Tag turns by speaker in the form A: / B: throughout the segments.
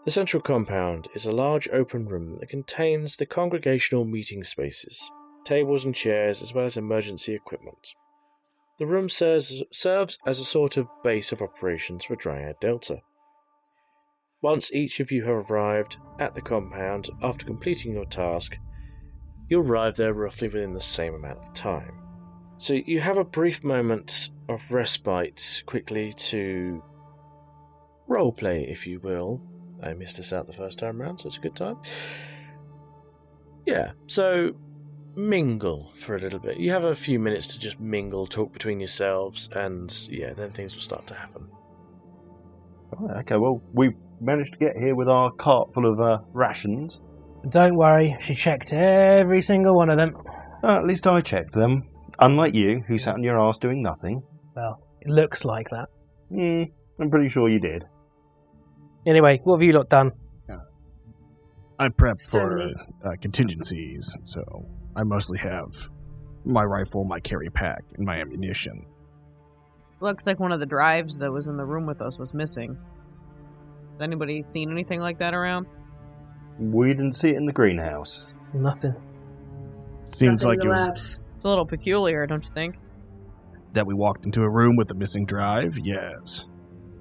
A: The central compound is a large open room that contains the congregational meeting spaces, tables and chairs, as well as emergency equipment. The room serves as a sort of base of operations for Dryad Delta. Once each of you have arrived at the compound after completing your task, you'll arrive there roughly within the same amount of time. So you have a brief moment of respite quickly to roleplay, if you will. I missed this out the first time round, so it's a good time. Yeah, so mingle for a little bit. You have a few minutes to just mingle, talk between yourselves, and yeah, then things will start to happen.
B: Okay, well, we managed to get here with our cart full of rations.
C: Don't worry, she checked every single one of them.
B: At least I checked them. Unlike you, who sat on your arse doing nothing.
C: Well, it looks like that.
B: I'm pretty sure you did.
C: Anyway, what have you lot done?
D: I prepped for contingencies, so I mostly have my rifle, my carry pack, and my ammunition.
E: Looks like one of the drives that was in the room with us was missing. Has anybody seen anything like that around?
B: We didn't see it in the greenhouse.
C: Nothing.
D: Seems
F: Nothing
D: like
F: in
D: it
F: the
D: was
F: labs.
E: It's a little peculiar, don't you think?
D: that we walked into a room with a missing drive. Yes.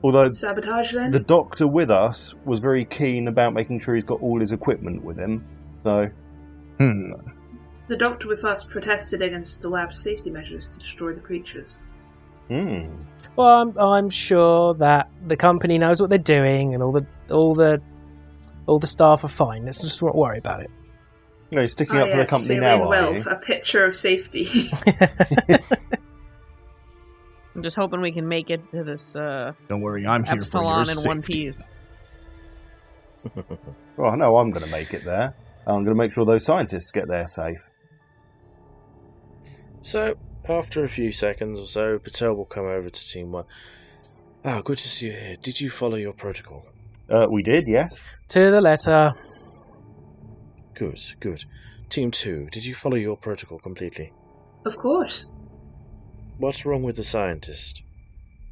B: Although
F: Sabotage then?
B: the doctor with us was very keen about making sure he's got all his equipment with him. So,
F: The doctor with us protested against the lab's safety measures to destroy the creatures.
C: Well, I'm sure that the company knows what they're doing, and all the staff are fine. Let's just not worry about it.
B: No, you're sticking up for the company now, are
F: Wealth,
B: you?
F: a picture of safety.
E: I'm just hoping we can make it to this
D: Don't worry, I'm here for your
E: Epsilon in
D: safety.
E: one piece.
B: Well, I know I'm going to make it there. I'm going to make sure those scientists get there safe.
A: So, after a few seconds or so, Patel will come over to Team 1. Ah, good to see you here. Did you follow your protocol?
B: We did, yes.
C: To the letter.
A: Good, good. Team 2, did you follow your protocol completely?
F: Of course.
A: What's wrong with the scientist?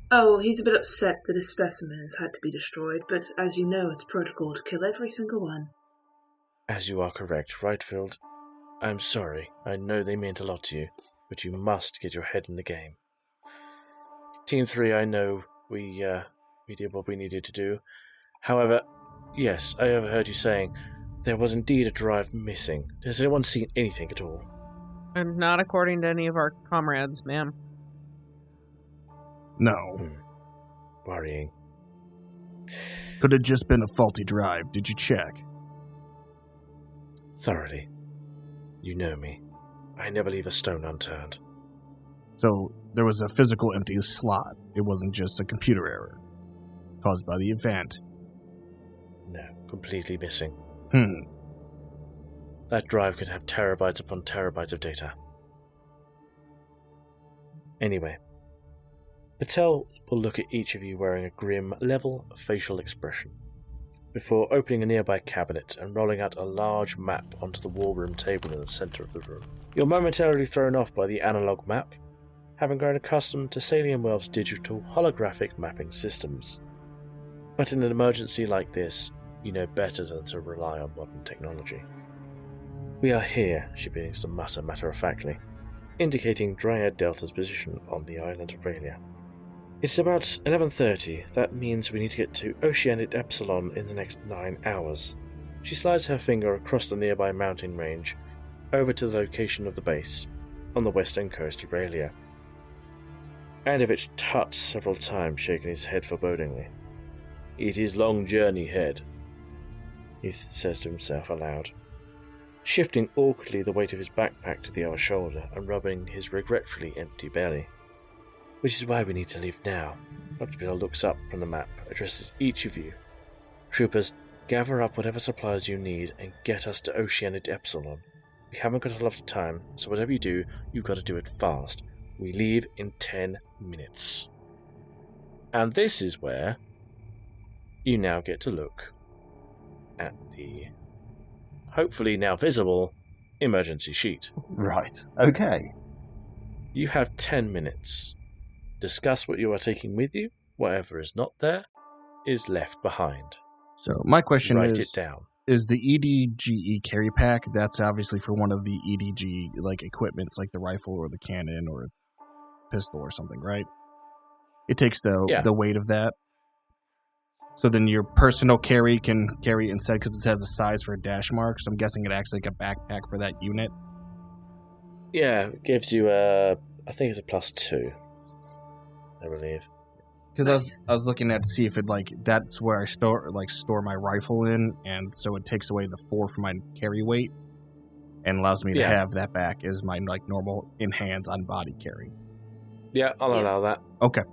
F: Oh, he's a bit upset that his specimens had to be destroyed, but as you know, it's protocol to kill every single one.
A: As you are correct, Rightfield. I'm sorry. I know they meant a lot to you, but you must get your head in the game. Team 3, I know we did what we needed to do. However, yes, I overheard you saying there was indeed a drive missing. Has anyone seen anything at all?
E: And not according to any of our comrades, ma'am.
D: No.
A: Worrying.
D: Could have just been a faulty drive. Did you check?
A: Thoroughly. You know me. I never leave a stone unturned.
D: So there was a physical empty slot. It wasn't just a computer error caused by the event.
A: No, completely missing.
D: Hmm.
A: That drive could have terabytes upon terabytes of data. Anyway, Patel will look at each of you wearing a grim, level facial expression, before opening a nearby cabinet and rolling out a large map onto the war room table in the centre of the room. You're momentarily thrown off by the analogue map, having grown accustomed to Salienwell's digital holographic mapping systems. But in an emergency like this, you know better than to rely on modern technology. We are here, she begins to mutter matter-of-factly, indicating Dryad Delta's position on the island of Raelia. It's about 11:30. That means we need to get to Oceanid Epsilon in the next 9 hours. She slides her finger across the nearby mountain range, over to the location of the base, on the western coast of Raelia. Andovich tuts several times, shaking his head forebodingly. It is long journey head, he says to himself aloud, shifting awkwardly the weight of his backpack to the other shoulder and rubbing his regretfully empty belly. Which is why we need to leave now. Dr. Bill looks up from the map, addresses each of you. Troopers, gather up whatever supplies you need and get us to Oceanid Epsilon. We haven't got a lot of time, so whatever you do, you've got to do it fast. We leave in 10 minutes. And this is where you now get to look at the hopefully now visible emergency sheet.
B: Right, okay.
A: You have 10 minutes. Discuss what you are taking with you. Whatever is not there is left behind.
D: So my question
A: Write
D: is,
A: it down.
D: is the EDGE carry pack, that's obviously for one of the EDG like equipment, it's like the rifle or the cannon or pistol or something, right? It takes the weight of that. So then your personal carry can carry instead because it has a size for a dash mark. So I'm guessing it acts like a backpack for that unit.
A: Yeah, it gives you I think it's a +2. I believe.
D: Because I was looking at to see if it that's where I store my rifle in, and so it takes away the 4 from my carry weight, and allows me to have that back as my normal in hands on body carry.
A: Yeah, I'll allow that.
D: Okay.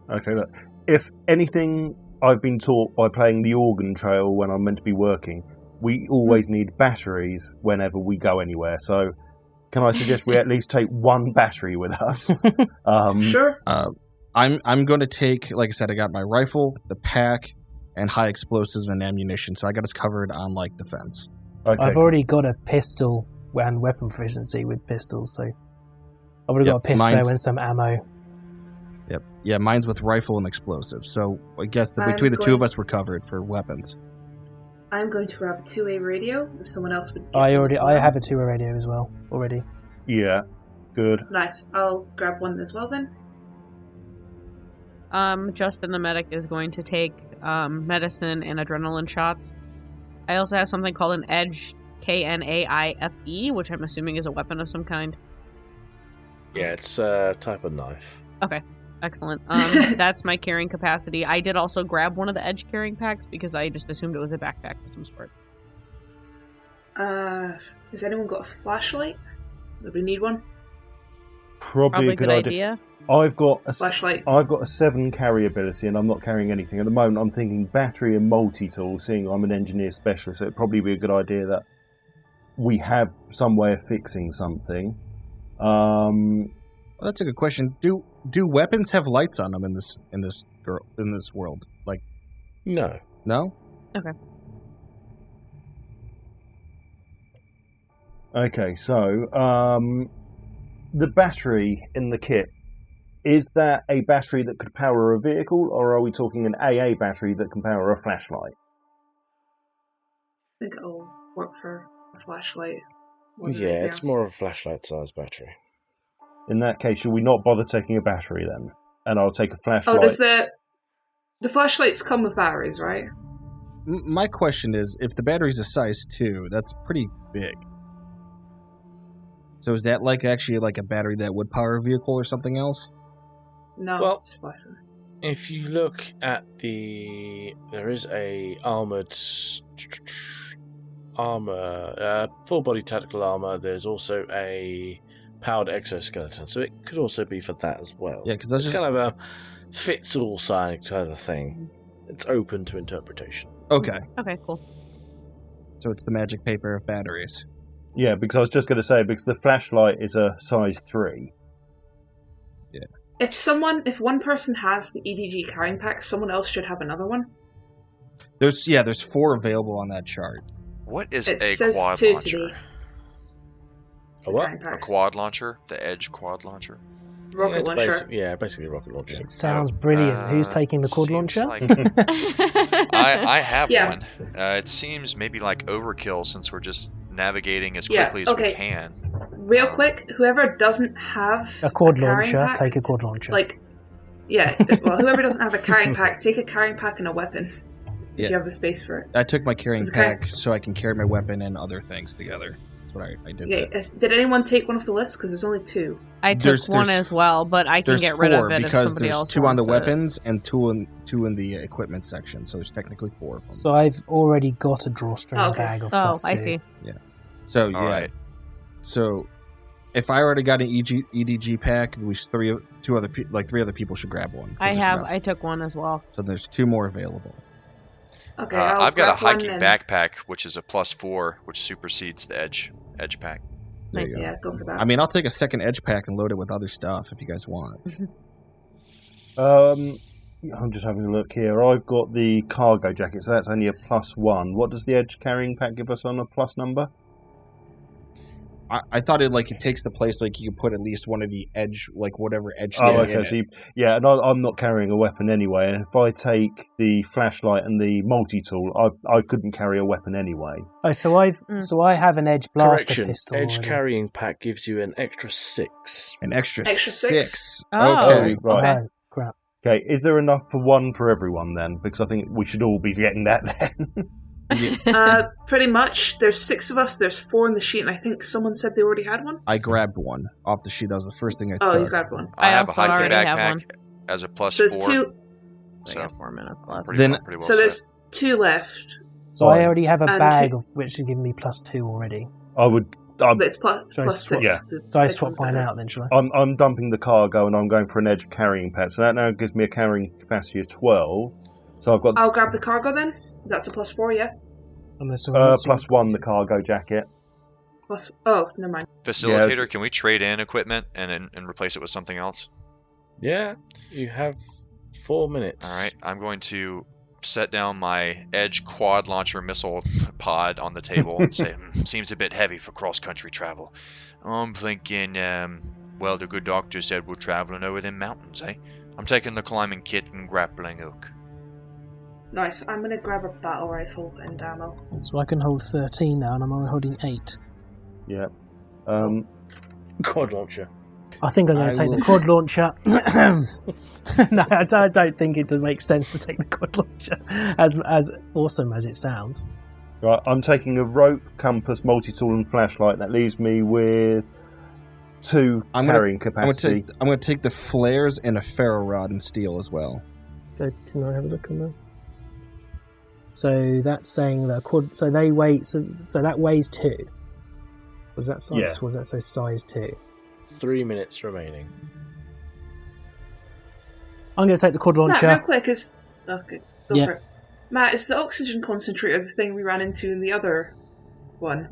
B: Okay, look. If anything, I've been taught by playing the organ trail when I'm meant to be working, we always need batteries whenever we go anywhere. So, can I suggest we at least take one battery with us?
F: Sure.
D: I'm going to take, like I said, I got my rifle, the pack, and high explosives and ammunition. So I got us covered on defense.
B: Okay.
C: I've already got a pistol and weapon proficiency with pistols, so I've already got a pistol and some ammo.
D: Yep. Yeah, mine's with rifle and explosives. So I guess between the two of us, we're covered for weapons.
F: I'm going to grab a 2-way radio. If someone else would.
C: I have a 2-way radio as well already.
B: Yeah. Good.
F: Nice. I'll grab one as well then.
E: Justin the medic is going to take medicine and adrenaline shots. I also have something called an edge, KNAIFE, which I'm assuming is a weapon of some kind.
A: Yeah, it's a type of knife.
E: Okay, excellent. That's my carrying capacity. I did also grab one of the edge carrying packs because I just assumed it was a backpack of some sort.
F: Has anyone got a flashlight? Nobody need one?
B: Probably a good idea. I've got a
F: flashlight.
B: I've got a 7 carry ability, and I'm not carrying anything at the moment. I'm thinking battery and multi-tool. Seeing I'm an engineer specialist, so it'd probably be a good idea that we have some way of fixing something.
D: Well, that's a good question. Do weapons have lights on them in this world?
A: No.
D: No?
E: Okay.
B: Okay, so the battery in the kit, is that a battery that could power a vehicle, or are we talking an AA battery that can power a flashlight?
F: I think it'll work for a flashlight.
A: Yeah, it's more of a flashlight-sized battery.
B: In that case, should we not bother taking a battery then? And I'll take a flashlight.
F: Oh, does the flashlights come with batteries, right?
D: My question is, if the battery's a size 2, that's pretty big. So is that actually a battery that would power a vehicle or something else?
F: No.
A: Well,
F: it's fine.
A: if you look at there is a full body tactical armor. There's also a powered exoskeleton, so it could also be for that as well.
D: Yeah, because
A: it's kind of a fits-all kind of thing. It's open to interpretation.
D: Okay.
E: Okay, cool.
D: So it's the magic paper of batteries.
B: Yeah, because I was just going to say, because the flashlight is a size 3.
D: Yeah.
F: If one person has the EDG carrying pack, someone else should have another one.
D: There's 4 available on that chart.
G: What is
F: It
G: a
F: says
G: quad
F: 2
G: launcher?
F: to
A: A what?
F: carrying
G: A
F: packs.
G: quad launcher? The Edge quad launcher?
F: Rocket launcher.
A: Basically a rocket launcher.
C: It sounds brilliant. Who's taking the quad
G: seems
C: launcher?
G: like- I have
F: Yeah.
G: one. It seems maybe overkill since we're just navigating as
F: Yeah,
G: quickly as we
F: okay.
G: can.
F: Real quick, whoever doesn't have
C: A quad
F: carrying
C: launcher,
F: pack,
C: take a quad launcher.
F: Whoever doesn't have a carrying pack, take a carrying pack and a weapon.
D: Yeah.
F: If you have the space for it.
D: I took my carrying
F: Is it carry-
D: pack so I can carry my weapon and other things together. That's what I did.
F: Okay, did anyone take one off the list? Because there's only 2.
E: I took
D: There's-
E: one
D: there's-
E: as well, but I can
D: There's
E: get rid
D: 4
E: of it if
D: because
E: somebody
D: there's
E: else
D: 2 on the
E: wants it.
D: weapons and 2 in the equipment section. So there's technically 4 of them.
C: So I've already got a drawstring
F: Oh, okay.
C: bag of
E: Oh,
C: +2.
E: I see.
D: So
G: All right.
D: So if I already got an EDG pack, we 3 other people should grab one.
E: I took one as well.
D: So there's 2 more available.
F: Okay,
G: I've got a
F: grab one
G: hiking
F: and-
G: backpack, which is a +4, which supersedes the Edge pack.
D: There
E: Nice.
D: you go.
F: Yeah, go for that.
D: I mean, I'll take a second edge pack and load it with other stuff if you guys want.
B: I'm just having a look here. I've got the cargo jacket, so that's only a +1. What does the edge carrying pack give us on a plus number?
D: I thought it takes the place, you could put at least one of the edge, whatever edge.
B: Oh, okay. So and I'm not carrying a weapon anyway. And if I take the flashlight and the multi-tool, I couldn't carry a weapon anyway.
C: Oh, so I have an edge blaster pistol.
A: Edge
C: already.
A: carrying pack gives you an extra 6.
D: An extra
F: 6?
E: Oh,
D: okay.
B: Right.
C: Oh, crap.
B: Okay, is there enough for one for everyone then? Because I think we should all be getting that then.
F: Pretty much. There's 6 of us. There's 4 in the sheet, and I think someone said they already had one.
D: I grabbed one off the sheet. That was the first thing I took.
F: Oh, you grabbed one.
G: I have a
E: also
G: hiking
E: already have
G: backpack
E: one.
G: as a plus
F: So there's
G: 4.
F: 2.
E: I got 4 minutes left.
G: Pretty well
F: So
G: set.
F: there's 2 left.
C: So I already have a
F: And
C: bag
F: two-
C: of which has given me +2 already.
B: I would.
F: But it's plus
C: So I
F: 6.
B: yeah.
C: So I
F: It
C: swap
F: comes
C: mine
F: better.
C: out then, shall I?
B: I'm dumping the cargo and I'm going for an edge carrying pack. So that now gives me a carrying capacity of 12. So I've got
F: I'll grab the cargo then. That's a +4, yeah.
C: Unless someone wants
B: plus 1 the cargo jacket.
F: Oh, never mind.
G: Facilitator, can we trade in equipment and replace it with something else?
A: Yeah, you have 4 minutes.
G: All right, I'm going to set down my Edge quad launcher missile pod on the table and say, seems a bit heavy for cross-country travel. I'm thinking, well, the good doctor said we're traveling over them mountains, eh? I'm taking the climbing kit and grappling hook.
F: Nice. I'm going to grab a battle rifle and ammo.
C: So I can hold 13 now, and I'm only holding 8.
B: Yeah.
A: Quad launcher.
C: I think I'm going to take the quad launcher. No, I don't think it makes sense to take the quad launcher, as awesome as it sounds.
B: Right, I'm taking a rope, compass, multi-tool and flashlight. That leaves me with 2 carrying capacity.
D: I'm going to take the flares and a ferro rod and steel as well.
C: Can I have a look on that? So that's saying that quad. So they weigh. So that weighs 2. Was that size?
B: Yeah.
C: Was that so size 2?
A: 3 minutes remaining.
C: I'm going to take the quad launcher.
F: Matt, real quick, is... Okay, go
C: Yeah.
F: for it. Matt, is the oxygen concentrator the thing we ran into in the other one?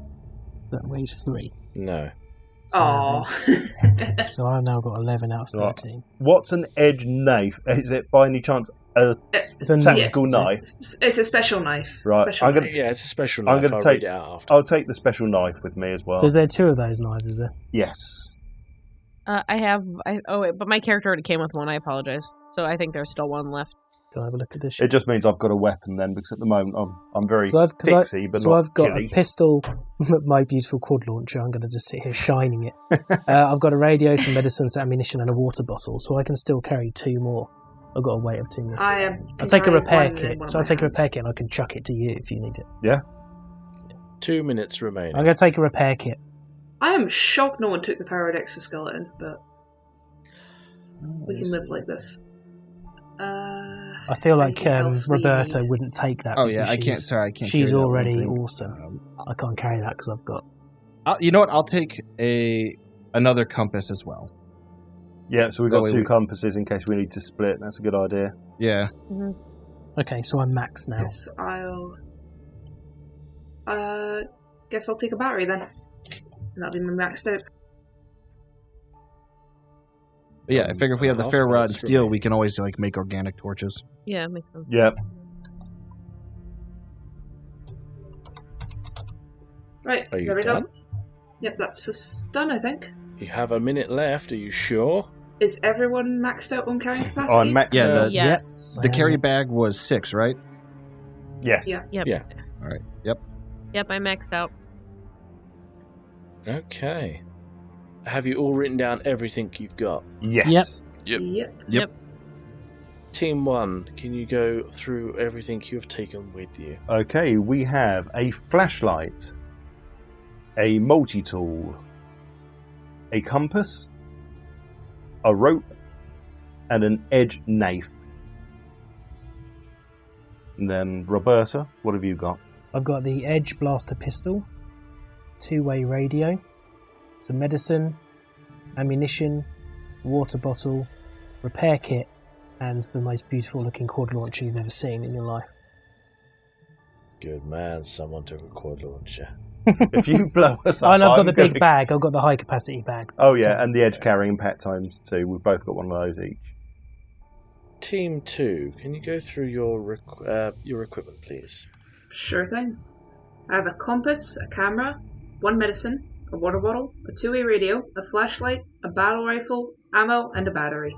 C: So that weighs 3.
A: No.
C: So,
F: Aww.
C: so I've now got 11 out of 13.
B: What's an edge knife? Is it by any chance a
C: It's a
B: tactical
C: yes,
B: knife?
F: It's a special knife.
B: Right,
F: Special
B: I'm gonna-
F: knife.
A: Yeah, it's a special
B: I'm
A: knife.
B: gonna
A: I'll
B: take-
A: read it out after.
B: I'll take the special knife with me as well.
C: So is there 2 of those knives? Is there?
B: Yes.
E: But my character already came with one. I apologize. So I think there's still one left.
C: Can I have a look at this?
B: It just means I've got a weapon then, because at the moment I'm very
C: So
B: fixy, but
C: so
B: not
C: I've got
B: killy.
C: a pistol, my beautiful quad launcher. I'm going to just sit here shining it. I've got a radio, some medicines, ammunition, and a water bottle, so I can still carry 2 more. I've got a weight of 2 more.
F: I'll
C: I'll take a repair kit. So I'll take a repair kit and I can chuck it to you if you need it.
B: Yeah.
A: 2 minutes remaining.
C: I'm going to take a repair kit.
F: I am shocked no one took the powered exoskeleton, but we can live like this.
C: I feel like
F: anything else we
C: Roberta
F: need?
C: wouldn't take that.
D: Oh yeah,
C: because
D: I can't.
C: she's-
D: Sorry, I can't.
C: She's
D: carry that
C: already
D: one thing.
C: awesome. I can't carry that because I've got.
D: You know what? I'll take another compass as well.
B: Yeah, so we've
D: Oh,
B: got
D: wait,
B: 2
D: wait.
B: compasses in case we need to split. That's a good idea.
D: Yeah.
C: Okay, so I'm max now.
F: Yes, guess I'll take a battery then. And that'll be my maxed out.
D: But yeah, I figure if we have the
A: Half
D: ferro rod and
A: minutes
D: steel,
A: remaining.
D: we can always make organic torches.
E: Yeah, it makes sense.
B: Yep.
F: Right,
A: Are you
F: there we
A: done?
F: go. Yep, that's us done, I think.
A: You have a minute left. Are you sure?
F: Is everyone maxed out on carrying capacity?
B: I'm maxed
D: Yeah,
B: out.
D: the-
E: Yes.
D: The carry bag was 6, right?
B: Yes.
F: Yeah.
E: Yep.
A: Yeah.
D: All right. Yep.
E: Yep, I maxed out.
A: Okay. Have you all written down everything you've got?
B: Yes.
G: Yep.
F: Yep.
A: Team 1, can you go through everything you have taken with you?
B: Okay, we have a flashlight, a multi-tool, a compass, a rope, and an edge knife. And then, Roberta, what have you got?
C: I've got the Edge Blaster pistol, 2-way radio, some medicine, ammunition, water bottle, repair kit, and the most beautiful looking quad launcher you've ever seen in your life.
A: Good man, someone took a quad launcher.
B: If you blow us
C: Oh,
B: up,
C: and I've got
B: I'm
C: the
B: gonna-
C: big bag. I've got the high capacity bag.
B: Oh yeah, and the edge carrying pack times 2. We've both got one of those each.
A: Team 2, can you go through your equipment, please?
F: Sure thing. I have a compass, a camera, 1 medicine, a water bottle, a two-way radio, a flashlight, a battle rifle, ammo, and a battery.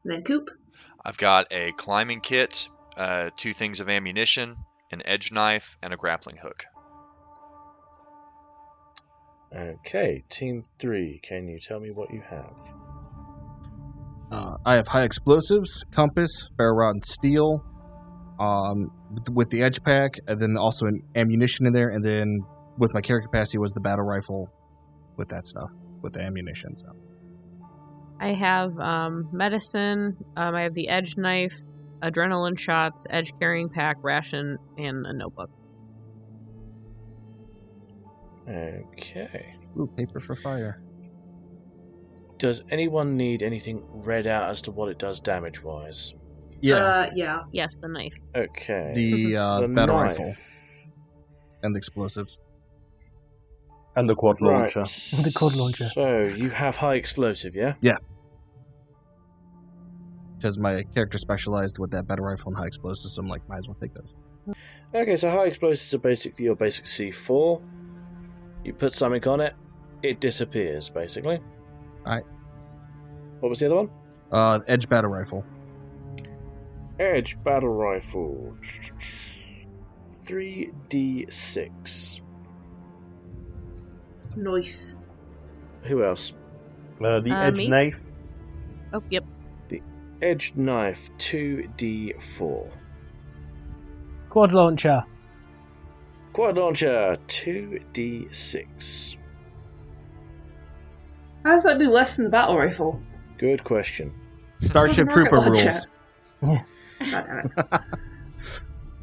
F: And then Coop.
G: I've got a climbing kit, 2 things of ammunition, an edge knife, and a grappling hook.
A: Okay, Team 3, can you tell me what you have?
D: I have high explosives, compass, ferro rod, and steel, with the edge pack, and then also an ammunition in there, and then with my carry capacity was the battle rifle with that stuff, with the ammunition. So.
E: I have medicine, I have the edge knife, adrenaline shots, edge carrying pack, ration, and a notebook.
A: Okay.
D: Ooh, paper for fire.
A: Does anyone need anything read out as to what it does damage-wise?
D: Yeah.
F: Yeah.
E: Yes, the knife.
A: Okay.
D: The battle rifle. And the explosives.
B: And the quad launcher.
C: The quad launcher.
A: So, you have high explosive, yeah?
D: Yeah. Because my character specialized with that battle rifle and high explosives, so I'm like, might as well take those.
A: Okay, so high explosives are basically your basic C4. You put something on it, it disappears, basically.
D: Alright.
A: What was the other one?
D: Edge battle rifle.
A: Edge battle rifle. 3d6.
F: Nice.
A: Who else?
B: The edge
E: me.
B: knife.
E: Oh, yep.
A: The edge knife, 2d4.
C: Quad launcher.
A: Quad launcher, 2d6.
F: How does that do less than the battle rifle?
A: Good question.
D: Starship Trooper rules.
F: God damn it.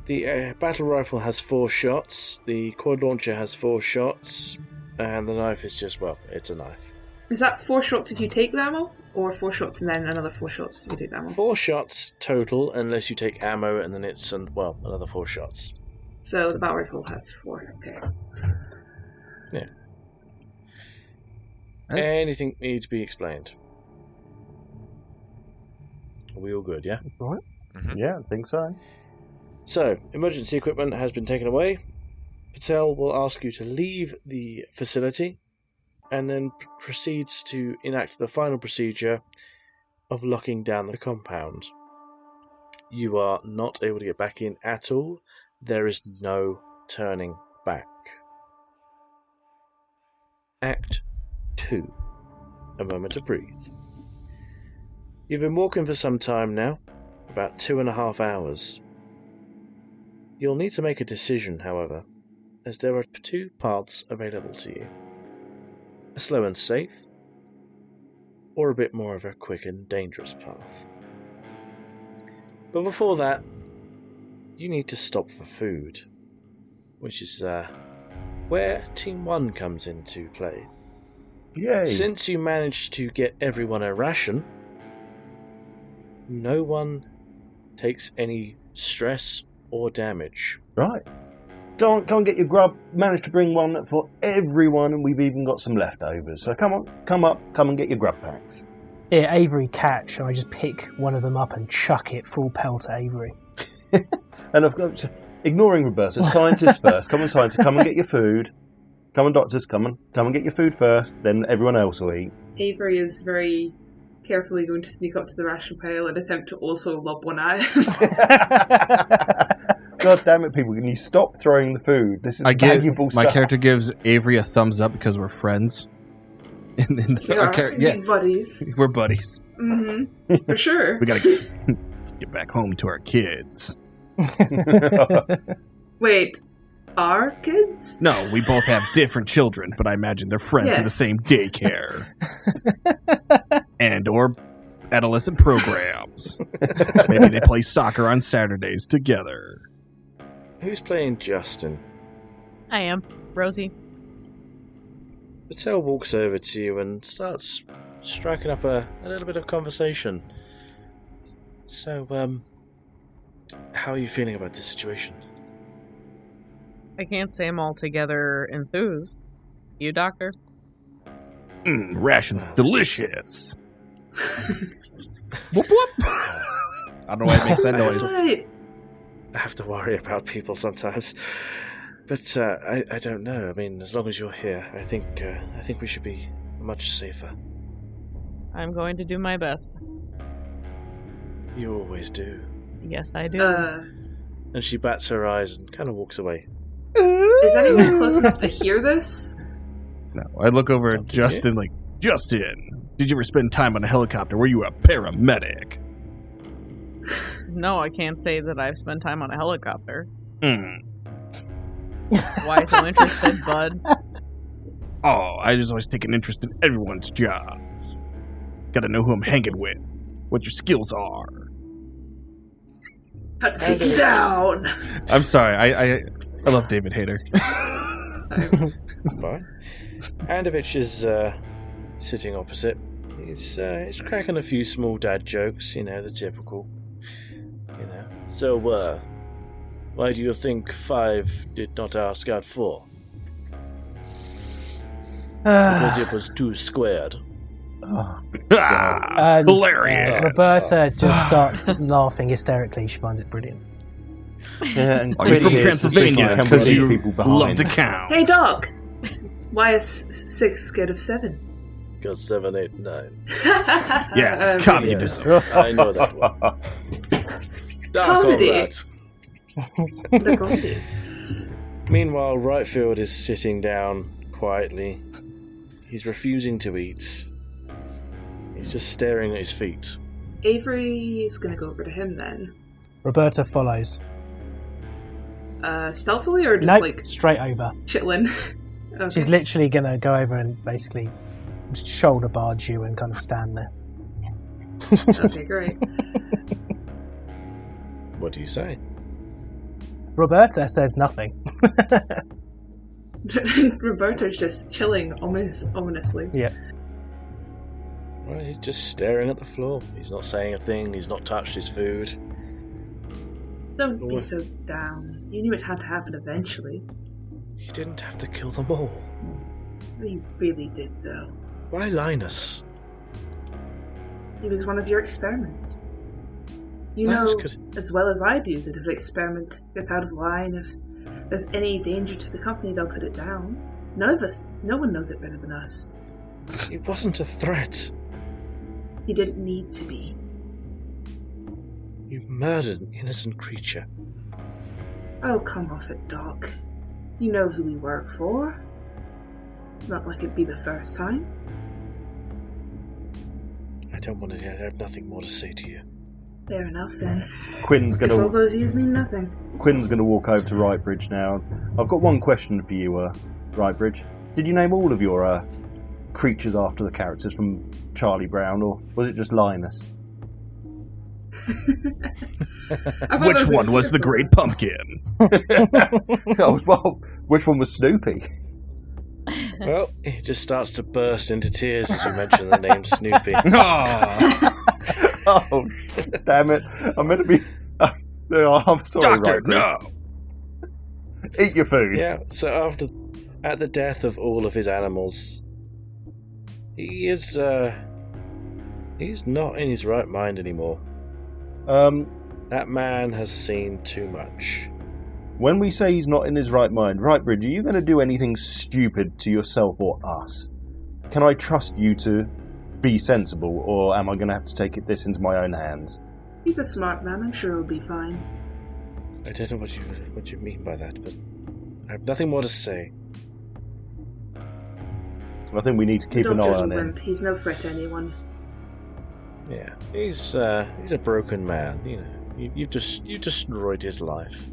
A: The battle rifle has 4 shots, the quad launcher has 4 shots, and the knife is just, well, it's a knife.
F: Is that 4 shots if you take the ammo? Or 4 shots and then another 4 shots if you take the ammo?
A: 4 shots total, unless you take ammo, and then it's, another 4 shots.
F: So the battle rifle has 4, okay.
A: Yeah. Anything need to be explained? Are we all good, yeah?
C: Right.
G: Mm-hmm.
B: Yeah, I think so.
A: So, emergency equipment has been taken away. Patel will ask you to leave the facility, and then proceeds to enact the final procedure of locking down the compound. You are not able to get back in at all. There is no turning back. Act 2. A moment to breathe. You've been walking for some time now, about 2.5 hours. You'll need to make a decision, however, as there are 2 paths available to you. A slow and safe, or a bit more of a quick and dangerous path. But before that, you need to stop for food, which is where Team 1 comes into play.
B: Yay!
A: Since you managed to get everyone a ration, no one takes any stress or damage.
B: Right. Go on, get your grub. Managed to bring one for everyone, and we've even got some leftovers. So come on, come and get your grub packs.
C: Yeah, Avery catch, and I just pick one of them up and chuck it full pelt at Avery.
B: And I've got, ignoring Roberta, scientists first. Come on, scientists, come and get your food. Come on, doctors, come and get your food first. Then everyone else will eat.
F: Avery is very carefully going to sneak up to the ration pile and attempt to also lob one at him.
B: God damn it, people! Can you stop throwing the food? This is valuable stuff.
D: My character gives Avery a thumbs up because we're friends.
F: Yeah, buddies.
D: We're buddies.
F: Mm-hmm. For sure.
D: We gotta get back home to our kids.
F: Wait, our kids?
D: No, we both have different children, but I imagine they're friends in the same daycare. And or adolescent programs. Maybe they play soccer on Saturdays together.
A: Who's playing Justin?
E: I am. Rosie.
A: Patel walks over to you and starts striking up a little bit of conversation. So, how are you feeling about this situation?
E: I can't say I'm altogether enthused. You, Doctor?
D: Ration's delicious. Whoop whoop. I don't know why it makes that noise.
F: Right.
A: I have to worry about people sometimes. But I don't know. I mean, as long as you're here, I think we should be much safer.
E: I'm going to do my best.
A: You always do.
E: Yes, I do.
A: And she bats her eyes and kind of walks away.
F: Is anyone close enough to hear this?
D: No, I look over at Justin like, Justin, did you ever spend time on a helicopter? Were you a paramedic?
E: No, I can't say that I've spent time on a helicopter.
D: Why
E: so interested, bud?
D: Oh, I just always take an interest in everyone's jobs. Gotta know who I'm hanging with, what your skills are.
F: How to take you down.
D: I'm sorry, I love David Hayter.
A: Fine. Andovich is sitting opposite. He's cracking a few small dad jokes, the typical. So, why do you think 5 did not ask out 4? Because it was too squared.
D: Hilarious.
C: Roberta just starts laughing hysterically. She finds it brilliant.
B: Yeah, and
D: he's from Transylvania because you love to count.
F: Hey, Doc. Why is 6 scared of 7?
A: Because 7, 8, 9.
D: Yes, communism.
A: Yes, I know that one.
F: Comedy. The comedy.
A: Meanwhile, Rightfield is sitting down quietly. He's refusing to eat. He's just staring at his feet.
F: Avery's gonna go over to him then.
C: Roberta follows.
F: Stealthily or just
C: straight over.
F: Chillin'? Okay.
C: She's literally gonna go over and basically shoulder barge you and kind of stand there.
F: Okay, great.
A: What do you say?
C: Roberta says nothing.
F: Roberta's just chilling ominously.
C: Yeah.
A: Well, he's just staring at the floor. He's not saying a thing. He's not touched his food.
F: Don't be so down. You knew it had to happen eventually.
A: You didn't have to kill them all.
F: You really did, though.
A: Why Linus?
F: He was one of your experiments. You know as well as I do that if an experiment gets out of line, if there's any danger to the company, they'll put it down. No one knows it better than us.
A: It wasn't a threat.
F: He didn't need to be.
A: You murdered an innocent creature.
F: Oh, come off it, Doc. You know who we work for. It's not like it'd be the first time.
A: I don't want to have nothing more to say to you.
F: Fair enough, then.
B: Quinn's
F: Guess all those years mean nothing.
B: Quinn's going to walk over to Rightbridge now. I've got one question for you, Rightbridge. Did you name all of your creatures after the characters from Charlie Brown, or was it just Linus?
D: Which one was the Great Pumpkin?
B: Oh, well, which one was Snoopy?
A: Well, he just starts to burst into tears as you mention the name Snoopy.
B: Oh, damn it. I'm meant to be... I'm sorry,
D: Doctor, no!
B: Eat your food.
A: Yeah, so at the death of all of his animals, he's not in his right mind anymore. That man has seen too much.
B: When we say he's not in his right mind, Rightbridge, are you going to do anything stupid to yourself or us? Can I trust you to be sensible, or am I going to have to take this into my own hands?
F: He's a smart man. I'm sure he'll be fine.
A: I don't know what you mean by that, but I have nothing more to say.
B: I think we need to keep an eye on him.
F: He's no threat to anyone.
A: Yeah, he's a broken man. You know, you destroyed his life.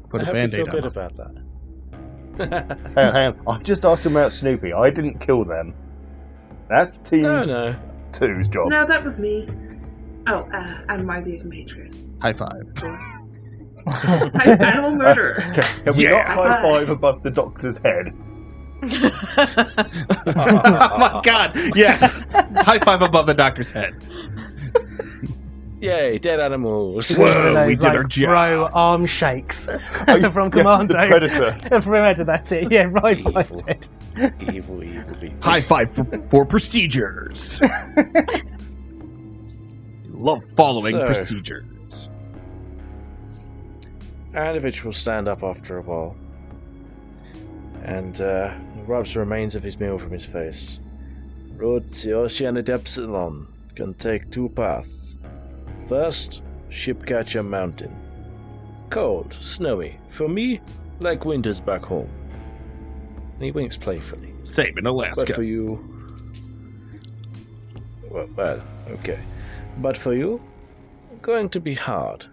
D: Put a Band-Aid on.
A: I hope you feel good about that.
B: Hang on. I just asked him about Snoopy. I didn't kill them. That's Team 2's job.
F: No, that was me. Oh, and my dear compatriot.
D: High five.
F: Of course. Animal murderer.
B: Can we not high five above the doctor's head?
D: Oh my god, yes! High five above the doctor's head.
A: Yay, dead animals.
D: Whoa, we did our job.
C: Bro, arm shakes from Commando.
B: The Predator.
C: From Predator, that's it. Yeah, right five it.
A: Evil.
D: High five for procedures. Love following procedures.
A: Anovich will stand up after a while and wipes the remains of his meal from his face. Road to Eshaton can take 2 paths. First, Shipcatcher Mountain. Cold, snowy. For me, like winters back home. And he winks playfully.
D: Same in Alaska.
A: But for you... Well, okay. But for you, going to be hard.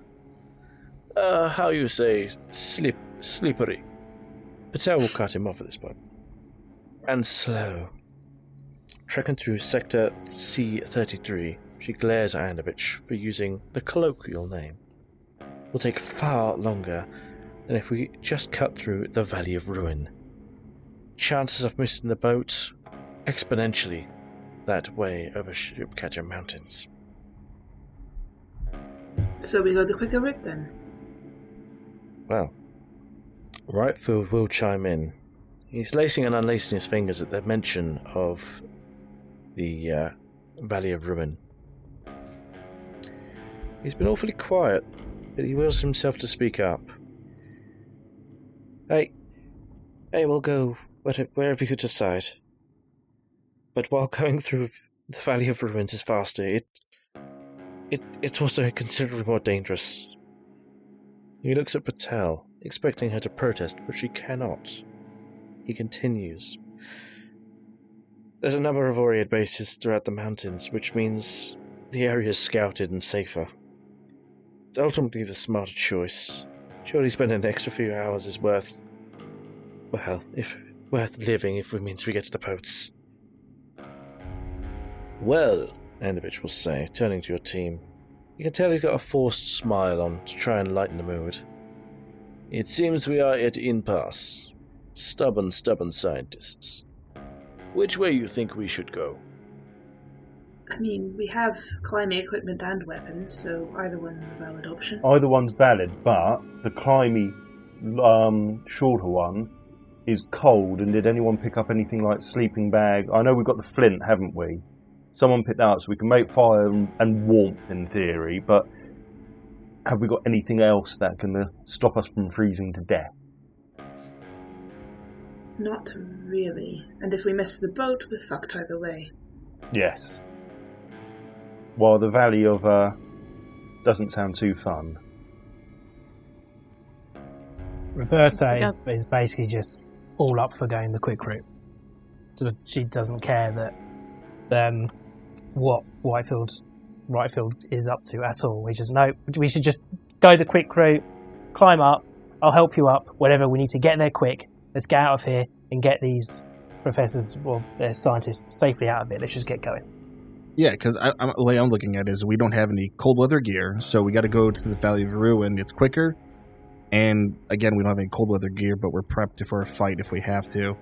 A: How you say, slippery. Patel will cut him off at this point. And slow. Trekking through Sector C-33, she glares at Anovich for using the colloquial name. Will take far longer than if we just cut through the Valley of Ruin. Chances of missing the boat exponentially that way over Shipcatcher Mountains.
F: So we go the quicker route then?
A: Well, Rightfield will chime in. He's lacing and unlacing his fingers at the mention of the Valley of Ruin. He's been awfully quiet, but he wills himself to speak up. Hey, we'll go wherever you decide. But while going through the Valley of Ruins is faster, it's also considerably more dangerous. He looks at Patel, expecting her to protest, but she cannot. He continues. There's a number of Oread bases throughout the mountains, which means the area is scouted and safer. It's ultimately the smarter choice. Surely spending an extra few hours is worth living if it means we get to the boats. Well, Anovich will say, turning to your team. You can tell he's got a forced smile on to try and lighten the mood. It seems we are at impasse. Stubborn scientists. Which way you think we should go?
F: I mean, we have climbing equipment and weapons, so either one's a valid option.
B: Either one's valid, but the climbing shorter one is cold, and did anyone pick up anything like sleeping bag? I know we've got the flint, haven't we? Someone picked that up so we can make fire and warmth in theory, but have we got anything else that can stop us from freezing to death?
F: Not really. And if we miss the boat, we're fucked either way.
B: Yes. While the Valley of doesn't sound too fun.
C: Roberta is basically just all up for going the quick route. So she doesn't care that what Whitefield is up to at all. We should just go the quick route, climb up, I'll help you up, whatever we need to get there quick. Let's get out of here and get these professors, well, their scientists, safely out of it. Let's just get going.
D: Yeah, because the way I'm looking at it is we don't have any cold weather gear, so we got to go to the Valley of Ruin. It's quicker, and again, we don't have any cold weather gear, but we're prepped for a fight if we have to.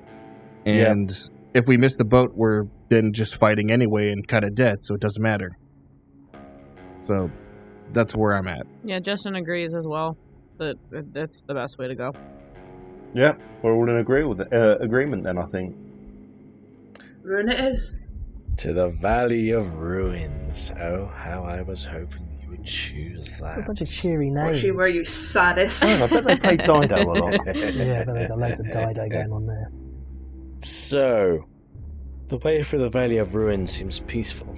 D: And if we miss the boat, we're then just fighting anyway and kind of dead, so it doesn't matter. So that's where I'm at.
E: Yeah, Justin agrees as well that that's the best way to go.
B: Yeah, we're all in agreement then, I think.
F: Ruin it is.
A: To the Valley of Ruins. Oh, how I was hoping you would choose that.
C: That's such a cheery name.
F: Actually, were you saddest?
B: Oh, I bet they played Dido a lot.
C: Yeah, but they've got loads of Dido going on there.
A: So, the way through the Valley of Ruins seems peaceful,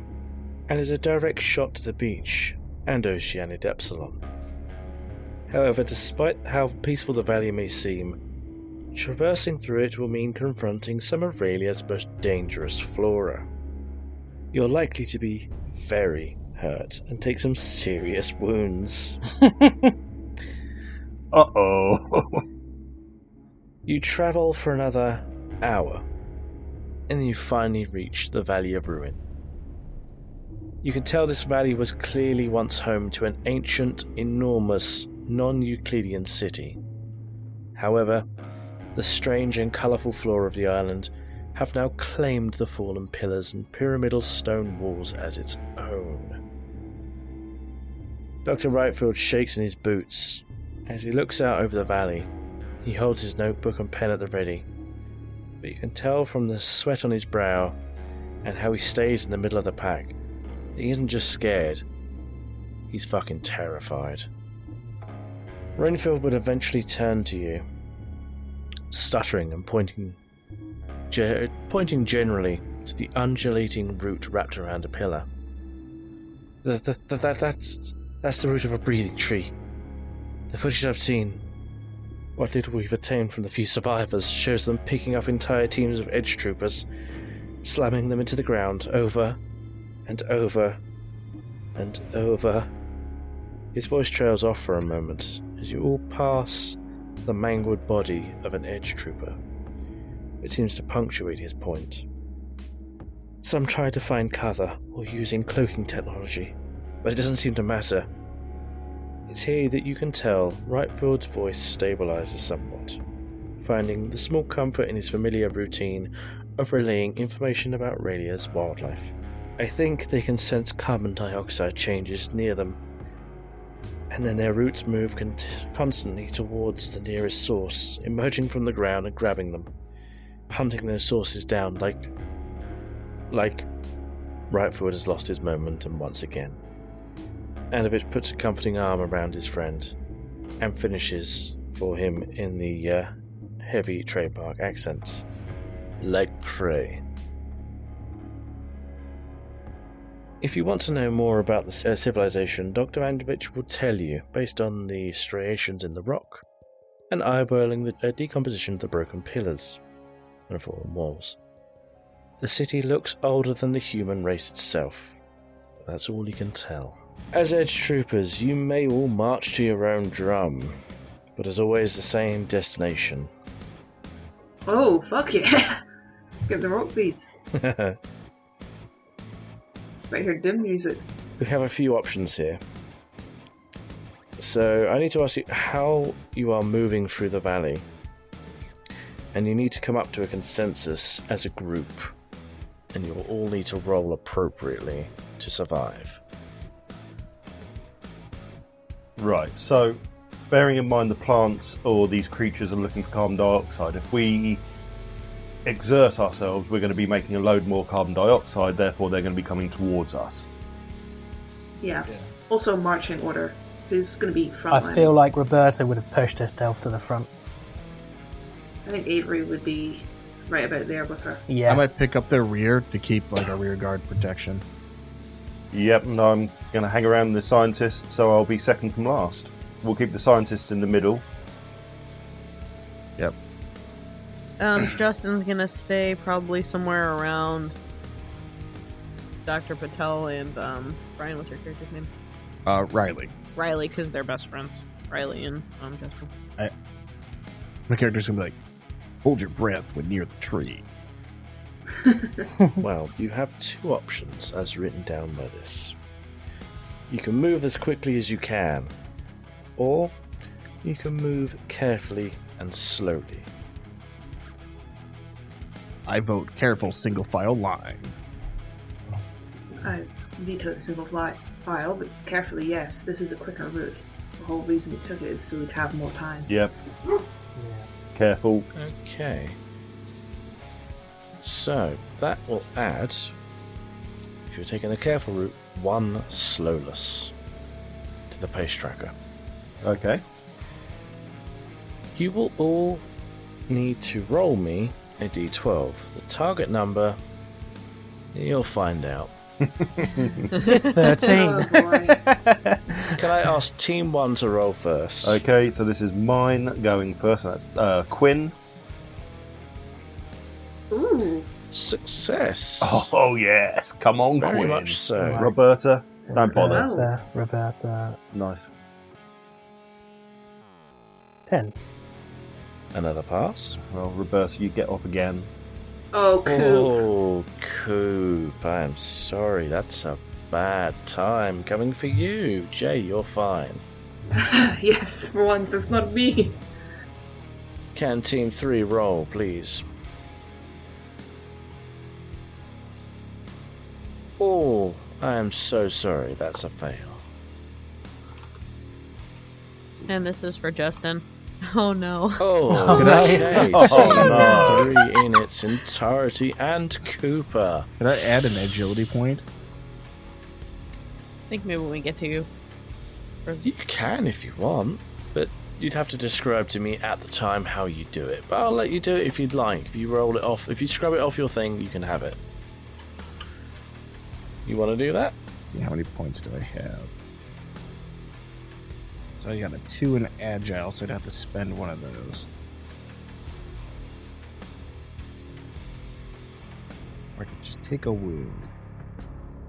A: and is a direct shot to the beach and Oceanid Epsilon. However, despite how peaceful the valley may seem, traversing through it will mean confronting some of Raylia's most dangerous flora. You're likely to be very hurt and take some serious wounds.
B: Uh-oh.
A: You travel for another hour, and then you finally reach the Valley of Ruin. You can tell this valley was clearly once home to an ancient, enormous, non-Euclidean city. However, the strange and colourful flora of the island have now claimed the fallen pillars and pyramidal stone walls as its own. Dr. Rightfield shakes in his boots. As he looks out over the valley, he holds his notebook and pen at the ready. But you can tell from the sweat on his brow and how he stays in the middle of the pack that he isn't just scared, he's fucking terrified. Rainfield would eventually turn to you, stuttering and pointing generally to the undulating root wrapped around a pillar. That's the root of a breathing tree. The footage I've seen, what little we've obtained from the few survivors, shows them picking up entire teams of edge troopers, slamming them into the ground over and over and over. His voice trails off for a moment as you all pass the mangled body of an edge trooper. It seems to punctuate his point. Some try to find cover or using cloaking technology, but it doesn't seem to matter. It's here that you can tell Rightfield's voice stabilizes somewhat, finding the small comfort in his familiar routine of relaying information about Radia's wildlife. I think they can sense carbon dioxide changes near them, and then their roots move constantly towards the nearest source, emerging from the ground and grabbing them, hunting those sources down like Rightfield has lost his momentum once again. Andovich puts a comforting arm around his friend and finishes for him in the heavy trademark accent. Like prey. If you want to know more about the civilization, Dr. Andovich will tell you, based on the striations in the rock and eyeballing the decomposition of the broken pillars and fallen walls. The city looks older than the human race itself. That's all you can tell. As edge troopers, you may all march to your own drum, but as always the same destination.
F: Oh, fuck yeah! Get the rock beats. Right here, dim music.
A: We have a few options here. So I need to ask you how you are moving through the valley. And you need to come up to a consensus as a group. And you will all need to roll appropriately to survive.
B: Right, so bearing in mind the plants or these creatures are looking for carbon dioxide, if we exert ourselves, we're going to be making a load more carbon dioxide, therefore they're going to be coming towards us.
F: Yeah. Also, marching order. Who's going to be front line?
C: I feel like Roberta would have pushed herself to the front.
F: I think Avery would be right about there with her.
C: Yeah.
D: I might pick up their rear to keep like a rear guard protection.
B: Yep, and I'm going to hang around the scientist, so I'll be second from last. We'll keep the scientist in the middle.
D: Yep.
E: Justin's gonna stay probably somewhere around Dr. Patel and Brian. What's your character's name?
D: Riley.
E: Riley, because they're best friends. Riley and Justin.
D: My character's gonna be like, hold your breath when near the tree.
A: Well, you have two options as written down by this. You can move as quickly as you can, or you can move carefully and slowly.
D: I vote careful single file line.
F: I veto the single file, but carefully, yes. This is a quicker route. The whole reason we took it is so we'd have more time.
B: Yep.
C: Yeah.
B: Careful.
A: Okay. So, that will add, if you're taking the careful route, 1 slowless to the pace tracker.
B: Okay.
A: You will all need to roll me a d12. The target number, you'll find out.
C: It's 13.
F: Oh, boy.
A: Can I ask Team 1 to roll first?
B: Okay, so this is mine going first. That's Quinn.
F: Ooh.
A: Success.
B: Oh yes, come on,
A: Very
B: Quinn.
A: much so.
C: Right.
B: Roberta, don't bother.
C: Roberta.
B: Nice.
C: 10.
A: Another pass.
B: Well, Roberta, you get off again.
F: Oh, cool.
A: Oh, Coop. I'm sorry. That's a bad time coming for you. Jay, you're fine.
F: Yes, for once, it's not me.
A: Can Team 3 roll, please? Oh, I am so sorry. That's a fail.
E: And this is for Justin. Oh no.
A: Oh,
C: no.
A: okay.
B: Oh,
A: Team
B: no.
A: 3 in its entirety and Cooper.
D: Can I add an agility point?
E: I think maybe when we get to you.
A: You can if you want, but You'd have to describe to me at the time how you do it, but I'll let you do it if you'd like. If you roll it off, if you scrub it off your thing, you can have it. You want to do that?
D: See, how many points do I have? So I got a 2 in agile, so I'd have to spend one of those. Or I could just take a wound.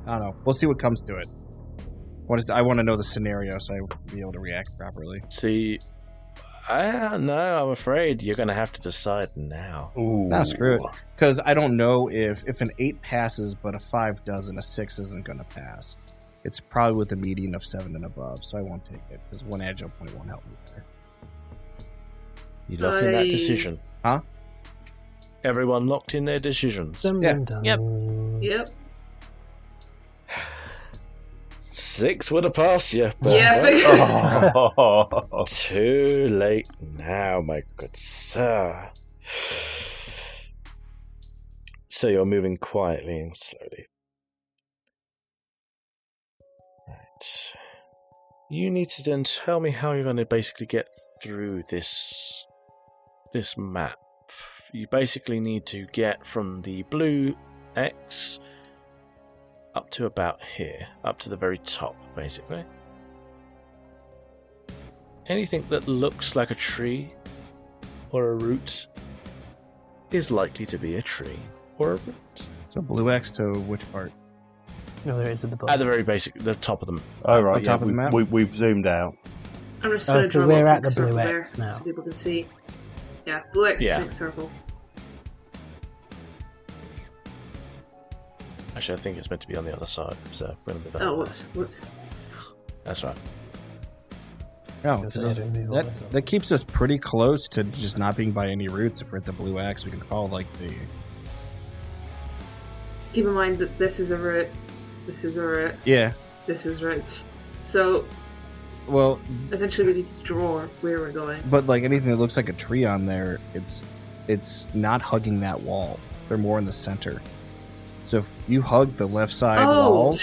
D: I don't know. We'll see what comes to it. I want to know the scenario so I'll be able to react properly.
A: See, I'm afraid you're going to have to decide now.
B: Ooh.
D: Nah, screw it. Because I don't know if an 8 passes, but a 5 doesn't, a 6 isn't going to pass. It's probably with a median of 7 and above, so I won't take it, because 1 agile point won't help me there.
A: You locked in that decision.
D: Huh?
A: Everyone locked in their decisions.
E: Yep.
A: 6 would have passed you. But
F: Yeah.
A: Too late now, my good sir. So you're moving quietly and slowly. Right. You need to then tell me how you're going to basically get through this map. You basically need to get from the blue X up to about here, up to the very top, basically. Anything that looks like a tree or a root is likely to be a tree or a root.
D: So blue X to which part?
C: No, there is at the bottom.
A: At the very basic, the top of them.
B: Oh, right.
D: The top of the map?
B: We've zoomed out.
F: I'm just going to
C: so
F: draw
C: we're
F: a
C: at
F: big
C: the blue
F: circle
C: X
F: there
C: now.
F: so people can see. Yeah, blue X is
A: Yeah.
F: a big circle.
A: Actually, I think it's meant to be on the other side, so we're going to move that.
F: Oh, whoops.
A: That's right.
D: Oh,
C: Just have it move on as well.
D: that keeps us pretty close to just not being by any routes. If we're at the blue X, we can follow like the...
F: Keep in mind that this is a route, this is a route,
D: Yeah.
F: this is routes. So,
D: Well,
F: eventually we need to draw where we're going.
D: but like anything that looks like a tree on there, it's not hugging that wall. They're more in the center. So if you hug the left side wall,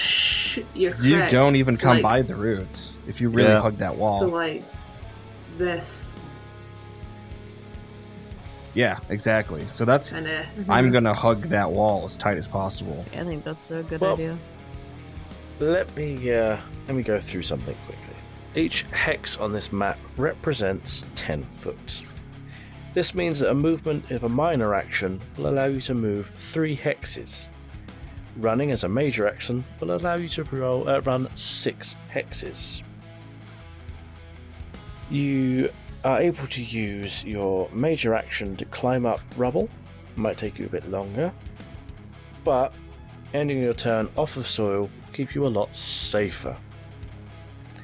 F: you're correct.
D: you don't even
F: So,
D: come
F: like,
D: by the roots. If you really hug that wall.
F: So like, this
D: Yeah, exactly. So that's...
F: kind of...
D: I'm going to hug that wall as tight as possible.
E: I think that's a good
A: Well,
E: idea.
A: Let me go through something quickly. Each hex on this map represents 10 foot. This means that a movement of a minor action will allow you to move 3 hexes. Running as a major action will allow you to run 6 hexes. You are able to use your major action to climb up rubble. Might take you a bit longer, but ending your turn off of soil will keep you a lot safer.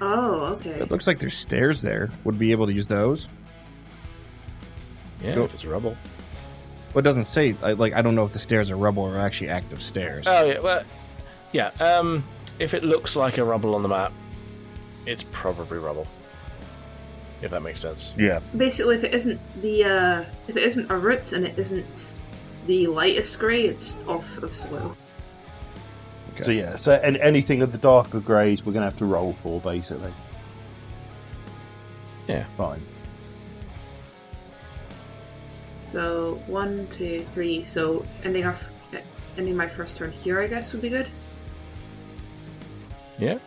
F: Oh, okay.
D: It looks like there's stairs there. Would be able to use those?
A: Yeah,
D: Go-
A: if it's rubble.
D: Well, it doesn't say. I don't know if the stairs are rubble or actually active stairs.
A: Oh yeah, well, yeah. If it looks like a rubble on the map, it's probably rubble. If that makes sense.
B: Yeah.
F: Basically, if it isn't a root and it isn't the lightest grey, it's off of soil.
D: Okay.
B: So yeah, so anything of the darker greys we're going to have to roll for, basically.
A: Yeah.
B: Fine.
F: So 1, 2, 3. So ending my first turn here, I guess, would be good.
A: Yeah.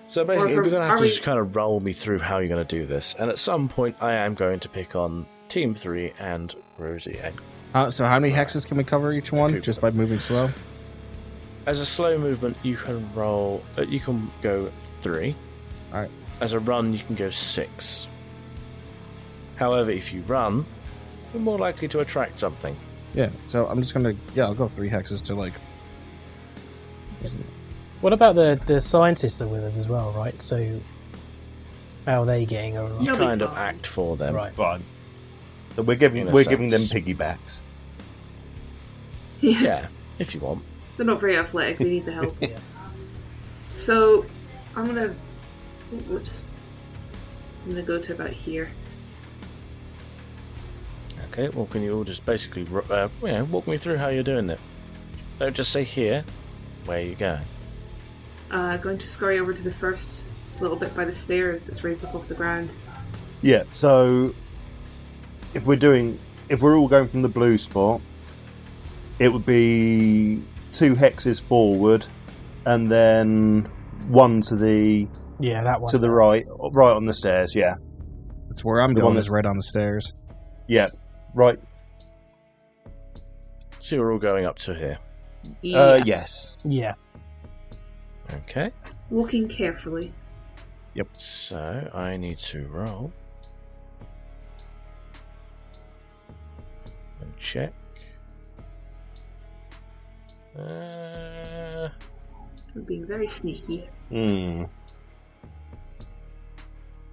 A: So basically,
F: Or
A: we're going to have
F: are
A: to
F: we-
A: just kind of roll me through how you're going to do this, and at some point, I am going to pick on Team 3 and Rosie. And
D: So how many hexes can we cover each one
A: Okay.
D: just by moving slow?
A: as a slow movement, you can roll. You can go 3.
D: All right.
A: As a run, you can go 6. However, if you run, you're more likely to attract something.
D: Yeah. So I'm just gonna. Yeah, I'll go 3 hexes to like.
C: What about the scientists are with us as well, right? So how are they getting over?
A: You
F: They'll be
A: kind of
F: fine.
A: act for them.
C: Right.
B: Fine. So we're giving
A: In a
B: them
A: sense.
B: piggybacks.
A: Yeah, if you want.
F: They're not very athletic. We need the help.
C: Yeah.
F: So I'm gonna. Whoops. I'm gonna go to about here.
A: Okay, well, can you all just basically walk me through how you're doing it? Don't just say here. Where you going?
F: Going to scurry over to the first little bit by the stairs that's raised up off the ground.
B: Yeah, so if we're all going from the blue spot, it would be 2 hexes forward, and then 1 to the
C: that one
B: to the right on the stairs. Yeah,
D: That's where I'm going. Is right on the stairs.
B: yeah, right.
A: So you're all going up to here.
B: Yes.
C: Yeah.
A: Okay.
F: Walking carefully.
D: Yep.
A: So I need to roll and check.
F: We're being very sneaky.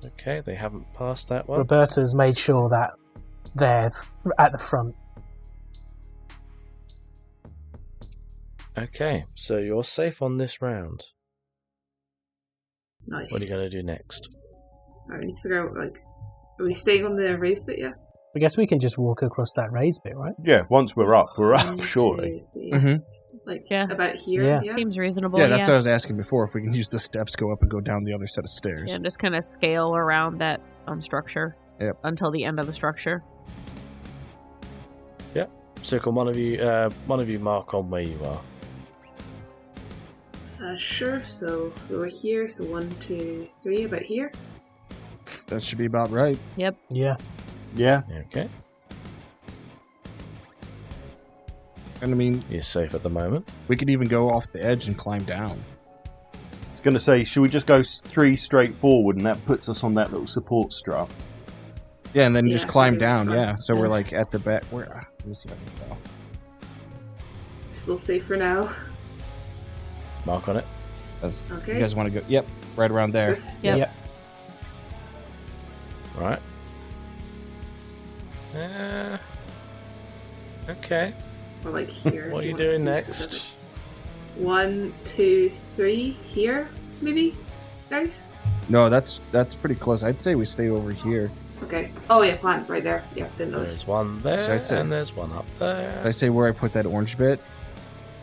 A: Okay, they haven't passed that one.
C: Roberta's made sure that they're at the front.
A: Okay, so you're safe on this round.
F: Nice.
A: What are you going to do next?
F: I need to figure out, are we staying on the raised bit yet?
C: I guess we can just walk across that raised bit, right?
B: Yeah, once we're up, surely.
F: About here?
C: Yeah.
E: Seems reasonable.
D: Yeah, that's what I was asking before. If we can use the steps, go up and go down the other set of stairs.
E: Yeah, just kind of scale around that structure.
D: Yep.
E: Until the end of the structure.
A: Yep. So can one of you mark on where you are?
F: Sure. So we're here. So 1, 2, 3, about here.
D: That should be about right.
E: Yep.
C: Yeah.
B: Yeah.
A: Okay.
D: And I mean,
A: You're safe at the moment.
D: we could even go off the edge and climb down.
B: I was going to say, should we just go 3 straight forward, and that puts us on that little support strut?
D: Yeah, and then
F: Yeah,
D: just climb
F: that'd be
D: down.
F: fun.
D: Yeah, so
F: Yeah.
D: we're like at the back. Let me see if I can tell.
F: Still safe for now.
A: Mark on it.
F: Okay.
D: You guys want to go? Yep, right around there.
F: This,
E: Yep.
C: Yep.
A: Right. Okay.
F: Or here.
A: What are
F: if
A: you
F: wanna
A: doing
F: see
A: next?
F: specific. 1, 2, 3, here, maybe, guys?
D: No, that's pretty close. I'd say we stay over here.
F: Okay. Oh yeah, plant right there. Yeah, didn't notice.
A: There's one there,
D: So I'd say-
A: and there's one up there.
D: Did I say where I put that orange bit?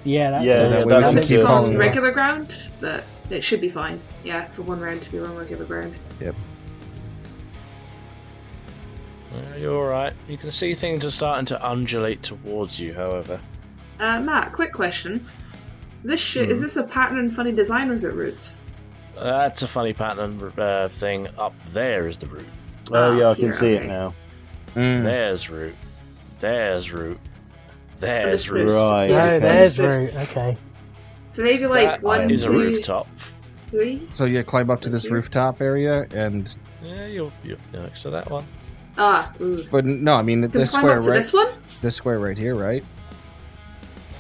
C: Yeah, that's
B: Yeah,
D: So that
B: yeah,
D: way we
B: that
D: can
B: makes
D: keep
F: It's
B: sense.
F: on
D: following.
F: regular ground, but it should be fine. Yeah, for one round to be on regular ground.
D: Yep.
A: You're alright. You can see things are starting to undulate towards you, however.
F: Matt, quick question. This shit, is this a pattern and funny design or is it roots?
A: That's a funny pattern thing. Up there is the root.
B: Oh, yeah, I can
F: here,
B: see it
F: okay.
B: now.
A: There's root. There's root. There's
F: Understood.
A: root.
B: Right.
C: Oh,
B: okay.
C: there's
F: Understood.
C: route. Okay.
F: So maybe like
A: That
F: 1,
A: is a
F: 2,
A: rooftop.
F: 3?
D: So you climb up to this
F: Thank you.
D: rooftop area, and
A: Yeah, you're next to that one.
F: Ooh.
D: but no, I mean
F: Can we
D: this
F: climb
D: square
F: up to
D: right,
F: this one?
D: this square right here, right?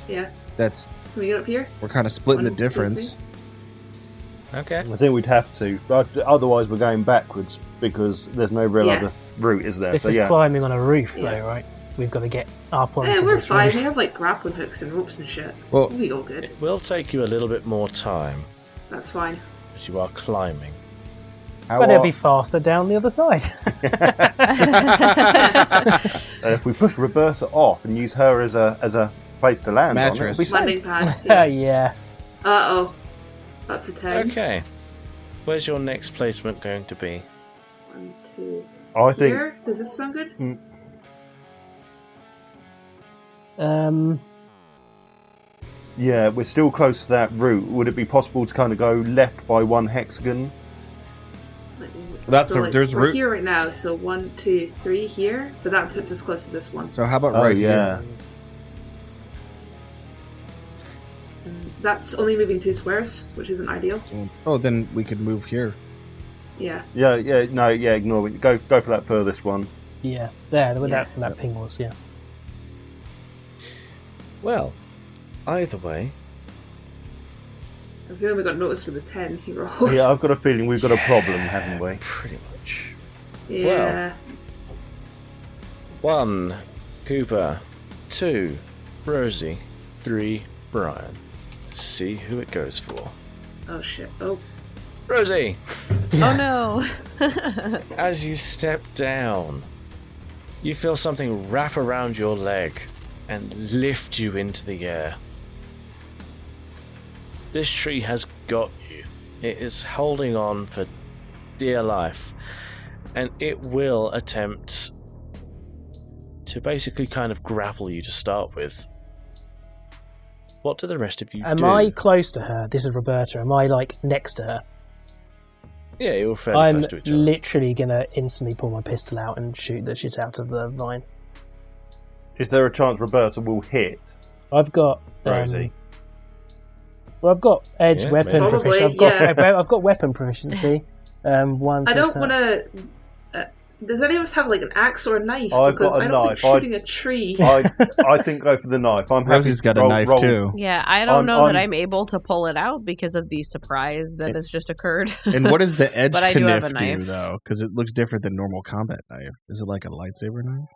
F: Yeah.
D: That's
F: Can we get up here?
D: we're kind of splitting
F: 1,
D: the
F: 2,
D: difference.
F: 3?
A: Okay.
B: I think we'd have to. But otherwise, we're going backwards because there's no real
F: Yeah.
B: other route, is there?
C: This
B: So
C: is
B: yeah.
C: climbing on a roof,
F: Yeah.
C: though, right? We've got to get up onto
F: Yeah, we're
C: this
F: fine.
C: roof.
F: We have like grappling hooks and ropes and shit.
D: Well,
F: We all good.
A: It will take you a little bit more time
F: That's fine.
A: as you are climbing.
B: How
C: But it'll
B: are-
C: be faster down the other side.
B: if we push Roberta off and use her as a place to land
D: Mattress.
B: on, it'll be safe.
F: Landing pad. Yeah.
C: Yeah.
F: Uh-oh. That's a 10.
A: Okay. Where's your next placement going to be?
F: 1, 2.
B: I think
F: Here? Does this sound good?
B: yeah, we're still close to that route. Would it be possible to kind of go left by 1 hexagon?
D: That's
F: so,
D: a- there's
F: we're
D: root-
F: here right now, so 1, 2, 3 here, but that puts us close to this one.
D: so how about
B: Oh
D: right
B: yeah.
D: here?
F: And that's only moving 2 squares, which isn't ideal.
D: Oh, then we could move here.
F: Yeah.
B: Yeah, ignore it. Go for that furthest one.
C: Yeah. There, where
F: Yeah.
C: that ping was, yeah.
A: Well, either way,
F: I feel like we got noticed with the 10 he rolled.
B: Yeah, I've got a feeling we've got a problem, haven't we?
A: pretty much.
F: Yeah.
A: 1, Cooper. 2, Rosie. 3, Brian. See who it goes for.
F: Oh shit. Oh.
A: Rosie!
E: Oh no.
A: As you step down, you feel something wrap around your leg and lift you into the air. This tree has got you. It is holding on for dear life, and it will attempt to basically kind of grapple you to start with. What do the rest of you do?
C: Am I close to her? This is Roberta. Am I, like, next to her?
A: Yeah, you're fairly close to each other.
C: I'm literally going to instantly pull my pistol out and shoot the shit out of the vine.
B: Is there a chance Roberta will hit
C: I've got...
B: Rosie?
C: Well, I've got edge weapon
F: maybe.
C: proficiency. I've got weapon proficiency. One.
F: I don't want to. Does any of us have like an axe or a knife?
B: I've
F: because
B: got a
F: I don't
B: knife.
F: think shooting a tree.
B: I think go for the knife. I'm happy.
D: Rosie's got a knife too.
E: Yeah, I don't know that I'm able to pull it out because of the surprise that has just occurred.
D: And what does the edge
E: But I do have a
D: knife do,
E: knife.
D: though? Because it looks different than normal combat knife. Is it like a lightsaber knife?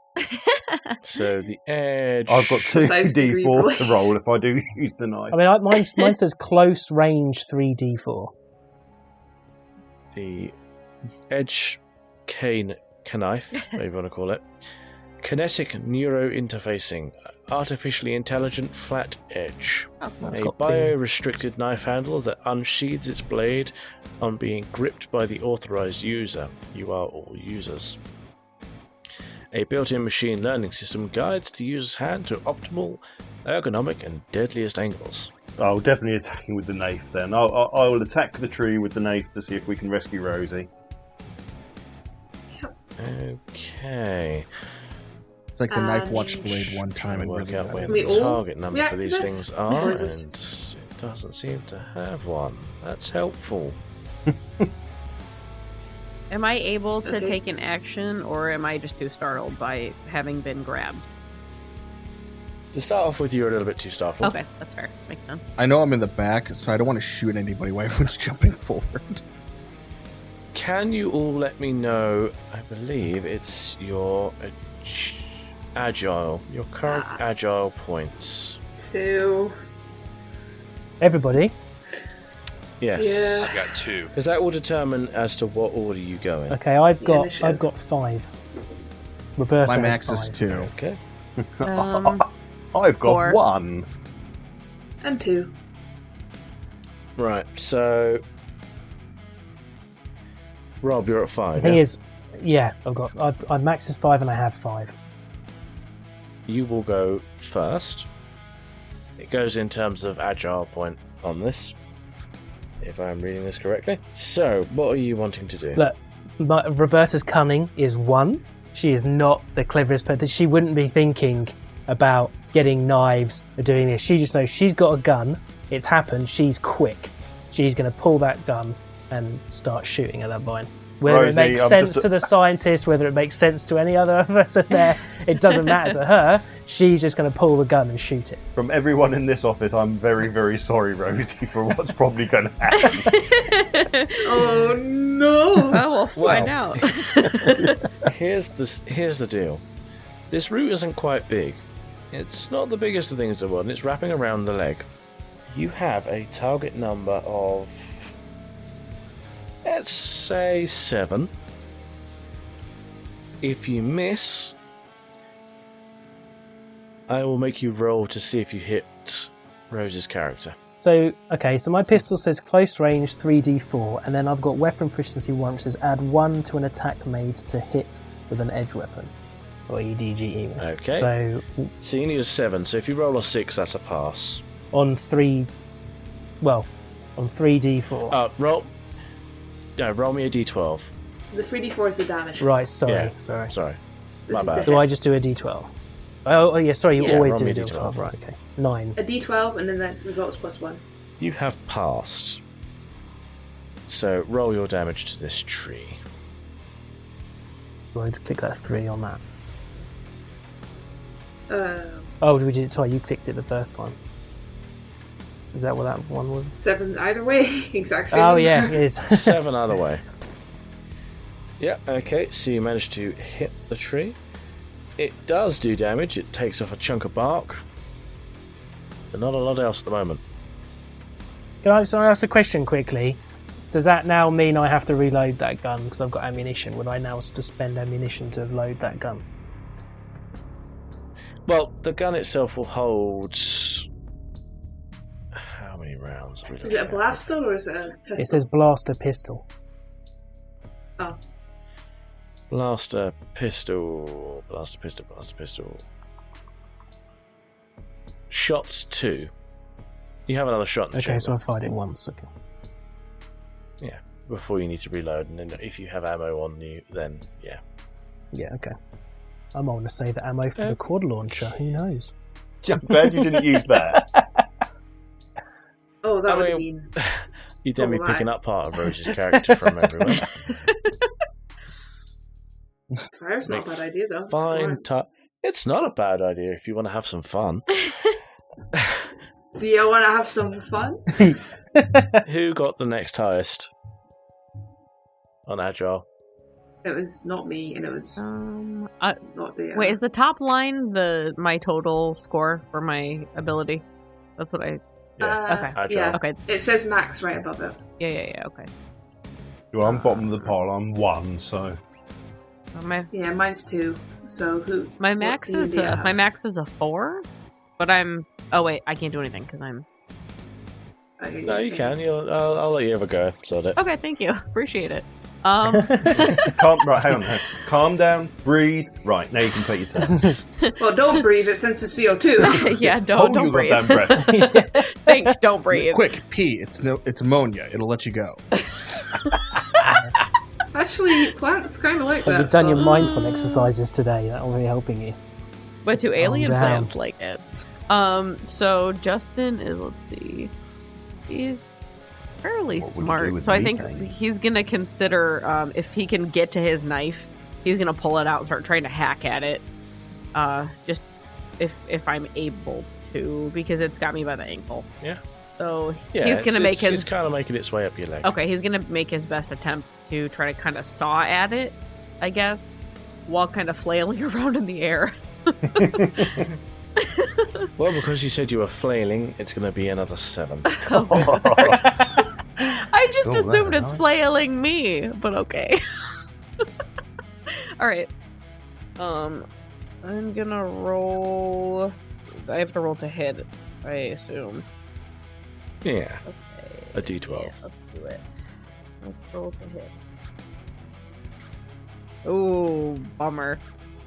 A: So the edge...
B: I've got 2
F: Nice
B: D4 to roll if I do use the knife.
C: I mean, mine says close range 3d4.
A: The edge knife, whatever you want to call it. Kinetic neuro-interfacing. Artificially intelligent flat edge. A bio-restricted knife handle that unsheathes its blade on being gripped by the authorized user. You are all users. A built-in machine learning system guides the user's hand to optimal, ergonomic, and deadliest angles.
B: I'll definitely attacking with the knife then. I will attack the tree with the knife to see if we can rescue Rosie.
A: Okay.
D: It's like the knife watched blade one time and
A: work out where
F: We
A: the
F: all
A: target number for
F: react to
A: these
F: this?
A: things are,
F: Or
A: and
F: is this-
A: it doesn't seem to have one. That's helpful.
E: Am I able to
F: Okay.
E: take an action, or am I just too startled by having been grabbed?
A: To start off with, you're a little bit too startled.
E: Okay, that's fair. Makes sense.
D: I know I'm in the back, so I don't want to shoot anybody while everyone's jumping forward.
A: Can you all let me know? I believe it's your agile, your current agile points.
F: 2.
C: Everybody?
A: Yes.
F: Yeah.
G: I've got 2.
A: Because that will determine as to what order you go in.
C: Okay, I've got
F: initiative.
C: 5. Roberta
D: My
C: has
D: max is
C: 5.
D: 2.
A: Okay.
B: I've got
E: 4.
B: 1.
F: And 2.
A: Right. So, Rob, you're at 5.
C: The thing
A: yeah?
C: is, yeah, I've max is 5 and I have 5.
A: You will go first. It goes in terms of agile point on this, if I'm reading this correctly. So, what are you wanting to do?
C: Look, Roberta's cunning is 1. She is not the cleverest person. She wouldn't be thinking about getting knives or doing this. She just knows she's got a gun. It's happened. She's quick. She's going to pull that gun and start shooting at that vine. Whether
B: Rosie,
C: it makes
B: I'm
C: sense
B: just
C: to the scientist, whether it makes sense to any other person there, it doesn't matter to her. She's just going to pull the gun and shoot it.
B: From everyone in this office, I'm very, very sorry, Rosie, for what's probably going to happen.
F: Oh no!
E: Oh, we'll find out.
A: Here's the deal. This root isn't quite big. It's not the biggest of things in the world, and it's wrapping around the leg. You have a target number of, let's say, 7. If you miss, I will make you roll to see if you hit Rose's character.
C: So, okay, so my pistol says close range 3d4, and then I've got weapon proficiency 1, which says add 1 to an attack made to hit with an edge weapon. Or EDG even.
A: Okay.
C: So,
A: So you need a 7, so if you roll a 6, that's a pass.
C: on 3d4.
A: Roll me a d12.
F: The 3d4 is the damage.
C: Right, sorry.
F: This
A: Sorry.
F: is
A: My bad.
F: different.
C: Do I just do a d12? Oh yeah, sorry, you
F: Yeah,
C: always
A: roll
C: do
A: me
C: a
A: a
C: d12.
A: d12.
C: Right, okay. 9.
F: A d12 and then that results +1.
A: You have passed. So roll your damage to this tree.
C: Do I click that 3 on that?
F: Uh,
C: Oh, we did it. Sorry, you clicked it the first time. Is that what that one was?
F: 7 either way, exact same.
C: Oh yeah, it is.
A: 7 either way. Yeah, okay, so you managed to hit the tree. It does do damage, it takes off a chunk of bark. But not a lot else at the moment.
C: Can I ask a question quickly? So does that now mean I have to reload that gun because I've got ammunition? Would I now have to spend ammunition to load that gun?
A: Well, the gun itself will hold... How many rounds? Are we
F: Is it a
A: looking at?
F: blaster or is it a pistol?
C: It says blaster pistol.
F: Oh.
A: Blaster pistol. Shots 2. You have another shot in the chamber.
C: Okay, so I fired it once. Okay.
A: Yeah, before you need to reload, and then if you have ammo on you, then yeah.
C: Yeah, okay. I might want to save the ammo for the quad launcher. Who knows?
B: I'm glad you didn't use that.
F: Oh, that would have been...
A: You'd then be picking up part of Rose's character from everywhere.
F: Fire's not a bad idea, though.
A: It's not a bad idea if you want to have some fun.
F: Do you want to have some fun?
A: Who got the next highest on Agile?
F: It was not me, and it was not the...
E: Wait, is the top line my total score for my ability? That's what I...
A: Yeah.
E: Okay.
A: Agile.
F: Yeah.
E: Okay.
F: It says max right above it.
E: Yeah, okay.
B: Well, I'm bottom of the pile. I'm 1, so...
F: Yeah, mine's 2. So who...
E: My max is a 4, but I'm... Oh, wait, I can't do anything, because I'm...
A: No, you can. I'll let you have a go. Sort it.
E: Okay, thank you. Appreciate it.
B: Right, hang on. Calm down, breathe. Right, now you can take your turn.
F: Well, don't breathe, it senses CO2.
E: Yeah, don't breathe.
B: Hold your goddamn breath.
E: Thanks, don't breathe.
D: Quick, pee. It's ammonia. It'll let you go.
F: Actually, plants kind of like that.
C: You've done your mindful exercises today. That'll be helping you.
E: But do alien plants like it? So Justin is, let's see, he's fairly smart. So I think he's gonna consider if he can get to his knife, he's gonna pull it out and start trying to hack at it. Just if I'm able to, because it's got me by the ankle.
A: Yeah.
E: So
A: yeah,
E: he's gonna make his.
A: It's kind of making its way up your leg.
E: Okay, he's gonna make his best attempt to try to kind of saw at it, I guess, while kind of flailing around in the air.
A: Well, because you said you were flailing, it's going to be another 7.
E: Oh, sorry. I just assumed it's flailing me, but okay. All right. I'm gonna roll. I have to roll to hit, I assume.
A: Yeah.
E: Okay.
A: A D12.
E: Yeah, let's do it. Let's roll to hit. Ooh, bummer.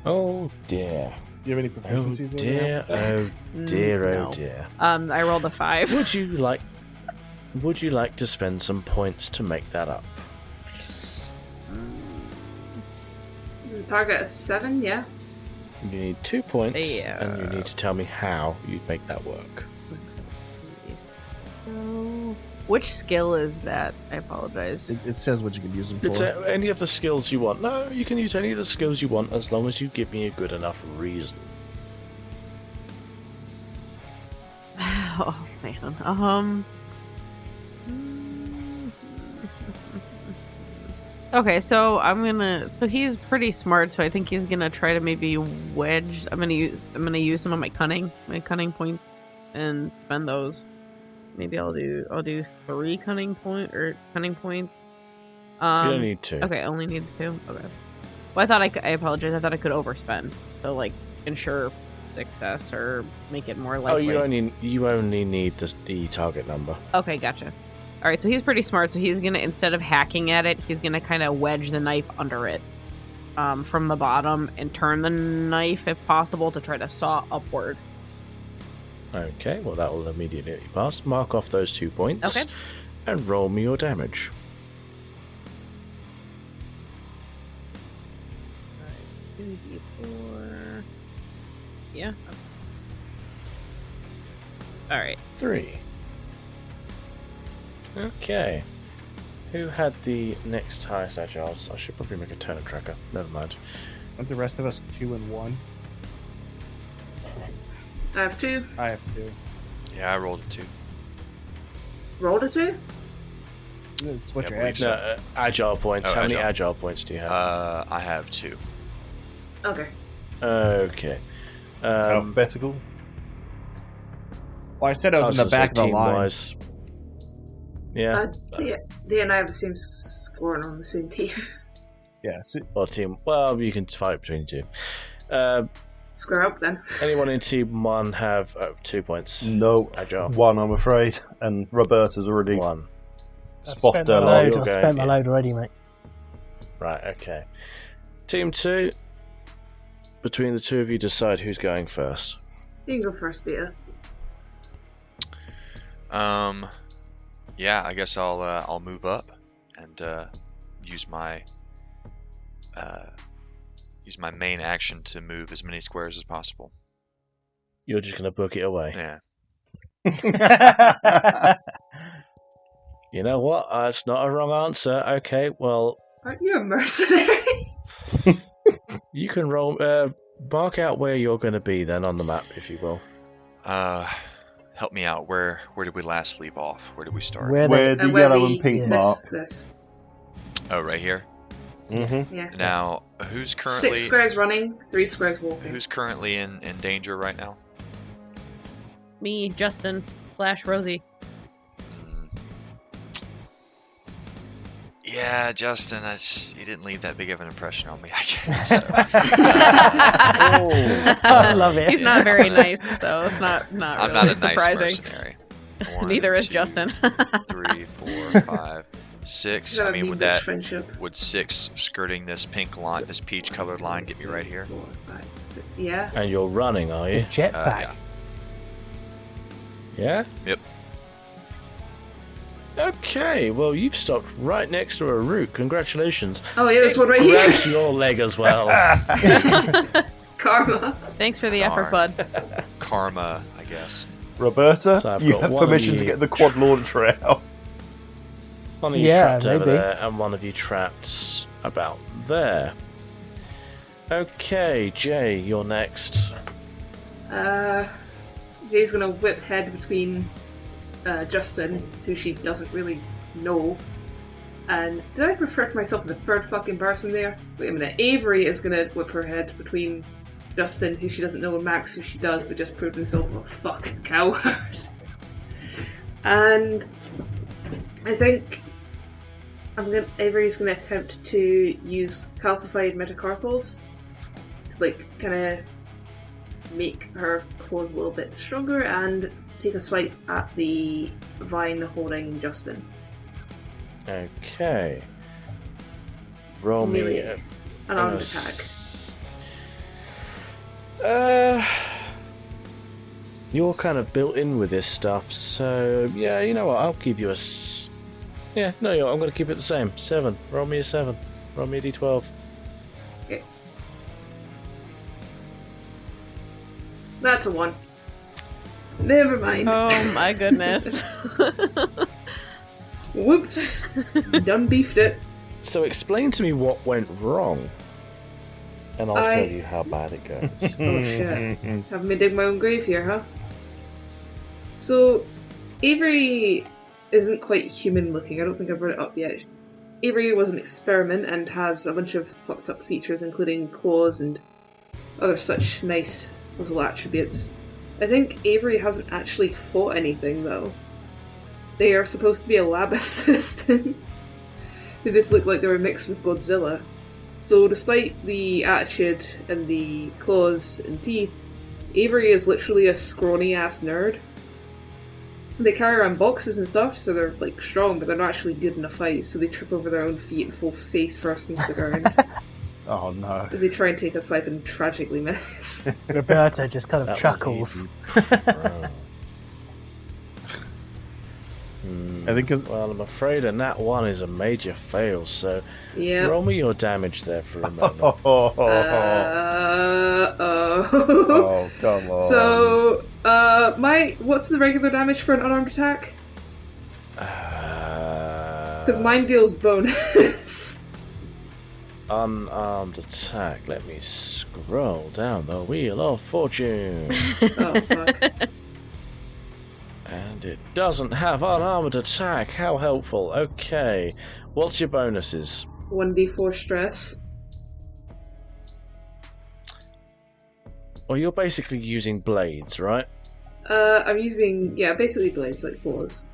A: Oh dear.
D: Do you have any proficiencies?
A: Oh dear, oh dear,
E: no.
A: Oh dear.
E: I rolled a 5.
A: Would you like to spend some points to make that up?
F: Is the target a 7? Yeah.
A: You need 2 points,
E: Yeah.
A: and you need to tell me how you'd make that work.
E: So, which skill is that? I apologize.
D: It says what you can use them for.
A: It's any of the skills you want. No, you can use any of the skills you want as long as you give me a good enough reason.
E: Oh man. Okay, so So he's pretty smart. So I think he's gonna try to maybe wedge. I'm gonna use some of my cunning points, and spend those. Maybe I'll do 3 cunning points.
A: You don't need 2.
E: Okay, I only need 2. Okay. Well, I apologize. I thought I could overspend to like ensure success or make it more likely.
A: Oh, you only need the target number.
E: Okay, gotcha. All right, so he's pretty smart. So he's gonna, instead of hacking at it, he's gonna kind of wedge the knife under it, from the bottom, and turn the knife if possible to try to saw upward.
A: Okay, well that will immediately pass. Mark off those 2 points.
E: Okay.
A: And roll me your damage.
E: Alright, 2d4. Yeah. Alright.
A: 3. Okay. Who had the next highest agiles? I should probably make a turn tracker. Never mind.
D: Aren't the rest of us 2 and 1?
F: I have 2.
D: I have 2.
G: Yeah, I rolled a 2.
F: Rolled a 2?
D: It's what
G: Yeah,
D: you're
G: believe
D: at.
A: No, agile points.
G: Oh,
A: How many
G: agile.
A: agile points do you have?
G: I have 2.
F: Okay.
A: Okay.
B: Alphabetical?
D: Well, I said I was in the back of the line.
A: Wise. Yeah.
F: The and I have the same score and on the same team.
D: Yeah. So,
A: Well, you can fight between the 2.
F: Square up then.
A: Anyone in team 1 have 2 points?
B: No.
A: Agile.
B: 1, I'm afraid. And Roberta's already
A: 1.
C: I've spent my
B: spotted her
C: load.
A: you're
C: I've
A: going,
C: spent my
A: yeah.
C: load already, mate.
A: Right, okay. Team 2, between the two of you, decide who's going first.
F: You can go first, Beta.
G: Yeah, I guess I'll move up and use my main action to move as many squares as possible.
A: You're just gonna book it away.
G: Yeah.
A: You know what? That's not a wrong answer. Okay, well,
F: aren't you a mercenary?
A: You can roll. Mark out where you're going to be then on the map, if you will.
G: Help me out. Where did we last leave off? Where did we start?
B: Where the yellow and pink mark.
F: This.
G: Oh, right here.
B: Mm-hmm.
F: Yeah.
G: Now, who's currently
F: 6 squares running, 3 squares walking.
G: Who's currently in danger right now?
E: Me, Justin / Rosie.
G: Yeah, Justin, he didn't leave that big of an impression on me, I guess. So.
C: I love it.
E: He's not very nice, so it's not
G: I'm
E: really
G: not a
E: surprising.
G: nice mercenary.
E: Neither is
G: 2,
E: Justin.
G: 3, 4, 5, 6. I mean, would 6 skirting this pink line, this peach colored line, get me right here?
F: 4, 5, 6. Yeah.
A: And you're running, are you?
C: Jetpack.
A: Yeah?
G: Yep.
A: Okay, well, you've stopped right next to a root. Congratulations.
F: Oh, yeah, there's one right here.
A: Grabs your leg as well.
F: Karma.
E: Thanks for the effort, bud.
G: Karma, I guess.
B: Roberta,
A: So I've
B: you
A: got
B: have
A: one of
B: permission
A: you-
B: to get the quad launcher out.
A: One of you
C: Yeah,
A: trapped over
C: maybe.
A: there, and one of you trapped about there. Okay, Jay, you're next.
F: Jay's gonna whip head between Justin, who she doesn't really know. And did I refer to myself as the third fucking person there? Wait a minute. Avery is gonna whip her head between Justin, who she doesn't know, and Max, who she does, but just proved himself a fucking coward. And I think Avery's gonna attempt to use calcified metacarpals to, like, kind of make her claws a little bit stronger and take a swipe at the vine holding Justin.
A: Okay. Roll me
F: Melee. An armed attack.
A: You're kind of built in with this stuff, so yeah, you know what? I'll give you a. Yeah, no, I'm going to keep it the same. 7. Roll me a 7. Roll me a d12.
F: Okay. That's a 1. Never mind.
E: Oh my goodness.
F: Whoops. Done beefed it.
A: So explain to me what went wrong, and I'll tell you how bad it goes.
F: Oh shit. Having me dig my own grave here, huh? So, Avery isn't quite human looking. I don't think I've brought it up yet. Avery was an experiment and has a bunch of fucked up features, including claws and other such nice little attributes. I think Avery hasn't actually fought anything, though. They are supposed to be a lab assistant. They just look like they were mixed with Godzilla. So despite the attitude and the claws and teeth, Avery is literally a scrawny-ass nerd. They carry around boxes and stuff, so they're, like, strong, but they're not actually good in a fight, so they trip over their own feet and fall face first into the ground.
B: Oh no.
F: As they try and take a swipe and tragically miss.
C: Roberta just kind of chuckles.
D: I think
A: Well, I'm afraid a nat 1 is a major fail, so
F: Yeah.
A: roll me your damage there for a moment.
B: Oh, come on.
F: So, what's the regular damage for an unarmed attack? Because mine deals bonus.
A: Unarmed attack. Let me scroll down the Wheel of Fortune.
F: Oh, fuck.
A: And it doesn't have unarmed attack. How helpful. Okay. What's your bonuses?
F: 1d4 stress.
A: Well, you're basically using blades, right?
F: I'm using, basically blades, like claws.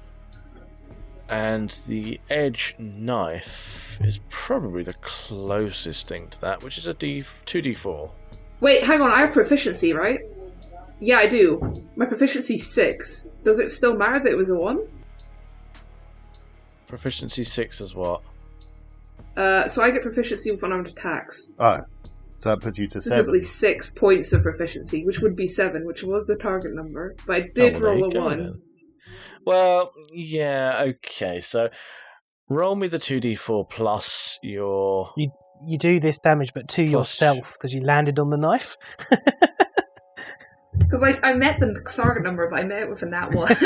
A: And the edge knife is probably the closest thing to that, which is a 2d4.
F: Wait, hang on, I have proficiency, right? Yeah, I do. My proficiency's 6. Does it still matter that it was a 1?
A: Proficiency 6 is what?
F: So I get proficiency with unarmed attacks.
B: Oh. So that puts you to 7.
F: Specifically 6 points of proficiency, which would be 7, which was the target number. But I did roll a 1.
A: Then. Well, yeah, okay. So roll me the 2d4 plus your...
C: You do this damage, but to yourself, because you landed on the knife.
F: Because I met the target number, but I met it with a nat 1.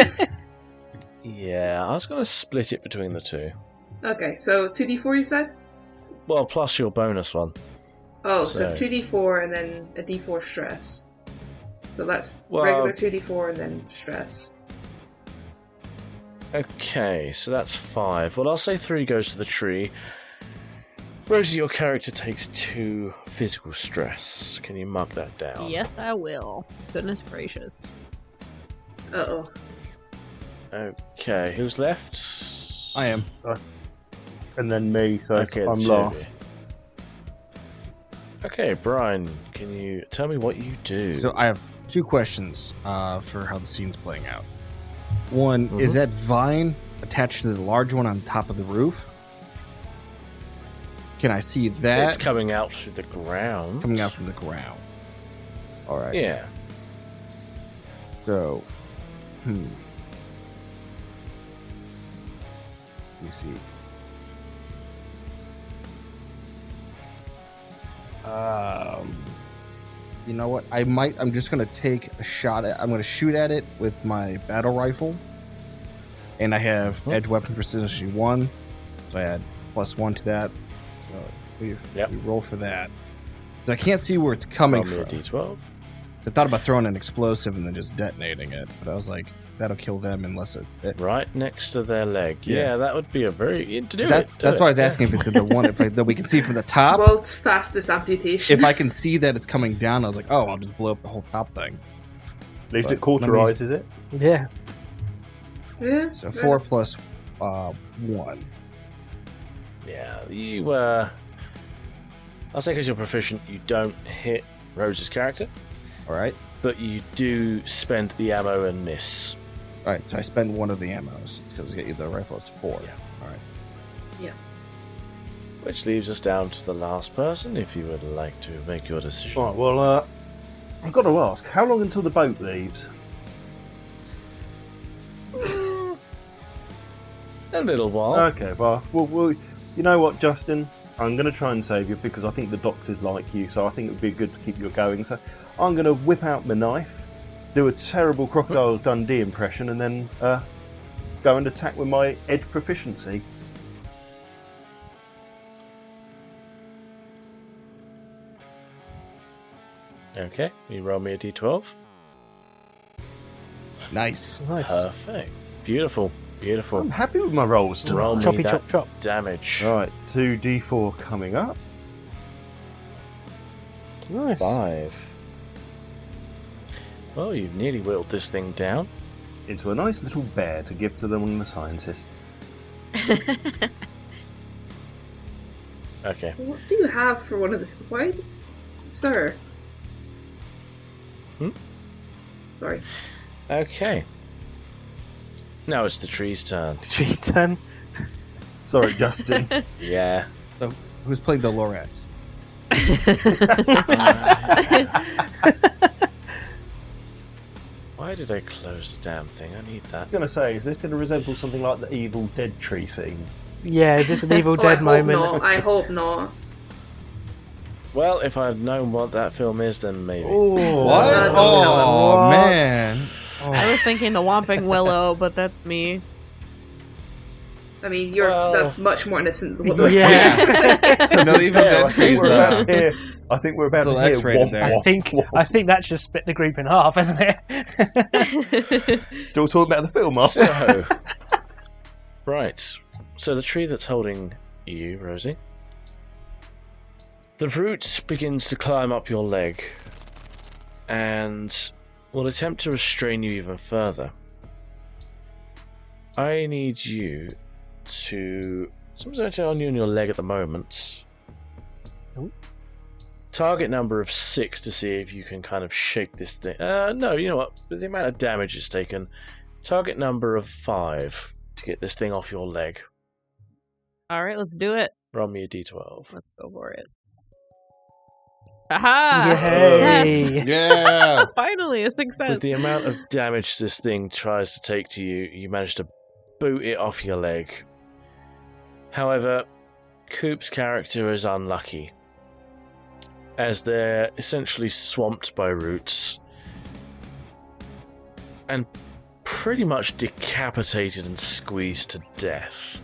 A: Yeah, I was going to split it between the two.
F: Okay, so 2d4 you said?
A: Well, plus your bonus one.
F: Oh, so 2d4 and then a d4 stress. So that's regular 2d4 and then stress.
A: Okay, so that's 5. Well, I'll say 3 goes to the tree. Rosie, your character takes 2 physical stress. Can you mark that down?
E: Yes, I will. Goodness gracious.
F: Uh-oh.
A: Okay, who's left?
D: I am.
B: And then me, so
A: okay,
B: I'm last.
A: Okay, Brian, can you tell me what you do?
D: So I have 2 questions for how the scene's playing out. One, is that vine attached to the large one on top of the roof? Can I see that?
A: It's coming out through the ground.
D: Coming out from the ground. All right.
A: Yeah.
D: So, let me see. You know what? I'm just going to take a shot I'm going to shoot at it with my battle rifle. And I have edge weapon proficiency 1. So I add +1 to that. So we roll for that. So I can't see where it's coming from.
A: A D12.
D: So I thought about throwing an explosive and then just detonating it. But I was like, that'll kill them unless it...
A: Right next to their leg. Yeah, that would be a very...
D: That's why I was asking if it's the one that we can see from the top.
F: World's fastest amputation.
D: If I can see that it's coming down, I was like, I'll just blow up the whole top thing.
B: At least it cauterizes it.
C: Yeah.
F: Yeah.
D: So 4 plus 1.
A: Yeah, you, I'll say because you're proficient, you don't hit Rose's character.
D: Alright.
A: But you do spend the ammo and miss.
D: Alright, so I spend 1 of the ammos, because the rifle is 4.
A: Yeah.
D: Alright.
F: Yeah.
A: Which leaves us down to the last person, if you would like to make your decision.
B: Alright, well, I've got to ask, how long until the boat leaves?
A: A little while.
B: Okay, well, you know what, Justin? I'm going to try and save you because I think the doctors like you, so I think it would be good to keep you going. So I'm going to whip out my knife, do a terrible Crocodile Dundee impression, and then go and attack with my edge proficiency.
A: Okay, you roll me a d12.
D: Nice.
A: Perfect. Beautiful.
B: I'm happy with my rolls tonight.
A: Roll me
C: Choppy,
A: that
C: chop, chop.
A: damage.
B: Right, 2d4 coming up.
C: Nice.
A: 5. Well, you've nearly whittled this thing down.
B: Into a nice little bear to give to them and the scientists.
A: Okay.
F: What do you have for one of the... Why? Sir. Sorry.
A: Okay. Now it's the tree's turn.
C: Tree's turn.
B: Sorry, Justin.
A: Yeah.
D: So, who's played the Lorax?
A: Why did I close the damn thing? I need that.
B: I was going to say, is this going to resemble something like the Evil Dead tree scene?
C: Yeah, is this an Evil Dead moment?
F: I hope not.
A: Well, if I'd known what that film is, then maybe.
B: Oh,
D: what? Oh, man. Oh.
E: I was thinking the Whomping Willow, but that's me.
F: I mean, that's much more innocent than what
D: So no Evil Dead trees.
B: I think we're about to hear
D: rated there.
C: I think that should split the group in half, hasn't it?
B: Still talking about the film, are
A: So, right. So the tree that's holding you, Rosie. The root begins to climb up your leg and will attempt to restrain you even further. I need you to... Someone's actually on you and your leg at the moment.
C: Ooh.
A: Target number of 6 to see if you can kind of shake this thing. No, you know what? With the amount of damage it's taken, target number of 5 to get this thing off your leg.
E: All right, let's do it.
A: Roll me a d12.
E: Let's go for it. Aha!
C: Yay.
E: Success!
D: Yeah!
E: Finally, a success.
A: With the amount of damage this thing tries to take to you, you manage to boot it off your leg. However, Coop's character is unlucky, as they're essentially swamped by roots and pretty much decapitated and squeezed to death.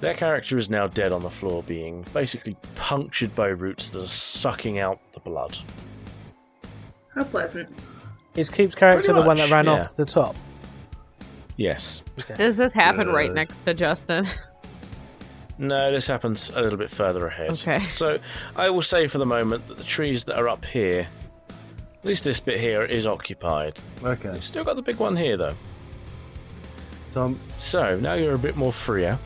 A: Their character is now dead on the floor, being basically punctured by roots that are sucking out the blood.
F: How pleasant.
C: Is Coop's character the one that ran off the top?
A: Yes.
C: Okay.
E: Does this happen right next to Justin?
A: No, this happens a little bit further ahead.
E: Okay.
A: So I will say for the moment that the trees that are up here, at least this bit here, is occupied.
B: Okay.
A: You've still got the big one here, though.
B: So
A: now you're a bit more freer.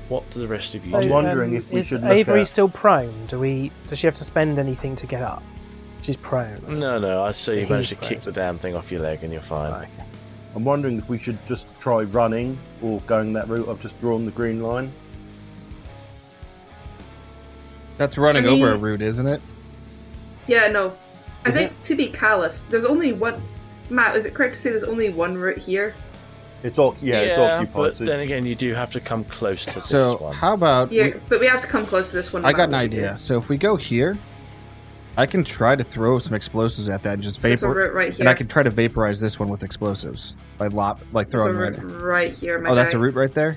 A: What do the rest of you
B: I'm
A: do?
B: wondering if we
C: is
B: should look
C: Avery
B: at...
C: still prone? Does she have to spend anything to get up? She's prone.
A: No, I'd say you
C: He's
A: managed to
C: prone.
A: kick the damn thing off your leg and you're fine.
C: Okay.
B: I'm wondering if we should just try running or going that route. I've just drawn the green line.
D: That's running over a route, isn't it?
F: Yeah, no. I
B: Is
F: think to be callous, there's only one... Matt, is it correct to say there's only one route here?
B: It's occupied.
A: But
B: So
A: then again, you do have to come close to this
D: So,
A: one.
D: how about...
F: Yeah, but we have to come close to this one.
D: I got an
F: no matter
D: idea.
F: what
D: So if we go here, I can try to throw some explosives at that and just
F: There's a
D: vapor...
F: route right here.
D: And I can try to vaporize this one with explosives. By
F: There's a
D: throwing
F: route right here, my
D: Oh, that's
F: guy.
D: a route right there?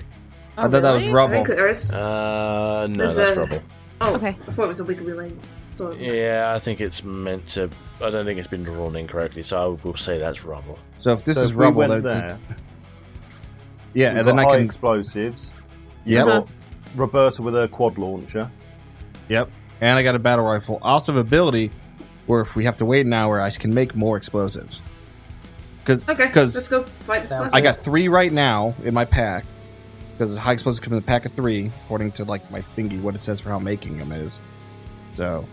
E: Oh,
D: I thought that was
E: really?
F: I
D: rubble.
F: think there is.
A: No,
F: There's
A: that's
F: a-
A: rubble.
F: Oh,
E: Okay.
F: I thought it was a wiggly line. So
A: Yeah, I think it's meant to... I don't think it's been drawn in correctly, so I will say that's rubble.
D: So if this
B: so
D: is
B: if we
D: rubble,
B: went
D: that's
B: there.
D: yeah,
B: We've
D: and then
B: got
D: I
B: high
D: can...
B: explosives.
D: Yep.
B: You've got Roberta with a quad launcher.
D: Yep. And I got a battle rifle. I also have ability where if we have to wait an hour, I can make more explosives.
F: okay, let's go fight this
C: Sounds
F: class.
D: I got 3 right now in my pack. Because high explosives come in a pack of 3, according to like my thingy, what it says for how making them is. So,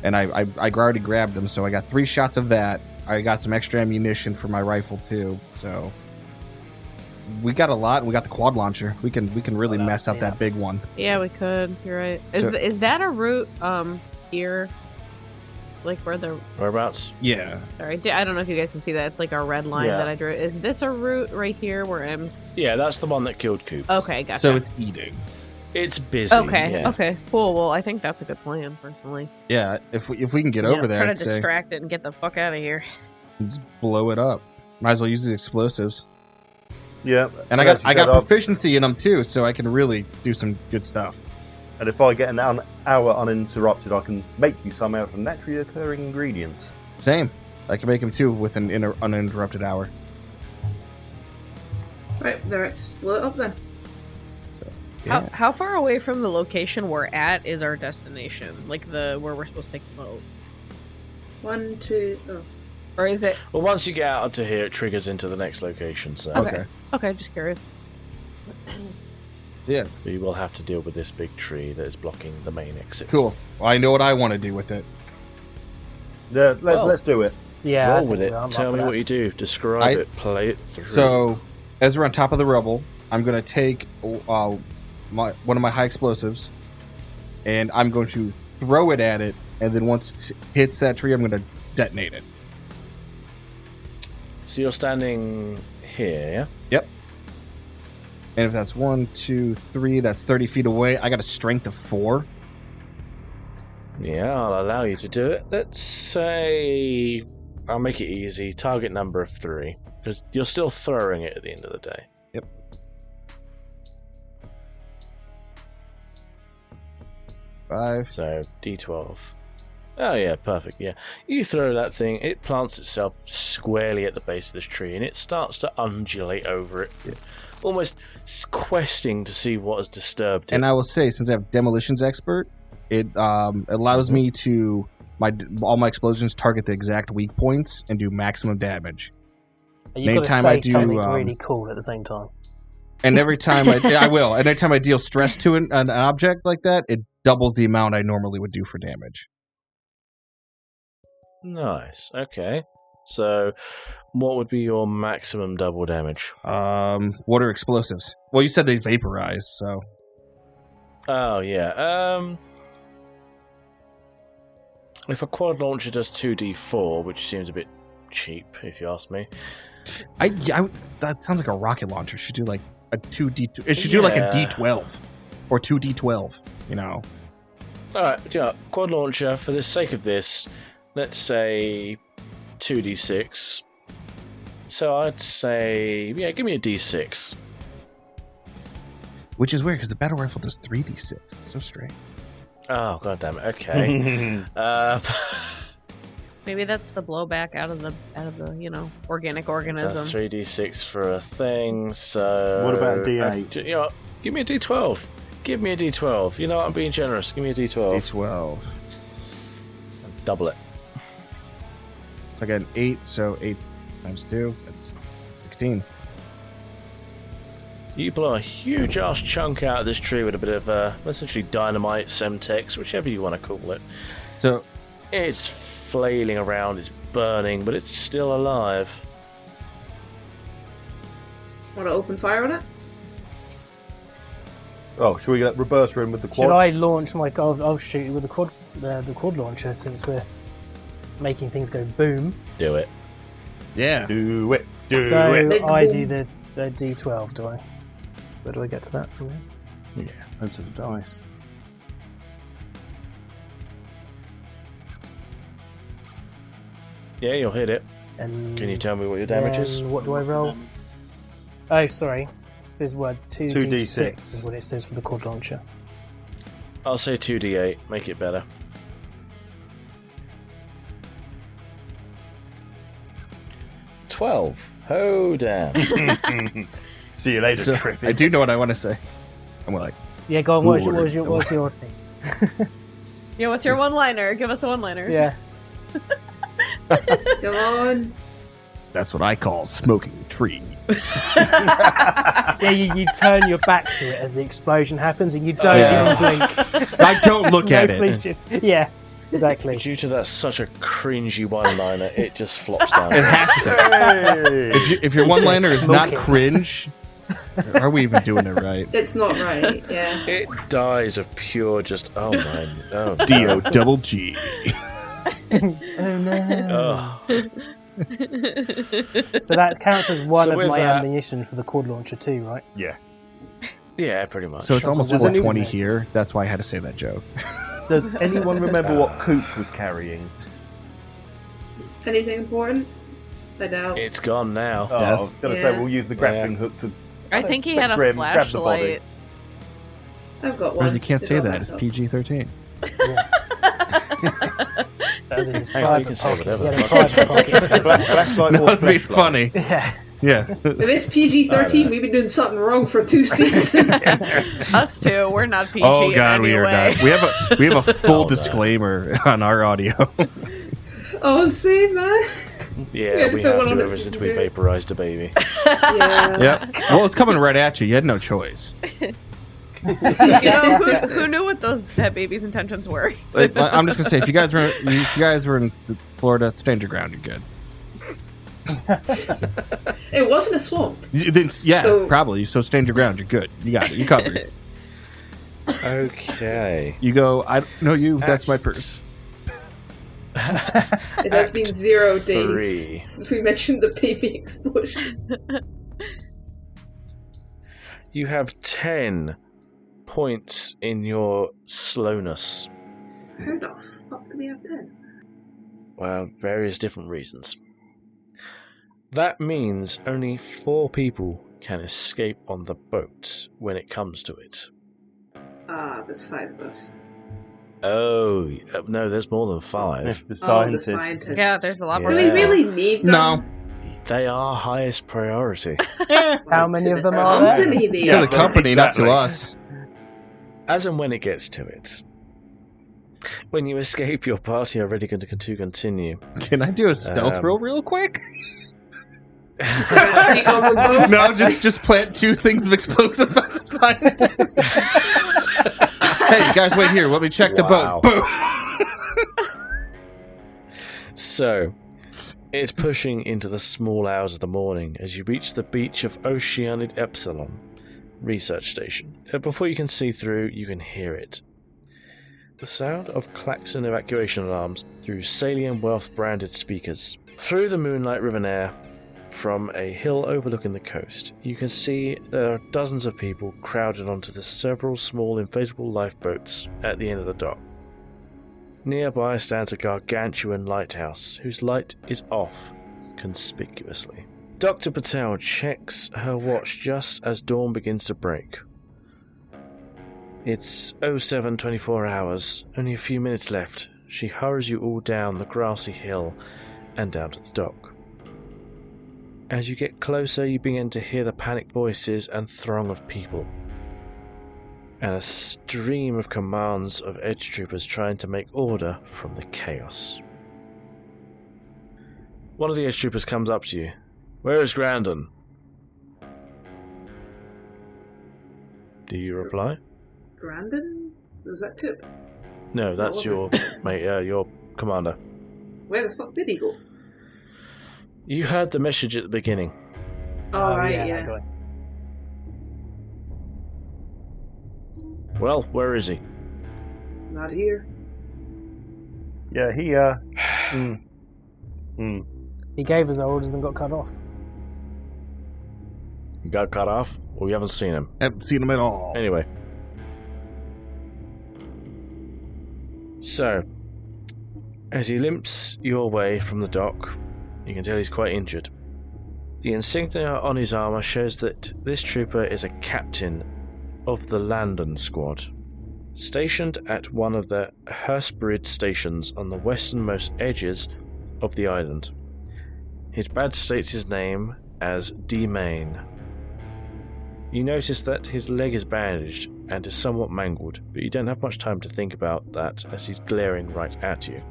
D: and I already grabbed them, so I got 3 shots of that. I got some extra ammunition for my rifle too. So, we got a lot. And we got the quad launcher. We can really mess up that big one.
E: Yeah, we could. You're right.
D: So-
E: Is that a route here? Like where the...
A: Whereabouts?
D: Yeah.
E: Sorry, I don't know if you guys can see that. It's like our red line
A: Yeah.
E: that I drew. Is this a route right here where I'm...
A: Yeah, that's the one that killed Coop.
E: Okay, gotcha.
D: So it's eating.
A: It's busy.
E: Okay,
A: yeah.
E: okay, cool. Well, I think that's a good plan, personally.
D: Yeah. If we can get over there,
E: Try to
D: I'd say
E: distract it and get the fuck out of here.
D: just blow it up. Might as well use the explosives.
B: Yeah.
D: And I got proficiency in them too, so I can really do some good stuff.
B: And if I get an hour uninterrupted, I can make you some out of naturally occurring ingredients.
D: Same. I can make them too with an uninterrupted hour.
F: Right, let's split up then.
D: Yeah.
E: How far away from the location we're at is our destination? Like where we're supposed to take the boat?
F: 1, 2, oh.
E: Or is it...
A: Well, once you get out to here, it triggers into the next location, so
E: Okay, just curious.
D: Yeah.
A: we will have to deal with this big tree that is blocking the main exit.
D: Cool. Well, I know what I want to do with it.
B: Yeah, let's do it.
C: Yeah. I
A: Roll
C: think
A: with it.
C: I'm up
A: Tell
C: for
A: me
C: that.
A: what you do. Describe it. Play it through.
D: So, as we're on top of the rubble, I'm going to take one of my high explosives, and I'm going to throw it at it, and then once it hits that tree, I'm going to detonate it.
A: So you're standing here, yeah?
D: Yep. And if that's 1, 2, 3, that's 30 feet away. I got a strength of 4.
A: Yeah, I'll allow you to do it. Let's say... I'll make it easy. Target number of 3. Because you're still throwing it at the end of the day.
D: Yep. Five.
A: So, D12. Oh yeah, perfect, yeah. You throw that thing, it plants itself squarely at the base of this tree, and it starts to undulate over it. Almost questing to see what has disturbed it.
D: And I will say, since I have Demolitions Expert, it allows me to... all my explosions target the exact weak points and do maximum damage.
C: You've got to
D: Anytime
C: say
D: I do,
C: something really cool at the same time.
D: And every time I will. And every time I deal stress to an object like that, it doubles the amount I normally would do for damage.
A: Nice, okay. So, what would be your maximum double damage?
D: What are explosives? Well, you said they vaporize, so...
A: Oh, yeah. If a quad launcher does 2d4, which seems a bit cheap, if you ask me.
D: That sounds like a rocket launcher. It should do like a 2d2. It should do like a d12 or 2d12, you know.
A: Alright, quad launcher, for the sake of this, let's say 2d6. So I'd say, give me a d6.
D: Which is weird, because the battle rifle does 3d6. So strange.
A: Oh, god damn it. Okay.
E: Maybe that's the blowback out of the organic organism.
A: That's 3d6 for a thing, so...
B: What about a d8?
A: Give me a d12. Give me a d12. You know what? I'm being generous. Give me a d12.
D: D12.
A: Double it.
D: I got an 8, so 8 times 2. That's 16.
A: You blow a huge ass chunk out of this tree with a bit of essentially dynamite, semtex, whichever you want to call it.
D: So
A: it's flailing around, it's burning, but it's still alive.
F: Want to open fire on it?
B: Oh, should we get reverse room with the quad?
C: Should I launch my... I'll shoot you with the quad launcher, since we're making things go boom.
A: Do it.
D: Yeah.
B: Do it. Do
C: so
B: it.
C: I do the D12, do I? Where do I get to that from here?
B: Yeah, those are the dice.
A: Yeah, you'll hit it.
C: And
A: can you tell me what your damage is?
C: What do I roll? Oh, sorry. It says 2d6 is what it says for the quad launcher.
A: I'll say 2d8. Make it better. $12. Oh, damn.
B: See you later,
D: so,
B: Trippy.
D: I do know what I want to say. I'm like...
C: Yeah, go on. What's your thing?
E: Yeah, what's your one-liner? Give us a one-liner.
C: Yeah.
F: Come on.
D: That's what I call smoking trees.
C: Yeah, you turn your back to it as the explosion happens, and you don't even blink.
D: I don't look at it.
C: Yeah, exactly.
A: Due to that such a cringy one-liner, it just flops down.
D: It has to. If your one-liner is not cringe, are we even doing it right?
F: It's not right. Yeah.
A: It dies of pure just
D: D-O-double-G.
C: Oh no.
A: Oh.
C: So that counts as one of my ammunition for the quad launcher too, right?
B: Yeah.
A: Yeah, pretty much.
D: So it's almost 420 here. That's why I had to say that joke.
B: Does anyone remember what Coop was carrying?
F: Anything important? I doubt.
A: It's gone now.
B: Oh, I was going to say we'll use the grappling hook to...
E: I think he had a flashlight.
F: I've got one.
D: Whereas you can't say that. It's PG-13.
C: Yeah. That was in his private pocket.
B: Flashlight or
D: must be funny.
C: Yeah.
D: Yeah.
F: If it's PG-13, we've been doing something wrong for 2 seasons.
E: Us too. We're not PG.
D: Oh God,
E: we
D: are not. We have a full disclaimer on our audio.
F: Oh, same man.
A: Yeah, we have to ever since we vaporized a baby.
F: Yeah.
D: Yep. Well, it's coming right at you. You had no choice.
E: Who knew what that baby's intentions were?
D: I'm just gonna say, if you guys were in Florida, stand your ground. You're good.
F: It wasn't a swamp.
D: Probably. So stand your ground. You're good. You got it. You covered it.
A: Okay.
D: You go. I know you. That's my purse.
F: It has been 0 days since we mentioned the baby explosion.
A: You have 10 points in your slowness.
F: How the fuck do we have 10?
A: Well, various different reasons. That means only 4 people can escape on the boat when it comes to it.
F: There's 5 of us.
A: Oh, no, there's more than 5.
B: The scientists.
F: The scientists.
E: Yeah, there's a lot more.
F: Do we really need them?
D: No.
A: They are highest priority.
C: How many of them are there?
D: To the company, not to us.
A: As and when it gets to it. When you escape, your party are ready to continue.
D: Can I do a stealth roll real quick?
F: Sneak on the boat?
D: No, just plant 2 things of explosive on some scientists. Hey, guys, wait here. Let me check the boat. Boom.
A: So, it's pushing into the small hours of the morning as you reach the beach of Oceanid Epsilon, research station. Before you can see through, you can hear it. The sound of klaxon evacuation alarms through Salian Wealth branded speakers. Through the moonlight riven air, from a hill overlooking the coast, you can see there are dozens of people crowded onto the several small inflatable lifeboats at the end of the dock. Nearby stands a gargantuan lighthouse, whose light is off conspicuously. Dr. Patel checks her watch just as dawn begins to break. It's 07:24 hours, only a few minutes left. She hurries you all down the grassy hill and down to the dock. As you get closer, you begin to hear the panicked voices and throng of people, and a stream of commands of edge troopers trying to make order from the chaos. One of the edge troopers comes up to you. "Where is Grandon?" Do you reply?
F: Grandon? Was that Tip?
A: No, that's your mate, your commander.
F: Where the fuck did he go?
A: You heard the message at the beginning.
F: Oh, right, yeah.
A: Well, where is he?
F: Not here.
B: Yeah,
C: He gave us our orders and got cut off.
A: He got cut off? Well, we haven't seen him.
D: Haven't seen him at all.
A: Anyway. So, as he limps your way from the dock, you can tell he's quite injured. The insignia on his armour shows that this trooper is a captain of the Landon Squad, stationed at one of the Hurstbridge stations on the westernmost edges of the island. His badge states his name as D. Main. You notice that his leg is bandaged and is somewhat mangled, but you don't have much time to think about that as he's glaring right at you.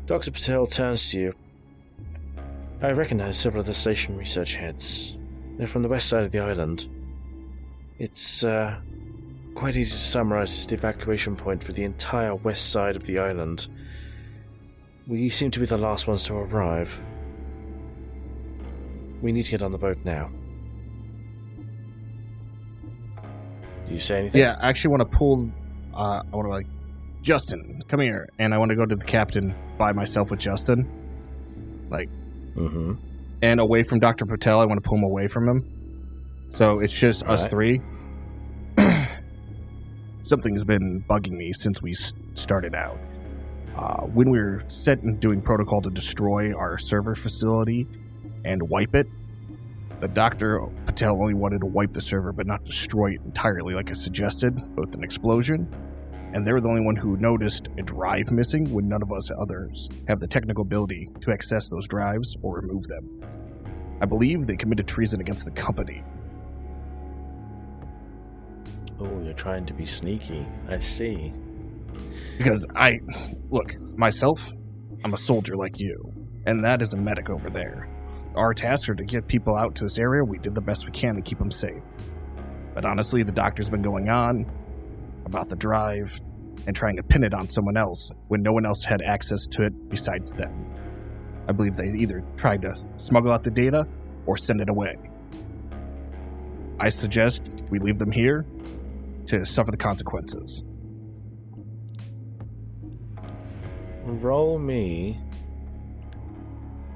A: Dr. Patel turns to you. "I recognize several of the station research heads. They're from the west side of the island. It's quite easy to summarize as the evacuation point for the entire west side of the island. We seem to be the last ones to arrive. We need to get on the boat now." Do you say anything?
D: Yeah, I actually want to pull... I want to Justin, come here. And I want to go to the captain by myself with Justin. And away from Dr. Patel, I want to pull him away from him. So it's just us three. Something's been bugging me since we started out. When we were set and doing protocol to destroy our server facility and wipe it, the Dr. Patel only wanted to wipe the server but not destroy it entirely like I suggested, both an explosion, and they were the only one who noticed a drive missing when none of us others have the technical ability to access those drives or remove them. I believe they committed treason against the company.
A: Oh, you're trying to be sneaky. I see.
D: Because myself, I'm a soldier like you, and that is a medic over there. Our tasks are to get people out to this area. We did the best we can to keep them safe. But honestly, the doctor's been going on about the drive and trying to pin it on someone else when no one else had access to it besides them. I believe they either tried to smuggle out the data or send it away. I suggest we leave them here to suffer the consequences.
A: Roll me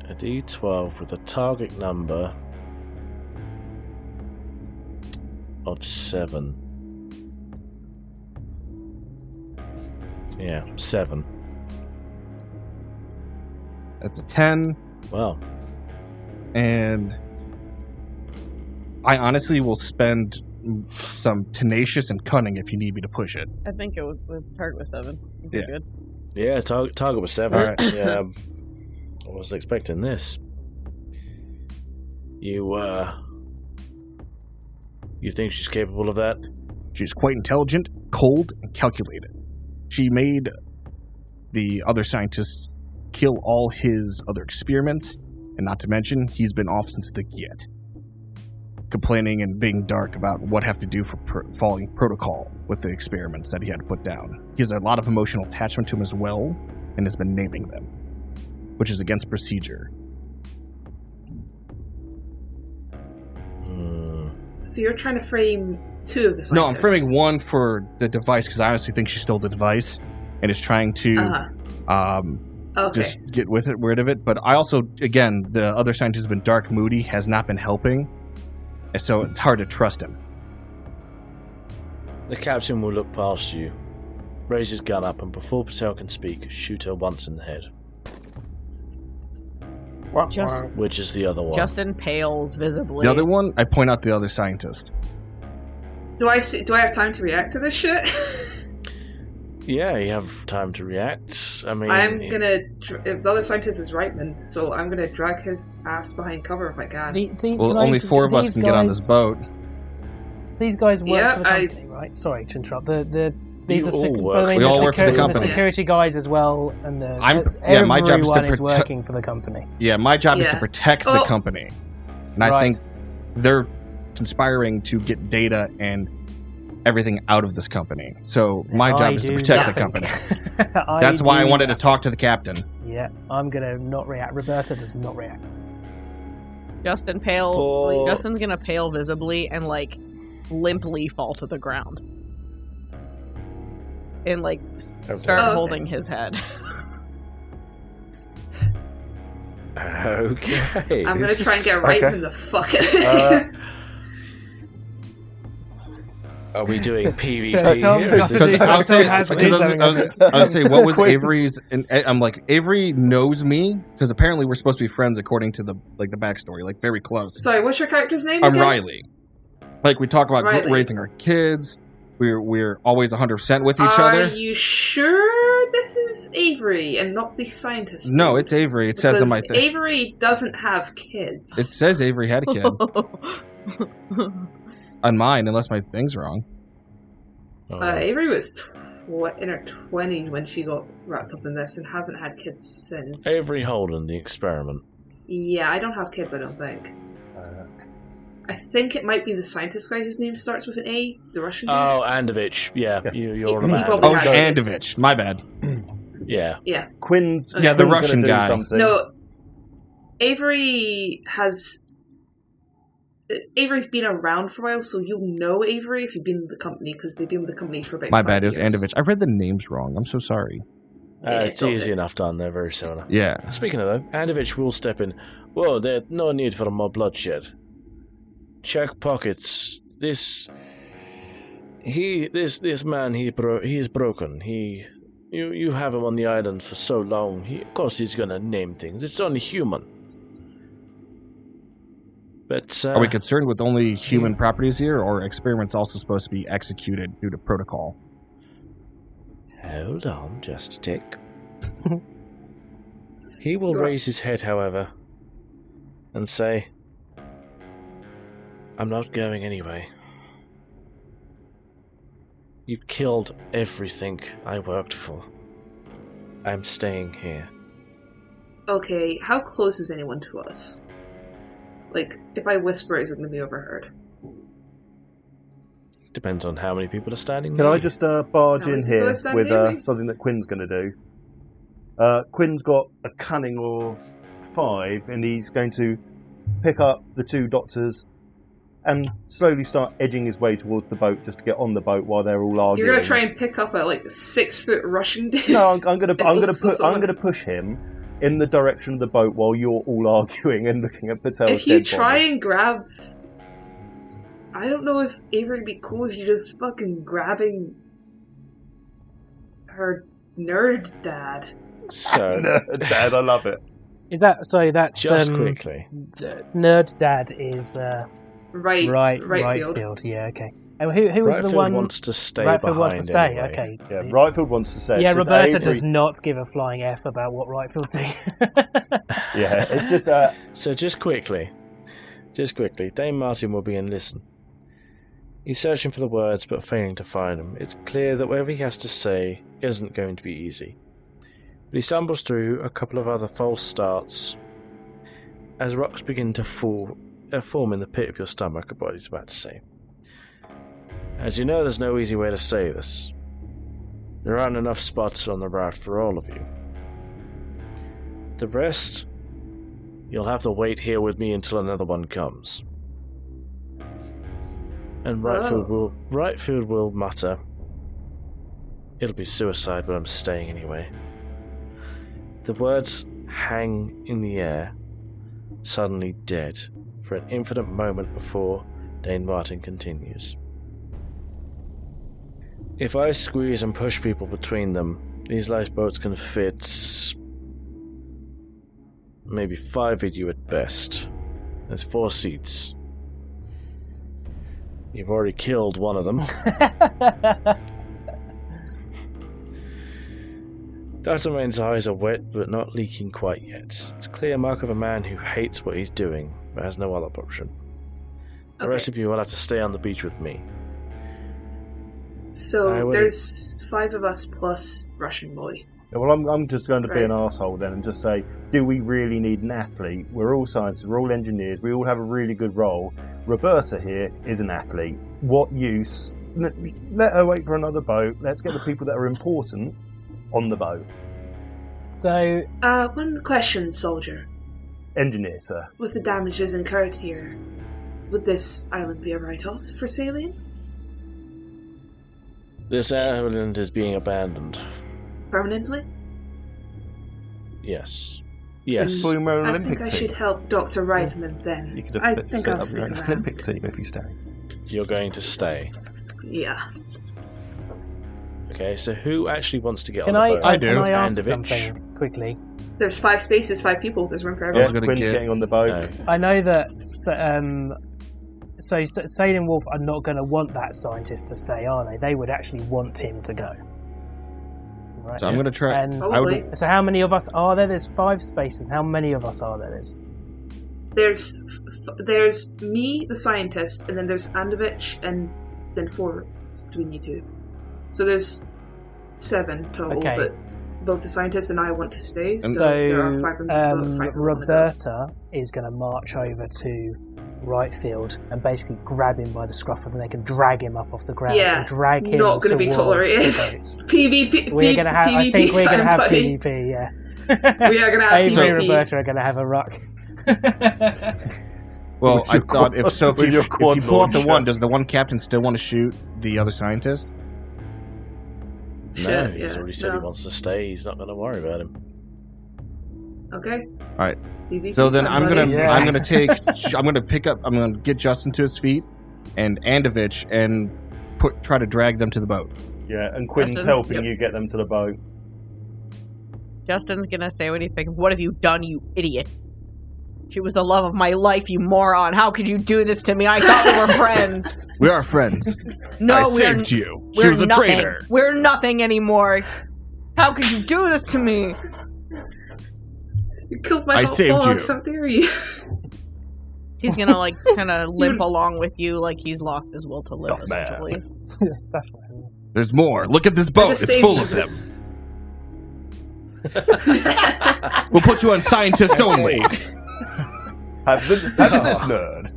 A: a d12 with a target number of 7. Yeah, 7.
D: That's a 10.
A: Wow.
D: And I honestly will spend some tenacious and cunning if you need me to push it.
E: I think it was target was 7.
D: Yeah.
E: Good.
A: Yeah, target was 7.
D: All right.
A: Yeah, I wasn't expecting this. You think she's capable of that?
D: She's quite intelligent, cold, and calculated. She made the other scientists kill all his other experiments, and not to mention, he's been off since the get. Complaining and being dark about what have to do for following protocol with the experiments that he had to put down. He has a lot of emotional attachment to him as well, and has been naming them, which is against procedure.
F: So you're trying to frame 2 of the scientists?
D: No, I'm framing one for the device because I honestly think she stole the device and is trying to just get rid of it. But I also, again, the other scientist has been dark, moody, has not been helping, and so it's hard to trust him.
A: The captain will look past you, raise his gun up, and before Patel can speak, shoot her once in the head. Which is the other one?
E: Justin pales visibly.
D: The other one, I point out the other scientist.
F: Do I have time to react to this shit?
A: Yeah, you have time to react. I mean,
F: the other scientist is Reitman, so I'm gonna drag his ass behind cover if I can.
D: Only 4 of us can get on this boat.
C: These guys work for the company, right? Sorry to interrupt. These are
D: we all work for the company.
C: The security guys as well, and
D: my job
C: is working for the company.
D: Yeah, my job is to protect the company, and I think they're conspiring to get data and everything out of this company. So my job is to protect the company. That's why I wanted to talk to the captain.
C: Yeah, I'm gonna not react. Roberta does not react.
E: Justin's gonna pale visibly and limply fall to the ground. And start holding his head.
A: Okay.
F: I'm gonna try and get Reitman the fuck out.
A: Are we doing PvP?
D: I was saying, what was Avery's? And I'm like, Avery knows me because apparently we're supposed to be friends according to the backstory, very close.
F: Sorry, what's your character's name?
D: I'm
F: again?
D: Riley. We talk about raising our kids. We're always 100% with each other.
F: Are you sure this is Avery and not the scientist?
D: No, it's Avery. It says on my thing.
F: Avery doesn't have kids.
D: It says Avery had a kid. On mine, unless my thing's wrong.
F: Avery was in her 20s when she got wrapped up in this and hasn't had kids since.
A: Avery Holden, the experiment.
F: Yeah, I don't have kids, I don't think. I think it might be the scientist guy whose name starts with an A, the Russian guy.
A: Oh, Andovich. Yeah, you're a man.
D: Andovich. My bad.
A: Yeah.
F: Yeah.
B: Quinn's...
D: Okay. Yeah, the Russian guy.
B: Something.
F: No, Avery's been around for a while, so you'll know Avery if you've been with the company, because they've been with the company for about 5 years.
D: My bad, it was Andovich. I read the names wrong. I'm so sorry.
A: It's easy enough done. They're very similar.
D: Yeah.
A: Speaking of that, Andovich will step in. Whoa, there's no need for more bloodshed. Check pockets. This man, he is broken. You have him on the island for so long. Of course he's gonna name things. It's only human. But
D: are we concerned with only human properties here, or experiments also supposed to be executed due to protocol?
A: Hold on, just a tick. He will raise his head, however, and say, I'm not going anyway. You've killed everything I worked for. I'm staying here.
F: Okay, how close is anyone to us? If I whisper, is it going to be overheard?
A: Depends on how many people are standing
B: there. Can I just barge in here with
F: something
B: that Quinn's going to do? Quinn's got a cunning of 5, and he's going to pick up the 2 doctors and slowly start edging his way towards the boat just to get on the boat while they're all arguing.
F: You're going to try and pick up a 6-foot Russian dude?
B: No, I'm going to push him in the direction of the boat while you're all arguing and looking at Patel's dead body.
F: If you try and grab... I don't know if Avery would be cool if you're just fucking grabbing her nerd dad.
A: So,
B: nerd dad, I love it.
C: Is that... So that's...
A: Just quickly.
C: Nerd dad is...
F: Right
C: field. Yeah, okay. And who was the one?
A: Wants to stay
C: Rightfield
A: behind.
C: Wants to stay.
A: Anyway.
C: Okay.
B: Yeah, Rightfield wants to stay.
C: Yeah, Roberta does not give a flying F about what Rightfield's doing.
B: Yeah, it's just.
A: So just quickly, Dame Martin will begin listen. He's searching for the words but failing to find them. It's clear that whatever he has to say isn't going to be easy. But he stumbles through a couple of other false starts as rocks begin to form in the pit of your stomach at what he's about to say. As you know, there's no easy way to say this. There aren't enough spots on the raft for all of you. The rest, you'll have to wait here with me until another one comes. And Rightfield will mutter, "It'll be suicide, but I'm staying anyway." The words hang in the air, suddenly dead, for an infinite moment before Dane Martin continues. "If I squeeze and push people between them, these lifeboats can fit maybe 5 of you at best. There's 4 seats. You've already killed one of them." Dr. Main's eyes are wet but not leaking quite yet. It's a clear mark of a man who hates what he's doing but has no other option. The rest of you will have to stay on the beach with me.
F: So there's 5 of us plus Russian boy.
B: Yeah, well, I'm just going to be an arsehole then and just say, do we really need an athlete? We're all scientists, we're all engineers, we all have a really good role. Roberta here is an athlete. What use? Let her wait for another boat. Let's get the people that are important on the boat.
C: So...
F: one question, soldier.
B: Engineer, sir.
F: With the damages incurred here, would this island be a write-off for sailing?
A: This island is being abandoned.
F: Permanently?
A: Yes.
F: I think I should help Dr. Reitman then. I think I'll stick around.
B: Olympic team if you stay.
A: You're going to stay?
F: Yeah.
A: Okay, so who actually wants to get on the boat?
C: I do. Can I ask something quickly?
F: There's 5 spaces, 5 people. There's room for everyone.
B: Yeah, Quinn's getting on the boat.
A: No.
C: I know that... So Sailing Wolf are not going to want that scientist to stay, are they? They would actually want him to go. Right.
D: So I'm going to try...
C: So how many of us are there? There's 5 spaces. How many of us are there?
F: There's me, the scientist, and then there's Andovich, and then 4 between you two. So there's 7 total, but both the scientist and I want to stay, so there are 5 rooms to go.
C: Roberta is going to march over to Rightfield and basically grab him by the scruff of the neck and drag him up off the ground and drag him
F: not going to be tolerated. PvP. I
C: think we're going to have PvP, yeah.
F: We are going to have
C: Avery
F: PvP.
C: and Roberta are going to have a ruck.
D: Well, I thought if you pull out the one, does the one captain still want to shoot the other scientist?
A: No, he's already said he wants to stay. He's not going to worry about him.
F: Okay.
D: All right. So then I'm gonna get Justin to his feet and Andovich and try to drag them to the boat.
B: Yeah, and Quinn's helping you get them to the boat.
E: Justin's gonna say what he thinks. "What have you done, you idiot? She was the love of my life, you moron. How could you do this to me? I thought we were friends."
D: We are friends.
E: No,
D: I saved you. She was a
E: nothing.
D: traitor.
E: We're nothing anymore. How could you do this to me?
F: You killed my whole boss. How dare you?
E: He's gonna kind of limp along with you, like he's lost his will to live. Essentially.
D: There's more. Look at this boat. It's full of them. We'll put you on scientists only.
B: Have this nerd.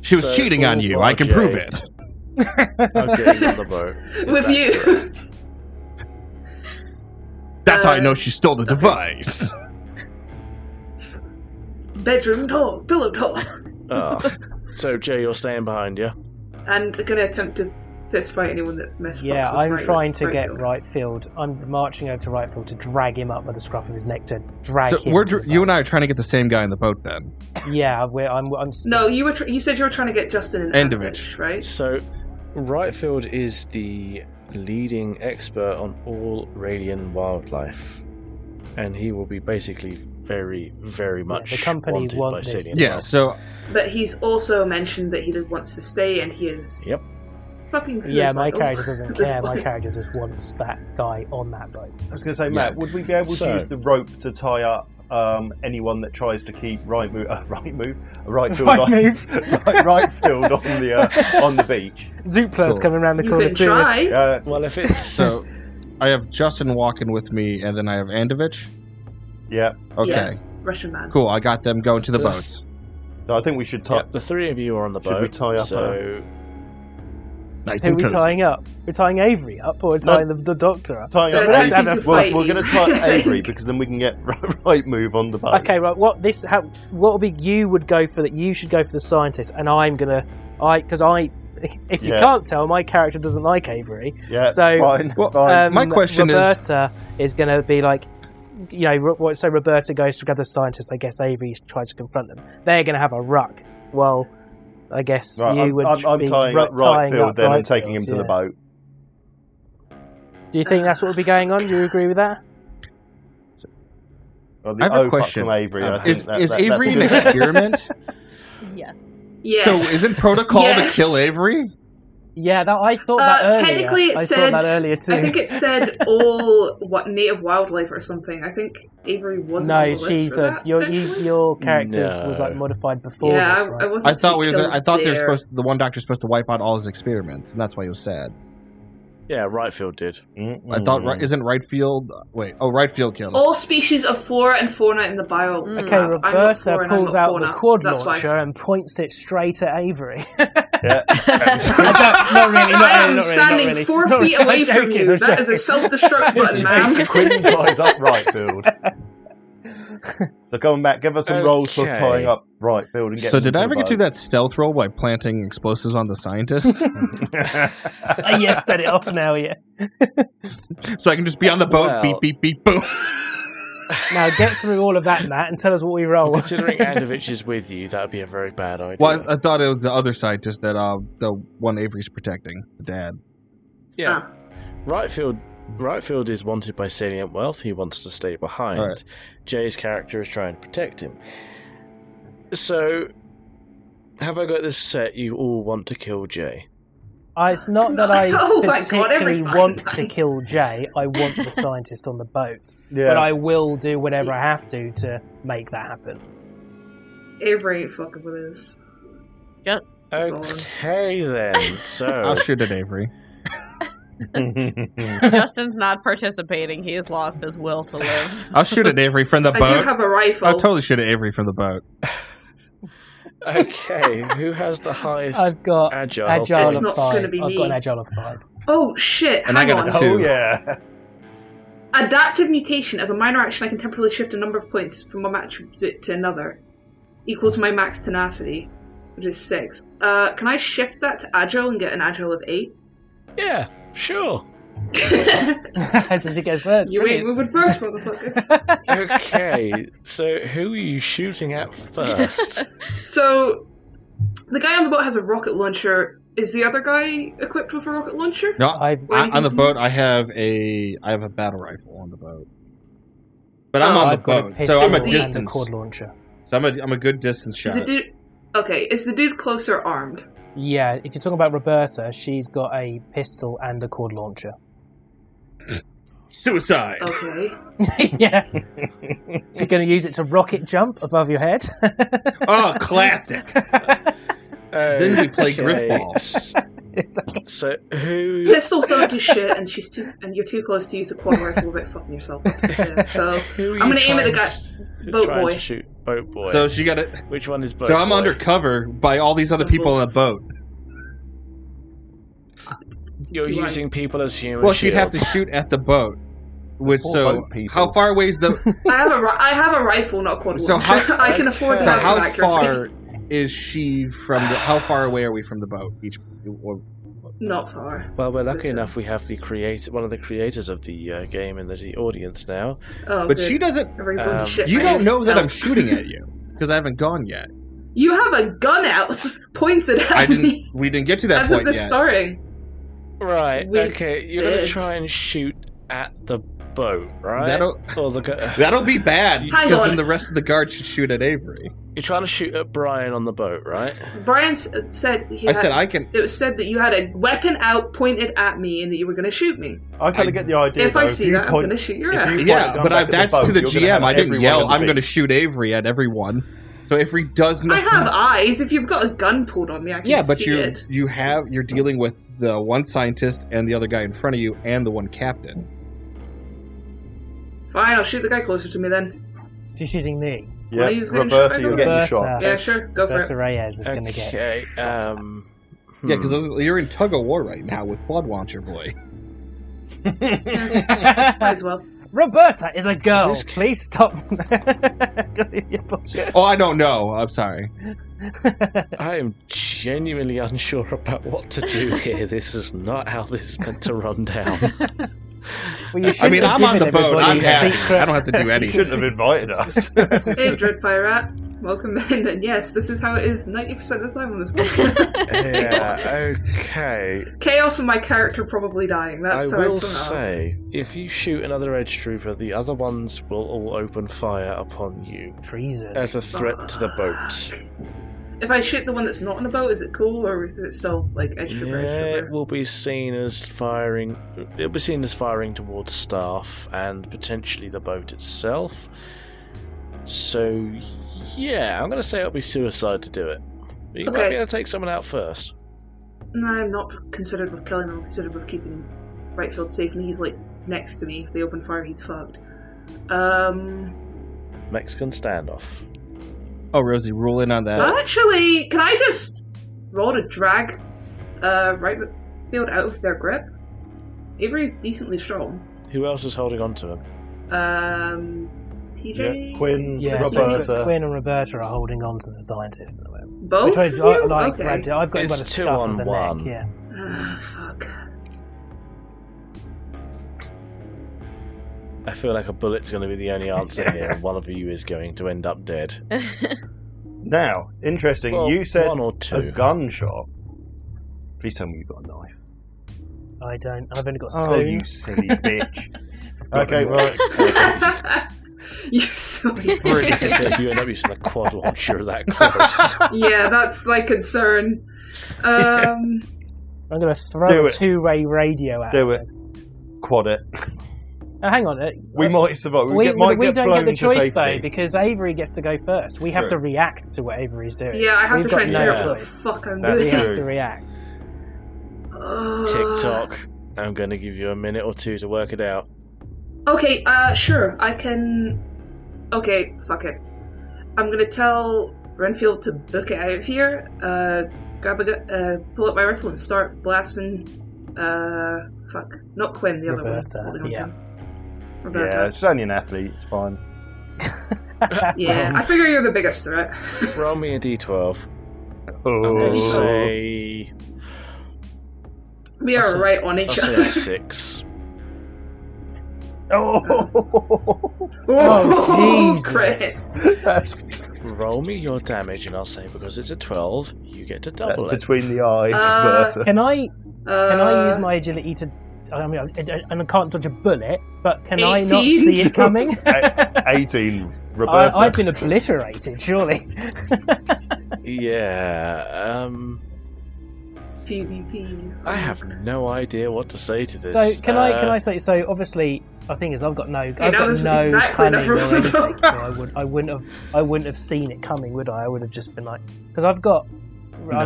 D: She was cheating on you. I can prove it.
A: I'm getting on the boat.
F: With you.
D: That's how I know she stole the device.
F: Bedroom talk, pillow talk.
A: So, Jay, you're staying behind, yeah?
F: And going to attempt to fist fight anyone that messes up.
C: Yeah, I'm trying to get Rightfield. I'm marching over to Rightfield to drag him up by the scruff of his neck to drag him.
D: You and I are trying to get the same guy in the boat, then.
C: Yeah, I'm
F: No, you said you were trying to get Justin and Andovich, right?
A: So, Rightfield is the leading expert on all Radian wildlife, and he will be basically very, very much
C: the company
A: wanted by Salian.
D: Yeah, so...
F: But he's also mentioned that he wants to stay, and he is...
A: Yep.
F: Fucking suicidal.
C: Yeah, my character doesn't care. My character just wants that guy on that boat.
B: I was going to say, Matt, would we be able to use the rope to tie up anyone that tries to keep Rightfield on the beach?
C: Zoopler's coming around the corner too.
F: You can try.
A: Well, if it's...
D: So, I have Justin walking with me, and then I have Andovich.
B: Yeah.
D: Okay.
F: Yeah, Russian man.
D: Cool, I got them going to the boats.
B: So I think we should tie...
A: the 3 of you are on the boat.
B: Should we tie up
D: Nice.
C: Who are we tying up? We're tying Avery up, or we're tying the doctor up?
B: Tying up we're going to tie Avery because then we can get right move on the boat.
C: Okay, right. What will be? You would go for that. You should go for the scientist, and I'm gonna if you can't tell, my character doesn't like Avery.
B: Yeah,
C: so
B: fine.
D: My question
C: Roberta is going to be like, so Roberta goes to gather scientists. I guess Avery tries to confront them. They're going to have a ruck. Well, I guess you would be
B: tying up Rightfield then and taking him to the boat.
C: Do you think that's what will be going on? Do you agree with that?
B: Well,
D: I have a question.
B: From Avery.
D: Is Avery an experiment?
E: Yeah.
F: Yes.
D: So isn't protocol to kill Avery?
C: Yeah, I thought that earlier.
F: Technically, it said.
C: Thought that earlier too.
F: I think it said all native wildlife or something. I think Avery wasn't.
C: No, she's your character was like modified before.
F: Yeah,
C: this, right?
F: I wasn't.
D: I thought the one doctor's supposed to wipe out all his experiments, and that's why he was sad.
A: Yeah, Rightfield did.
D: I thought isn't Rightfield? Wait, Rightfield killed him.
F: All species of flora and fauna in the biome.
C: Okay, Roberta pulls out the quad launcher and points it straight at Avery.
B: Yeah.
F: I am standing 4 feet away from you. That is a self-destruct button, man.
B: Quinn ties up Rightfield. So coming back, give us some rolls for tying up Rightfield and get.
D: So did I ever get to that stealth roll by planting explosives on the scientist?
C: Yeah, set it off now. Yeah.
D: So I can just be on the boat, beep beep beep, boom.
C: Now get through all of that, Matt, and tell us what we roll.
A: Considering Andovich is with you, that would be a very bad idea.
D: Well, I thought it was the other scientist that the one Avery's protecting, the dad.
A: Yeah, Rightfield is wanted by Salient Wealth. He wants to stay behind.
D: Right.
A: Jay's character is trying to protect him. So, have I got this set? You all want to kill Jay?
C: It's not that I particularly want
F: time.
C: to kill Jay. I want the scientist on the boat.
B: Yeah.
C: But I will do whatever I have to make that happen.
F: Avery ain't fucking with us.
E: Yep.
A: Okay then. So
D: I'll shoot at Avery.
E: Justin's not participating. He has lost his will to live.
D: I'll shoot at Avery from the boat.
F: I do have a rifle.
D: I'll totally shoot at Avery from the boat.
A: Okay, who has the highest?
C: I've got
A: agile.
F: It's
C: of
F: not
C: 5.
F: gonna be
C: I've
F: me.
C: got an agile of 5.
F: Oh shit!
D: And
F: hang
D: I got
F: on.
D: a 2.
B: Oh yeah.
F: Adaptive mutation. As a minor action, I can temporarily shift a number of points from one attribute to another, equals my max tenacity, which is 6. Can I shift that to agile and get an agile of 8?
A: Yeah, sure.
C: So you go first.
F: You ain't moving first, motherfuckers.
A: Okay, so who are you shooting at first?
F: So, the guy on the boat has a rocket launcher. Is the other guy equipped with a rocket launcher?
D: No, on the boat I have a battle rifle on the boat. But I'm on the boat, so I'm a distance
C: cord launcher.
D: So I'm a good distance shot.
F: Is the dude closer armed?
C: Yeah, if you're talking about Roberta, she's got a pistol and a cord launcher.
D: Suicide.
F: Okay.
C: Yeah. She's going to use it to rocket jump above your head.
D: Oh, classic. Then we play Griffball.
A: So who?
F: Pistols don't do shit, and you're too close to use a quad rifle without fucking yourself up. So I'm going to aim at the guy, boat boy.
A: To shoot boat boy.
D: So she got it.
A: Which one is boat?
D: So I'm
A: boy?
D: undercover by all these other people on the boat.
A: You're using people as human.
D: Well, she'd have to shoot at the boat. How far away is the?
F: I have a rifle, not a quad launcher. I can afford to have some accuracy.
D: How far is she from the? How far away are we from the boat?
F: Not far.
A: Well, we're lucky enough we have one of the creators of the game in the audience now.
F: Oh,
D: but
F: good.
D: she doesn't.
F: You
D: don't know that I'm shooting at you because I haven't gone yet.
F: You have a gun out pointed at me.
D: We didn't get to that point yet.
F: As of the starting.
A: Right. Okay. You're going to try and shoot at the boat, right?
D: That'll be bad because then the rest of the guards should shoot at Avery.
A: You're trying to shoot at Brian on the boat, right?
F: Brian said
D: I can.
F: It was said that you had a weapon out pointed at me and that you were going to shoot me.
B: I kind of get the idea.
F: If I see that, I'm going to shoot your ass.
D: Yeah, but that's to the GM. I didn't yell, I'm going to shoot Avery at everyone. So Avery does not.
F: I have eyes. If you've got a gun pulled on me, I can see it.
D: You're dealing with the one scientist and the other guy in front of you and the one captain.
F: Fine, I'll shoot the guy closer to me then.
C: She's shooting me.
B: Yeah, Roberta, you're getting shot.
F: Yeah, sure, go for it.
C: Reyes is going to get.
A: Okay.
D: Yeah, because you're in tug of war right now with Blood Launcher Boy.
F: Might as well.
C: Roberta is a girl. Please stop.
D: Oh, I don't know. I'm sorry.
A: I am genuinely unsure about what to do here. This is not how this is meant to run down.
C: Well,
D: I'm on the boat. I'm happy. I don't have to do anything.
B: You shouldn't have invited us.
F: Hey, Dread Pirate. Welcome in. And yes, this is how it is 90% of the time on this podcast.
A: Yeah, okay.
F: Chaos and my character probably dying. That's
A: I will say, if you shoot another edge trooper, the other ones will all open fire upon you.
C: Treason.
A: As a threat to the boat.
F: If I shoot the one that's not on the boat, is it cool, or is it still like edge trooper?
A: It will be seen as firing. It'll be seen as firing towards staff and potentially the boat itself. So, yeah, I'm going to say it'll be suicide to do it. But you might be able to take someone out first.
F: No, I'm not considered with killing. I'm considered with keeping Rightfield safe, and he's like next to me. If they open fire, he's fucked.
A: Mexican standoff.
D: Oh, Rosie, rule in on that.
F: Actually, can I just roll to drag Rightfield out of their grip? Avery's decently strong.
A: Who else is holding on to him?
F: TJ?
B: Yeah, Quinn,
C: Roberta. So Quinn and Roberta are holding on to the scientist at the moment.
F: Both?
C: I've got him by the
A: two
C: scuff
A: on
C: of the
A: one.
C: neck, yeah.
F: Fuck.
A: I feel like a bullet's going to be the only answer here, and one of you is going to end up dead.
B: Now, interesting.
A: Well,
B: you said
A: one or two.
B: a gunshot. Please tell me you've got a knife.
C: I don't. I've only got a spoon.
B: Oh, you silly bitch. Okay, right.
F: You silly
A: Brilliant. If you end up using a quad launcher that close.
F: Yeah, that's my concern. I'm
C: going to throw a two-way radio at
B: Do it. Quad it.
C: Hang on.
B: We might survive.
C: We
B: might
C: don't
B: get
C: get the
B: to
C: choice,
B: safety.
C: though, because Avery gets to go first. We have to react to what Avery's doing.
F: Yeah, I have to try and figure out what the
C: choice.
F: fuck I'm
B: That's
F: doing.
C: We have to react.
A: TikTok. I'm going to give you a minute or two to work it out.
F: Okay, sure. I can... Okay, fuck it. I'm gonna tell Renfield to book it out of here, grab pull up my rifle and start blasting, fuck. Not Quinn, the other one. Holding on to him. Roberta.
B: Yeah, it's only an athlete, it's fine.
F: Yeah, I figure you're the biggest threat.
A: Roll me a d12. I'm
B: Oh.
A: going to say...
F: We are right on each
A: I'll
F: other.
A: say 6.
F: Oh,
C: Jesus.
F: crit.
B: That's
A: Roll me your damage, and I'll say because it's a 12, you get to double it.
B: between the eyes. Bertha.
C: Can I use my agility to... I mean, and I can't dodge a bullet, but can
F: 18?
C: I not see it coming?
B: 18. Roberta.
C: I've been obliterated, surely.
A: Yeah,
F: PvP.
A: I have no idea what to say to this.
C: So can I say? So obviously, the thing is, I've got no cunning or
F: exactly
C: anything. So I wouldn't have seen it coming, would I? I would have just been like, because I'm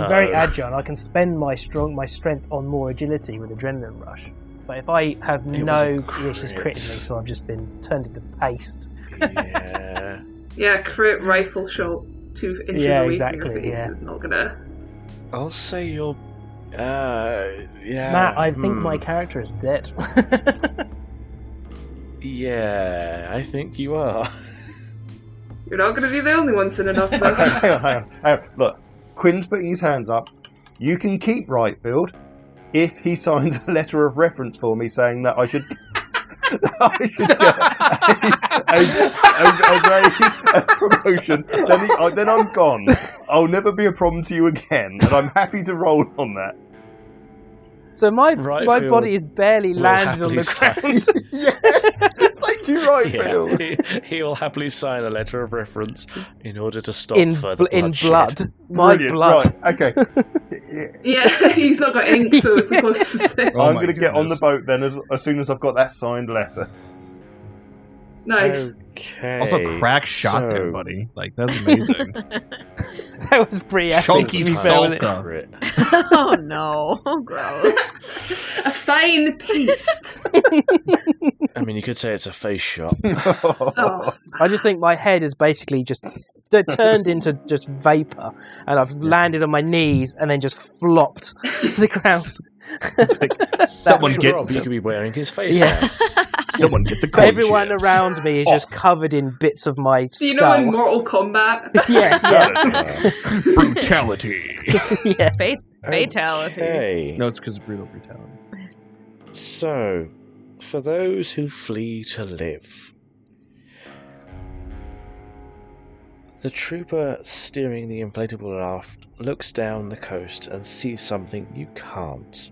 C: very agile. I can spend my strength on more agility with adrenaline rush. But if I have she's critted me, so I've just been turned into paste.
A: Yeah.
F: Yeah, crit rifle shot 2 inches away from your face is not gonna...
A: I'll say you're... yeah.
C: Matt, I think my character is dead.
A: Yeah, I think you are.
F: You're not gonna be the only one soon enough, though.
B: Hang on. Look, Quinn's putting his hands up. You can keep Rightfield if he signs a letter of reference for me saying that I should get a promotion. Then I'm gone. I'll never be a problem to you again, and I'm happy to roll on that.
C: So my body is barely landed on the ground.
B: Yes, thank you, Rightfield.
A: Yeah, he will happily sign a letter of reference in order to stop further bloodshed.
C: My blood.
B: Right, okay.
F: Yeah, he's not got ink, so it's the closest thing.
B: I'm going to get on the boat then as soon as I've got that signed letter.
F: Nice.
A: Okay.
D: Also, crack shot there, buddy. Like, that's amazing.
C: That was pretty epic.
D: Chunky salsa.
E: Oh no, gross.
F: A fine paste.
A: I mean, you could say it's a face shot.
F: Oh.
C: I just think my head is basically just turned into just vapor, and I've landed on my knees and then just flopped to the ground.
D: It's like, someone get
A: Rob, you could be wearing his face. Yes.
D: Someone get the code.
C: Everyone around me is just covered in bits of my skull.
F: Do you know in Mortal Kombat?
C: Yeah.
D: Brutality.
C: Yeah.
E: Fatality.
A: Okay.
D: No, it's because of brutal brutality.
A: So, for those who flee to live, the trooper steering the inflatable raft looks down the coast and sees something you can't.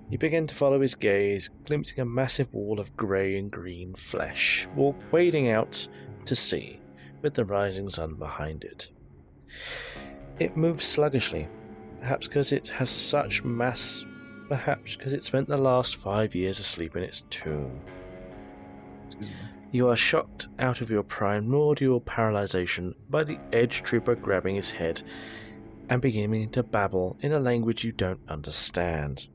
A: You begin to follow his gaze, glimpsing a massive wall of grey and green flesh, wading out to sea, with the rising sun behind it. It moves sluggishly, perhaps because it has such mass, perhaps because it spent the last 5 years asleep in its tomb. You are shocked out of your primordial paralyzation by the edge trooper grabbing his head and beginning to babble in a language you don't understand.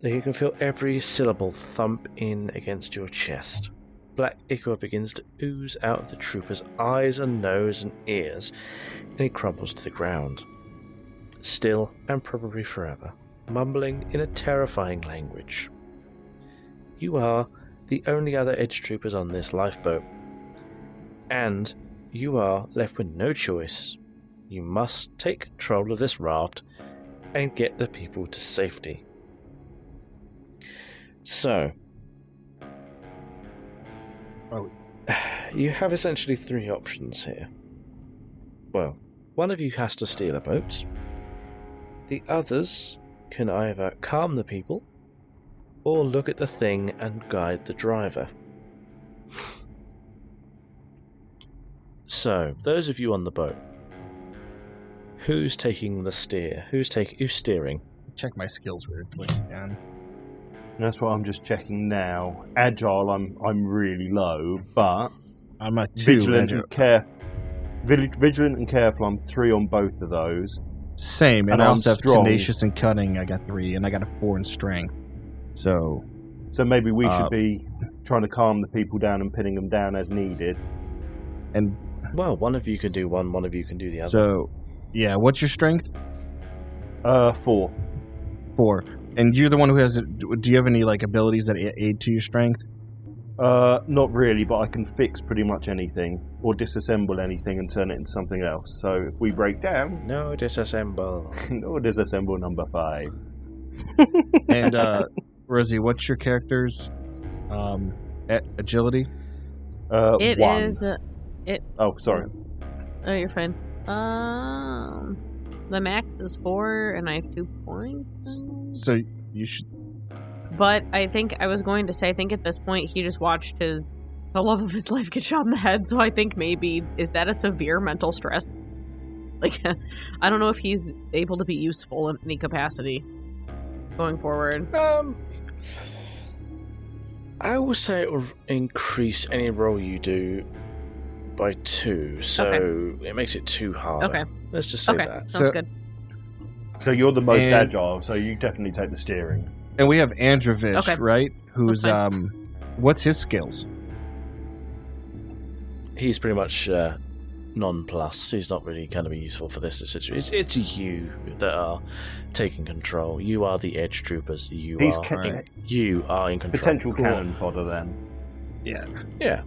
A: You can feel every syllable thump in against your chest. Black ichor begins to ooze out of the trooper's eyes and nose and ears, and he crumbles to the ground. Still, and probably forever, mumbling in a terrifying language. You are the only other edge troopers on this lifeboat, and you are left with no choice. You must take control of this raft and get the people to safety. So, you have essentially 3 options here. Well, one of you has to steal a boat. The others can either calm the people or look at the thing and guide the driver. So, those of you on the boat, who's taking the steer? Who's steering?
D: Check my skills really quick again.
B: That's what I'm just checking now. Agile, I'm really low, but
D: I'm at 2.
B: Vigilant and careful, I'm 3 on both of those.
D: Same, and I also have
B: strong.
D: tenacious and cunning. I got 3, and I got a 4 in strength. So
B: maybe we should be trying to calm the people down and pinning them down as needed.
D: And
A: well, one of you can do one of you can do the other.
D: So, yeah, what's your strength?
B: 4.
D: 4. And you're the one who has. Do you have any abilities that aid to your strength?
B: Not really, but I can fix pretty much anything or disassemble anything and turn it into something else. So if we break down,
A: no disassemble.
B: No disassemble number 5.
D: And Rosie, what's your character's agility?
E: It
B: 1.
E: is.
B: Oh, sorry.
E: Oh, you're fine. The max is 4, and I have 2 points.
D: So you should.
E: But I think I was going to say, I think at this point he just watched the love of his life get shot in the head. So I think maybe, is that a severe mental stress? I don't know if he's able to be useful in any capacity going forward.
A: I will say it will increase any roll you do by 2, so It makes it 2 harder.
E: Okay.
A: Let's just say that.
E: Sounds good.
B: So you're the most agile, so you definitely take the steering.
D: And we have Androvich, right? Who's what's his skills?
A: He's pretty much non-plus. He's not really going to be useful for this situation. It's you that are taking control. You are the edge troopers. You are in control.
B: Potential cannon fodder then.
A: Yeah.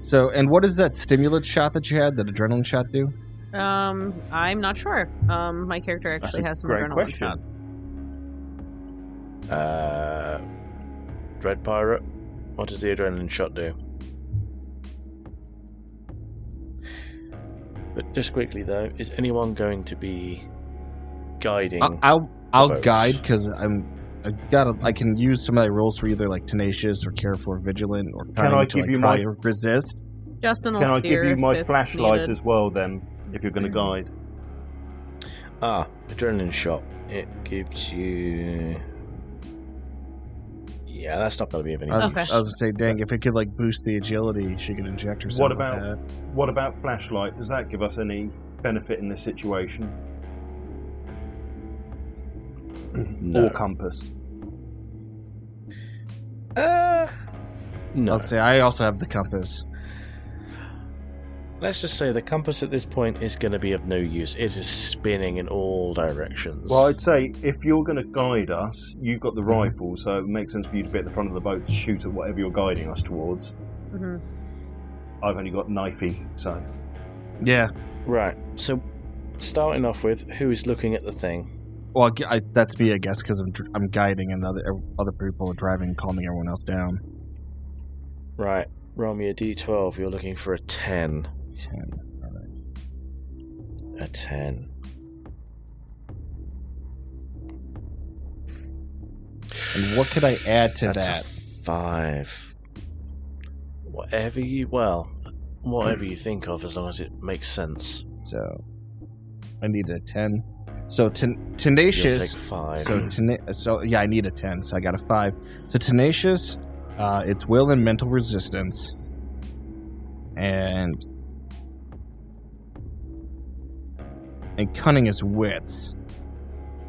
D: So, and what does that stimulant shot that you had, that adrenaline shot, do?
E: I'm not sure. My character actually has some adrenaline shot.
A: Dread Pirate, what does the adrenaline shot do? But just quickly though, is anyone going to be guiding?
D: I'll guide because I can use some of my rolls for either tenacious or careful or vigilant or
B: can I give you my
D: resist?
E: Justin will
B: Can I give you my flashlight
E: needed.
B: as well then, if you're going to guide?
A: Adrenaline shot. It gives you. Yeah, that's not going to be of any use.
D: I was going to say, dang, if it could boost the agility, she could inject herself.
B: What about flashlight? Does that give us any benefit in this situation?
A: No.
B: Or compass?
A: No.
D: I'll say I also have the compass.
A: Let's just say the compass at this point is going to be of no use. It is spinning in all directions.
B: Well, I'd say if you're going to guide us, you've got the rifle, so it makes sense for you to be at the front of the boat to shoot at whatever you're guiding us towards.
E: Mm-hmm.
B: I've only got knifey, so...
D: Yeah.
A: Right, so starting off with, who is looking at the thing?
D: Well, that's me, I guess, because I'm guiding and the other people are driving, calming everyone else down.
A: Right, roll me a d12. You're looking for a 10.
D: 10, alright.
A: A 10.
D: And what could I add to
A: That's
D: that?
A: A 5. Whatever you think of, as long as it makes sense.
D: So, I need a 10. So, tenacious...
A: You'll take 5.
D: So, yeah, I need a 10, so I got a 5. So, tenacious, it's will and mental resistance. And cunning is wits.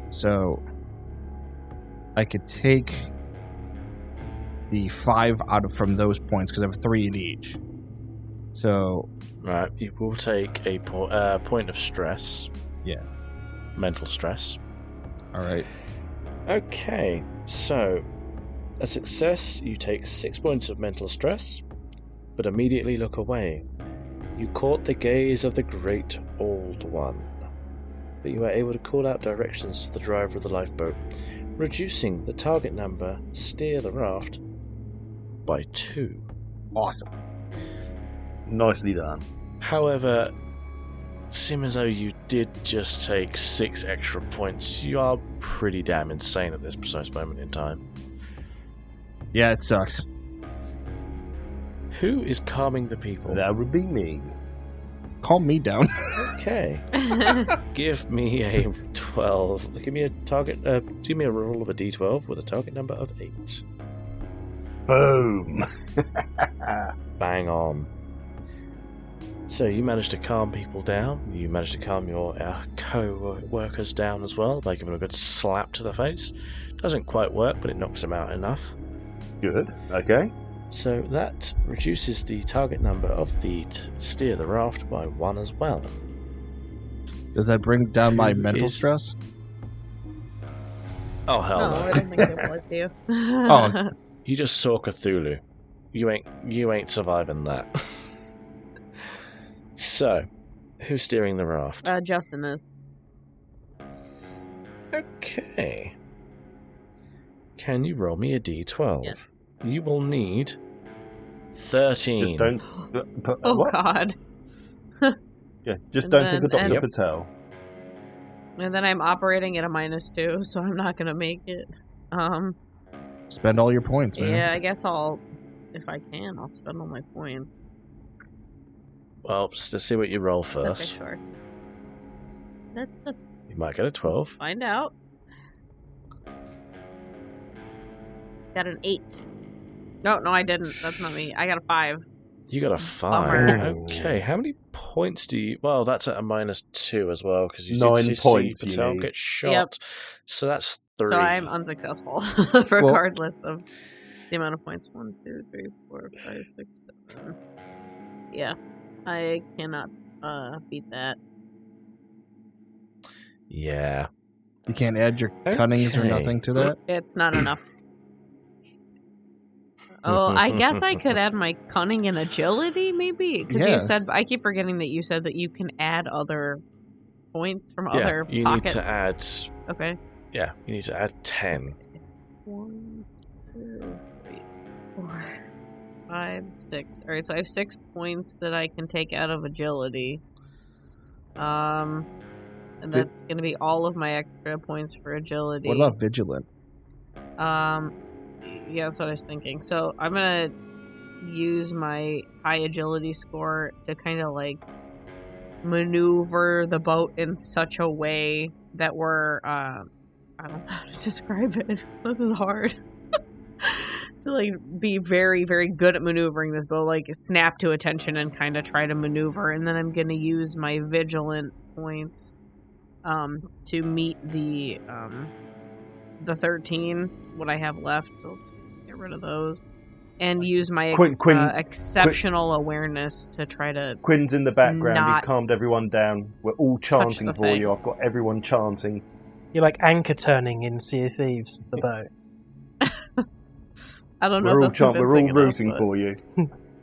D: So I could take the 5 from those points because I have 3 in each. So
A: right, you will take a point of stress.
D: Yeah,
A: mental stress.
D: All right.
A: Okay, so a success, you take 6 points of mental stress, but immediately look away. You caught the gaze of the Great Old One, but you are able to call out directions to the driver of the lifeboat, reducing the target number, steer the raft, by 2.
D: Awesome.
B: Nicely done.
A: However, seem as though you did just take 6 extra points. You are pretty damn insane at this precise moment in time.
D: Yeah, it sucks.
A: Who is calming the people?
B: That would be me.
D: Calm me down.
A: Okay. Give me a 12. Give me a target. Give me a roll of a d12 with a target number of 8.
B: Boom.
A: Bang on. So you managed to calm people down. You managed to calm your co-workers down as well by giving them a good slap to the face. Doesn't quite work, but it knocks them out enough.
B: Good. Okay.
A: So that reduces the target number of the steer the raft by 1 as well.
D: Does that bring down my mental stress?
A: Oh hell no!
E: I don't think it was you.
D: Oh,
A: you just saw Cthulhu. You ain't surviving that. So, who's steering the raft?
E: Justin is.
A: Okay. Can you roll me a d12?
E: Yes.
A: You will need 13.
B: Just don't.
E: Oh
B: what?
E: God.
B: Yeah, just
E: And
B: don't
E: then-
B: think of Dr.
E: and-
B: Patel.
E: And then I'm operating at a -2, so I'm not gonna make it.
D: spend all your points, man.
E: Yeah, I guess if I can, I'll spend all my points.
A: Well, just to see what you roll first.
E: Okay, sure. Let's
A: You might get a 12.
E: find out. Got an 8. No, I didn't. That's not me. I got a 5.
A: You got a 5.
E: Bummer.
A: Okay, how many points do you... Well, that's at a -2 as well, because you
B: 9
A: did see
B: points you
A: Patel
B: need.
A: get shot.
E: Yep.
A: So that's 3.
E: So I'm unsuccessful, regardless of the amount of points. 1, 2, 3, 4, 5, 6, 7. Yeah, I cannot beat that.
A: Yeah.
D: You can't add your cunnings or
A: Okay.
D: nothing to that?
E: It's not enough. Oh, I guess I could add my cunning and agility, maybe? Because
D: Yeah.
E: you said, I keep forgetting that you said that you can add other points from other
A: you
E: pockets.
A: need to add...
E: Okay.
A: Yeah, you need to add 10.
E: 1, 2, 3, 4, 5, 6. Alright, so I have 6 points that I can take out of agility. And that's going to be all of my extra points for agility.
D: What about vigilant?
E: Yeah, that's what I was thinking. So I'm going to use my high agility score to kind of like maneuver the boat in such a way that we're, I don't know how to describe it. This is hard. To like be very, very good at maneuvering this boat, like snap to attention and kind of try to maneuver. And then I'm going to use my vigilant points to meet the 13, what I have left. So let's get rid of those. and use my exceptional awareness to try to.
B: Quinn's in the background. He's calmed everyone down. We're all chanting for you. I've got everyone chanting.
C: You're like anchor turning in Sea of Thieves, the boat.
E: I don't know.
B: We're all rooting for you.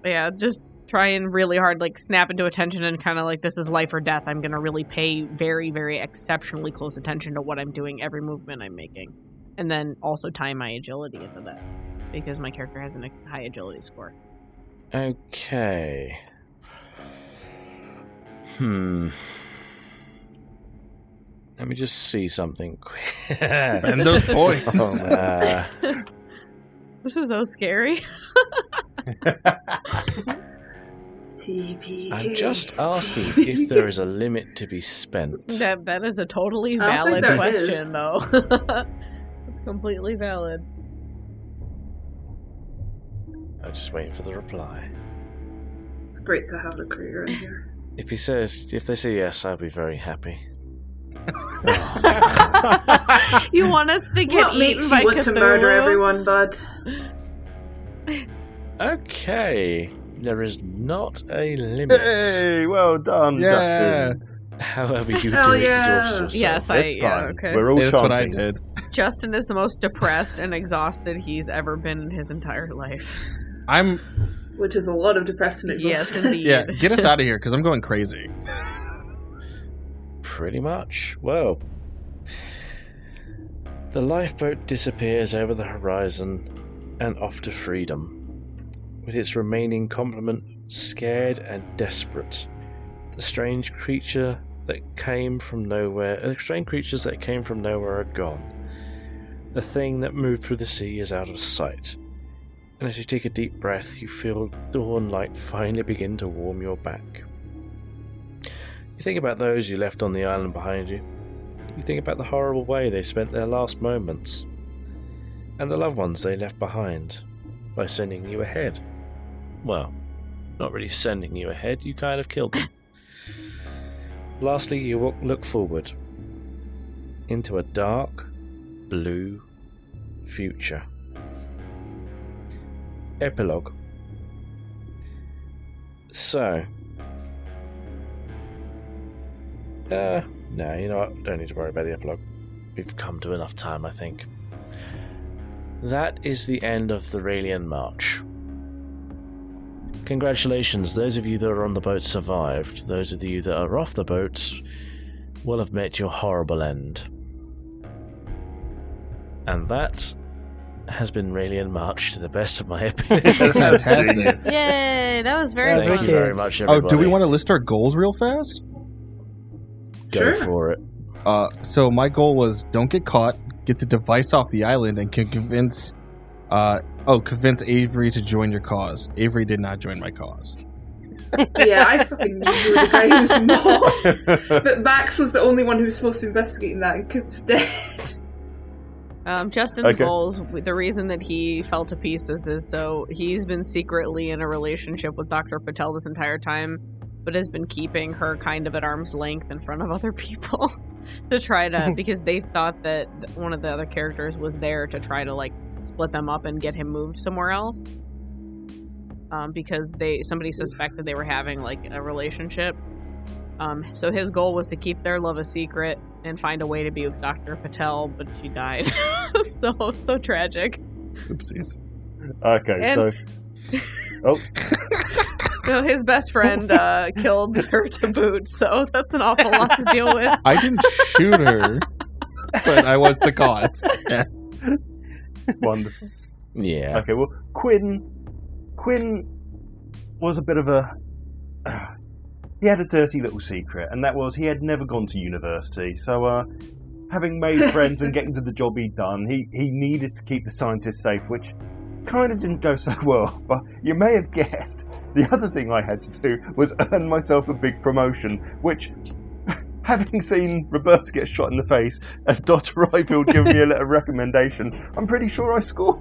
E: Yeah, just trying really hard, like snap into attention and kind of like this is life or death. I'm gonna really pay very, very exceptionally close attention to what I'm doing, every movement I'm making, and then also tie my agility into that because my character has a high agility score.
A: Okay. Let me just see something quick.
D: And those points.
E: This is so scary.
F: TPK.
A: I'm just asking if there is a limit to be spent.
E: That is a totally valid question, though. It's completely valid.
A: I'm just waiting for the reply.
F: It's great to have a career in here.
A: If they say yes, I'll be very happy.
E: You want us to get
F: what makes you want Cthulhu? To murder everyone, bud?
A: Okay, there is not a limit.
B: Hey, well done, Justin.
A: However you do exhaust yourself.
E: Yes,
B: it's fine.
E: Okay.
B: We're all
D: That's what I did.
E: Justin is the most depressed and exhausted he's ever been in his entire life.
F: Which is a lot of depressed and exhausted.
E: Yes, indeed.
D: Yeah, get us out of here, because I'm going crazy.
A: Pretty much. Well, the lifeboat disappears over the horizon and off to freedom, with its remaining complement scared and desperate. The strange creatures that came from nowhere are gone. The thing that moved through the sea is out of sight. And as you take a deep breath, you feel dawn light finally begin to warm your back. You think about those you left on the island behind you. You think about the horrible way they spent their last moments. And the loved ones they left behind by sending you ahead. Well, not really sending you ahead, you kind of killed them. Lastly, you look forward into a dark, blue future. Epilogue. So, no, you know what? Don't need to worry about the epilogue. We've come to enough time, I think. That is the end of the Raelian March. Congratulations, those of you that are on the boat survived. Those of you that are off the boat will have met your horrible end. And that has been Raelian March to the best of my ability.
D: Fantastic.
E: Yay, that was very fun.
A: Thank you very much, everybody.
D: Oh, do we want to list our goals real fast?
A: Go for it.
D: So my goal was don't get caught, get the device off the island, and convince Avery to join your cause. Avery did not join my cause.
F: Yeah, I fucking knew you were the guy who's not. But Max was the only one who was supposed to be investigating that, and Coop's dead.
E: Justin's goals, the reason that he fell to pieces is so he's been secretly in a relationship with Dr. Patel this entire time, but has been keeping her kind of at arm's length in front of other people to try to, because they thought that one of the other characters was there to try to like split them up and get him moved somewhere else. Because somebody suspected they were having like a relationship. So his goal was to keep their love a secret and find a way to be with Dr. Patel, but she died. so tragic.
D: Oopsies.
B: Okay,
E: so no, his best friend killed her to boot, so that's an awful lot to deal with.
D: I didn't shoot her, but I was the cause. Yes.
B: Wonderful.
A: Yeah.
B: Okay, well, Quinn was a bit of a... he had a dirty little secret, and that was he had never gone to university. So, having made friends and getting to the job he'd done, he needed to keep the scientists safe, which kind of didn't go so well. But you may have guessed, the other thing I had to do was earn myself a big promotion, which... Having seen Roberta get shot in the face and Dr. Ryfield give me a little recommendation, I'm pretty sure I scored.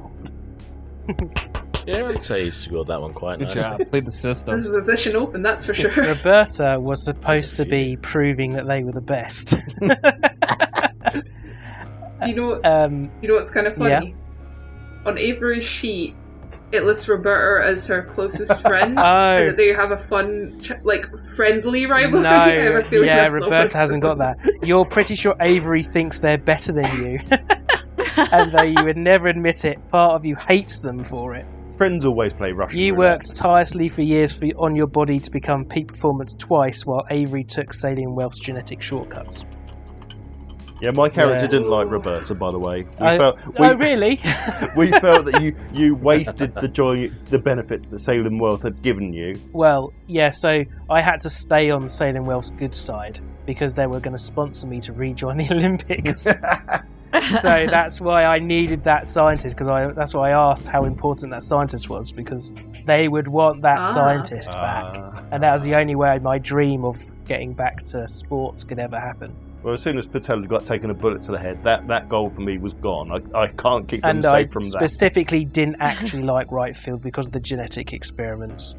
A: Yeah, I'd say you scored that one quite
D: Good job. Played the system.
F: There's a position open, that's for sure.
C: Roberta was supposed to be proving that they were the best.
F: You know what's kind of funny? Yeah. On Avery's sheet, it lists Roberta as her closest friend, and that they have a fun, friendly rivalry.
C: No, yeah, Roberta hasn't got that. You're pretty sure Avery thinks they're better than you, and though you would never admit it, part of you hates them for it.
B: Friends always play Russian
C: You
B: roulette.
C: worked tirelessly for years on your body to become peak performance twice, while Avery took Salient Wealth's genetic shortcuts.
B: Yeah, my character didn't like Roberta, by the way.
C: Really?
B: We felt that you wasted the benefits that Salem Wealth had given you.
C: Well, yeah, so I had to stay on Salem Wealth's good side because they were going to sponsor me to rejoin the Olympics. So that's why I needed that scientist, because that's why I asked how important that scientist was, because they would want that scientist back. And that was the only way my dream of getting back to sports could ever happen.
B: Well, as soon as Patel got taken a bullet to the head, that goal for me was gone. I can't keep them safe from that.
C: And I specifically didn't actually like right field because of the genetic experiments.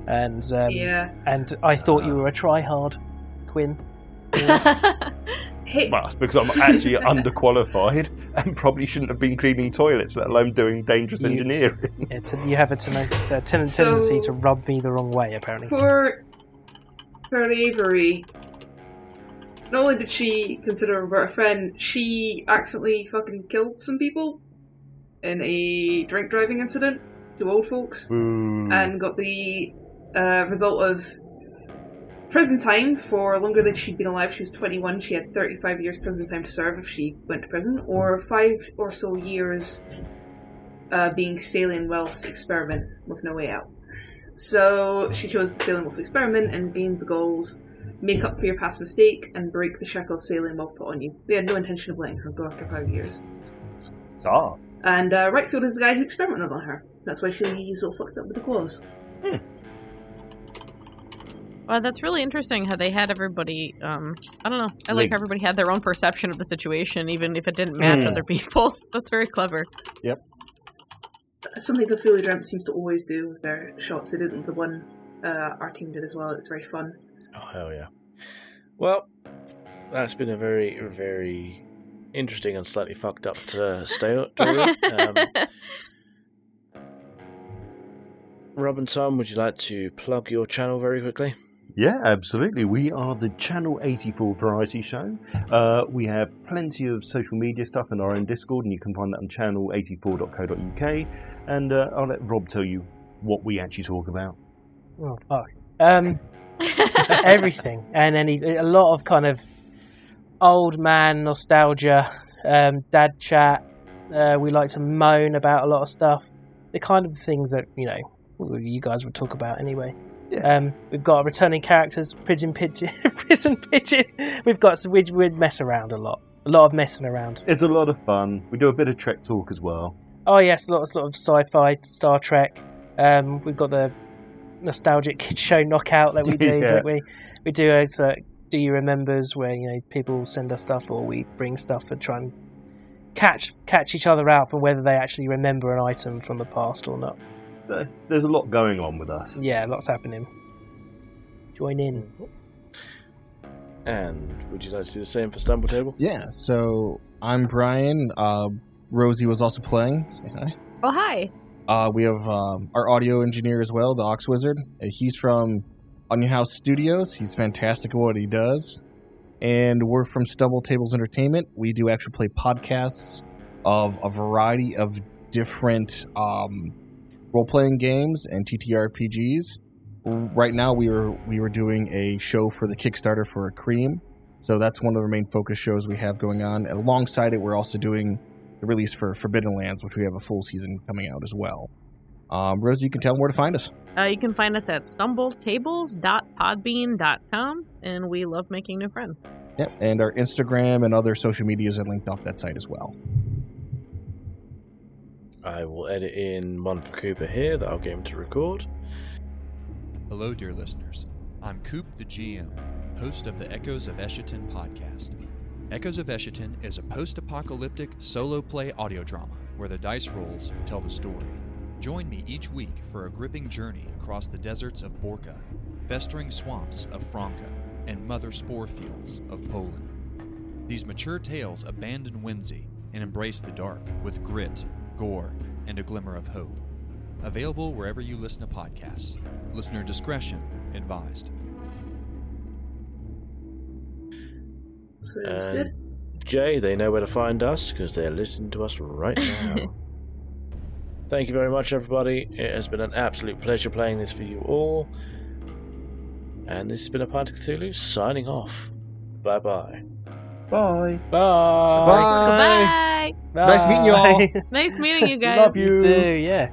C: And I thought you were a try-hard, Quinn. Yeah.
B: Well, it's because I'm actually underqualified and probably shouldn't have been cleaning toilets, let alone doing dangerous engineering.
C: Yeah, you have a tendency to rub me the wrong way, apparently.
F: For Avery, not only did she consider Roberta a friend, she accidentally fucking killed some people in a drink driving incident, 2 old folks, and got the result of prison time for longer than she'd been alive. She was 21, she had 35 years prison time to serve if she went to prison, or 5 or so years being Salient Wealth's experiment with no way out. So she chose the Salient Wealth experiment and gained the goals: make up for your past mistake and break the shackles Salient Wealth put on you. They had no intention of letting her go after 5 years. And Rightfield is the guy who experimented on her. That's why she's all fucked up with the claws.
E: Well, that's really interesting how they had everybody, I don't know, I like how everybody had their own perception of the situation, even if it didn't match other people's. That's very clever.
B: Yep.
F: Something Cthulhu Dreamt seems to always do with their shots. They did with the one our team did as well. It's very fun.
A: Oh, hell yeah. Well, that's been a very, very interesting and slightly fucked up story. Rob and Tom, would you like to plug your channel very quickly?
B: Yeah, absolutely. We are the Channel 84 Variety Show. We have plenty of social media stuff in our own Discord, and you can find that on channel84.co.uk. And I'll let Rob tell you what we actually talk about.
C: Oh, fuck. Everything. And a lot of kind of old man nostalgia, dad chat. We like to moan about a lot of stuff. The kind of things that, you guys would talk about anyway.
B: Yeah.
C: We've got returning characters, Prison Pigeon. We mess around a lot of messing around.
B: It's a lot of fun. We do a bit of Trek talk as well.
C: Oh yes, a lot of sort of sci-fi, Star Trek. We've got the nostalgic kids show Knockout that we do, don't we? We do a Do You Remembers, where people send us stuff or we bring stuff and try and catch each other out for whether they actually remember an item from the past or not.
B: There's a lot going on with us.
C: Yeah, lots happening. Join in.
A: And would you like to do the same for StumbleTable?
D: Yeah, so I'm Brian. Rosie was also playing. Say hi.
E: Oh, hi.
D: We have our audio engineer as well, the Ox Wizard. He's from Onion House Studios. He's fantastic at what he does. And we're from StumbleTables Entertainment. We do actually play podcasts of a variety of different role-playing games and TTRPGs. Right now, we were doing a show for the Kickstarter for Cream, so that's one of the main focus shows we have going on. And alongside it, we're also doing the release for Forbidden Lands, which we have a full season coming out as well. Rosie, you can tell them where to find us.
E: You can find us at stumbletables.podbean.com, and we love making new friends.
D: Yep, and our Instagram and other social medias are linked off that site as well.
A: I will edit in one for Cooper here that I'll get him to record.
H: Hello, dear listeners. I'm Coop, the GM, host of the Echoes of Eshaton podcast. Echoes of Eshaton is a post-apocalyptic solo play audio drama where the dice rolls tell the story. Join me each week for a gripping journey across the deserts of Borka, festering swamps of Franca, and mother spore fields of Poland. These mature tales abandon whimsy and embrace the dark with grit, gore, and a glimmer of hope. Available wherever you listen to podcasts. Listener discretion advised.
F: Sounds good.
A: Jay, they know where to find us because they're listening to us right now. Thank you very much, everybody. It has been an absolute pleasure playing this for you all. And this has been a Pint of Cthulhu signing off. Bye-bye.
B: Bye.
A: Bye.
C: Bye.
E: Goodbye.
B: Nice meeting you all.
E: Nice meeting you guys.
B: Love you.
C: You too, yeah.